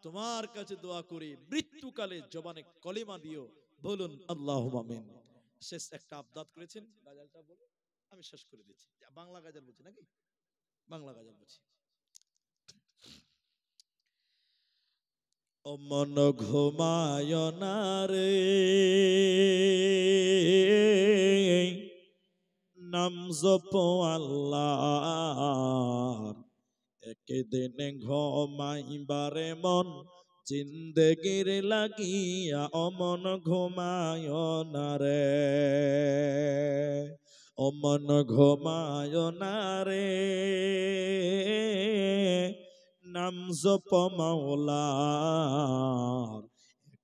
তোমার কাছে দোয়া করি, মৃত্যুকালে জবানে কলিমা দিও, বলুন আল্লাহুম্মা আমিন। শেষ একটা আবদাত করেছেন, গাজালটা বলো, আমি শেষ করে দিচ্ছি। বাংলা গাজাল বলছি নাকি? বাংলা গাজাল বলছি। ও মন ঘুমায় না রে, নাম জপ আল্লাহর, একদিন ঘুমাইবারে মন জিন্দেগির লাগিয়া, অমন ঘুমায় না রে, অমন ঘুমায় না রে, নাম জপ মাওলার,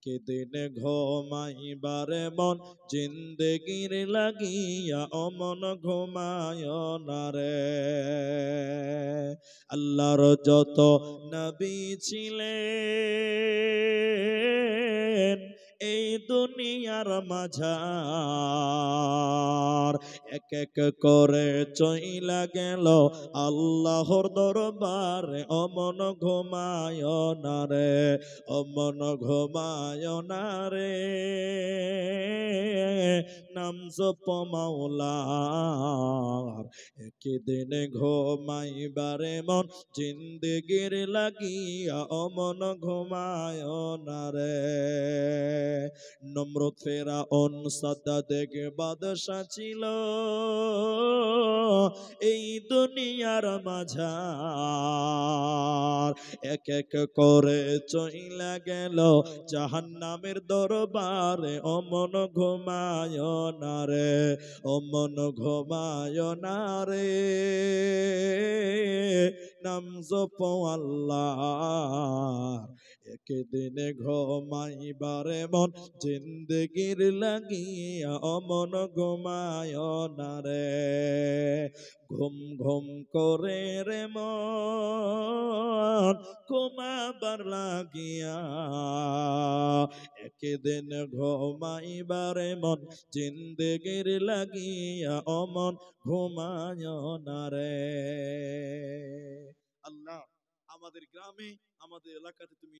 একদিন ঘুমাইবারে মন জিন্দেগির লাগিয়া, অমন ঘুমায় না রে। আল্লাহর যত নবী ছিলেন এই দুনিয়ার মাঝার, এক এক করে চইলা গেল আল্লাহর দরবারে, অমন ঘুমায় না রে, অমন ঘুমায় না রে, নাম জপ মাওলার, একদিন ঘুমাইবারে মন জিন্দেগির লাগিয়া, অমন ঘুমায় না রে। নমরুদ ফেরাউন সাদ্দাত বাদশা ছিল, এই দুনিয়ার মাঝার, এক এক করে চইলা গেল জাহান্নামের দরবারে। ও মন ঘুমায় না রে, ও মন ঘুমায় না রে, নাম জপ আল্লাহর। একদিনে ঘুমাইবারে মন জিন্দেগির লাগিয়া, ও মন ঘুমায় না রে। ঘুম ঘুম করে রে মন ঘুমাবার লাগিয়া, একদিন ঘুমাইবারে মন জিন্দেগির লাগিয়া, ও মন ঘুমায় না রে। আল্লাহ, আমাদের গ্রামে আমাদের এলাকাতে তুমি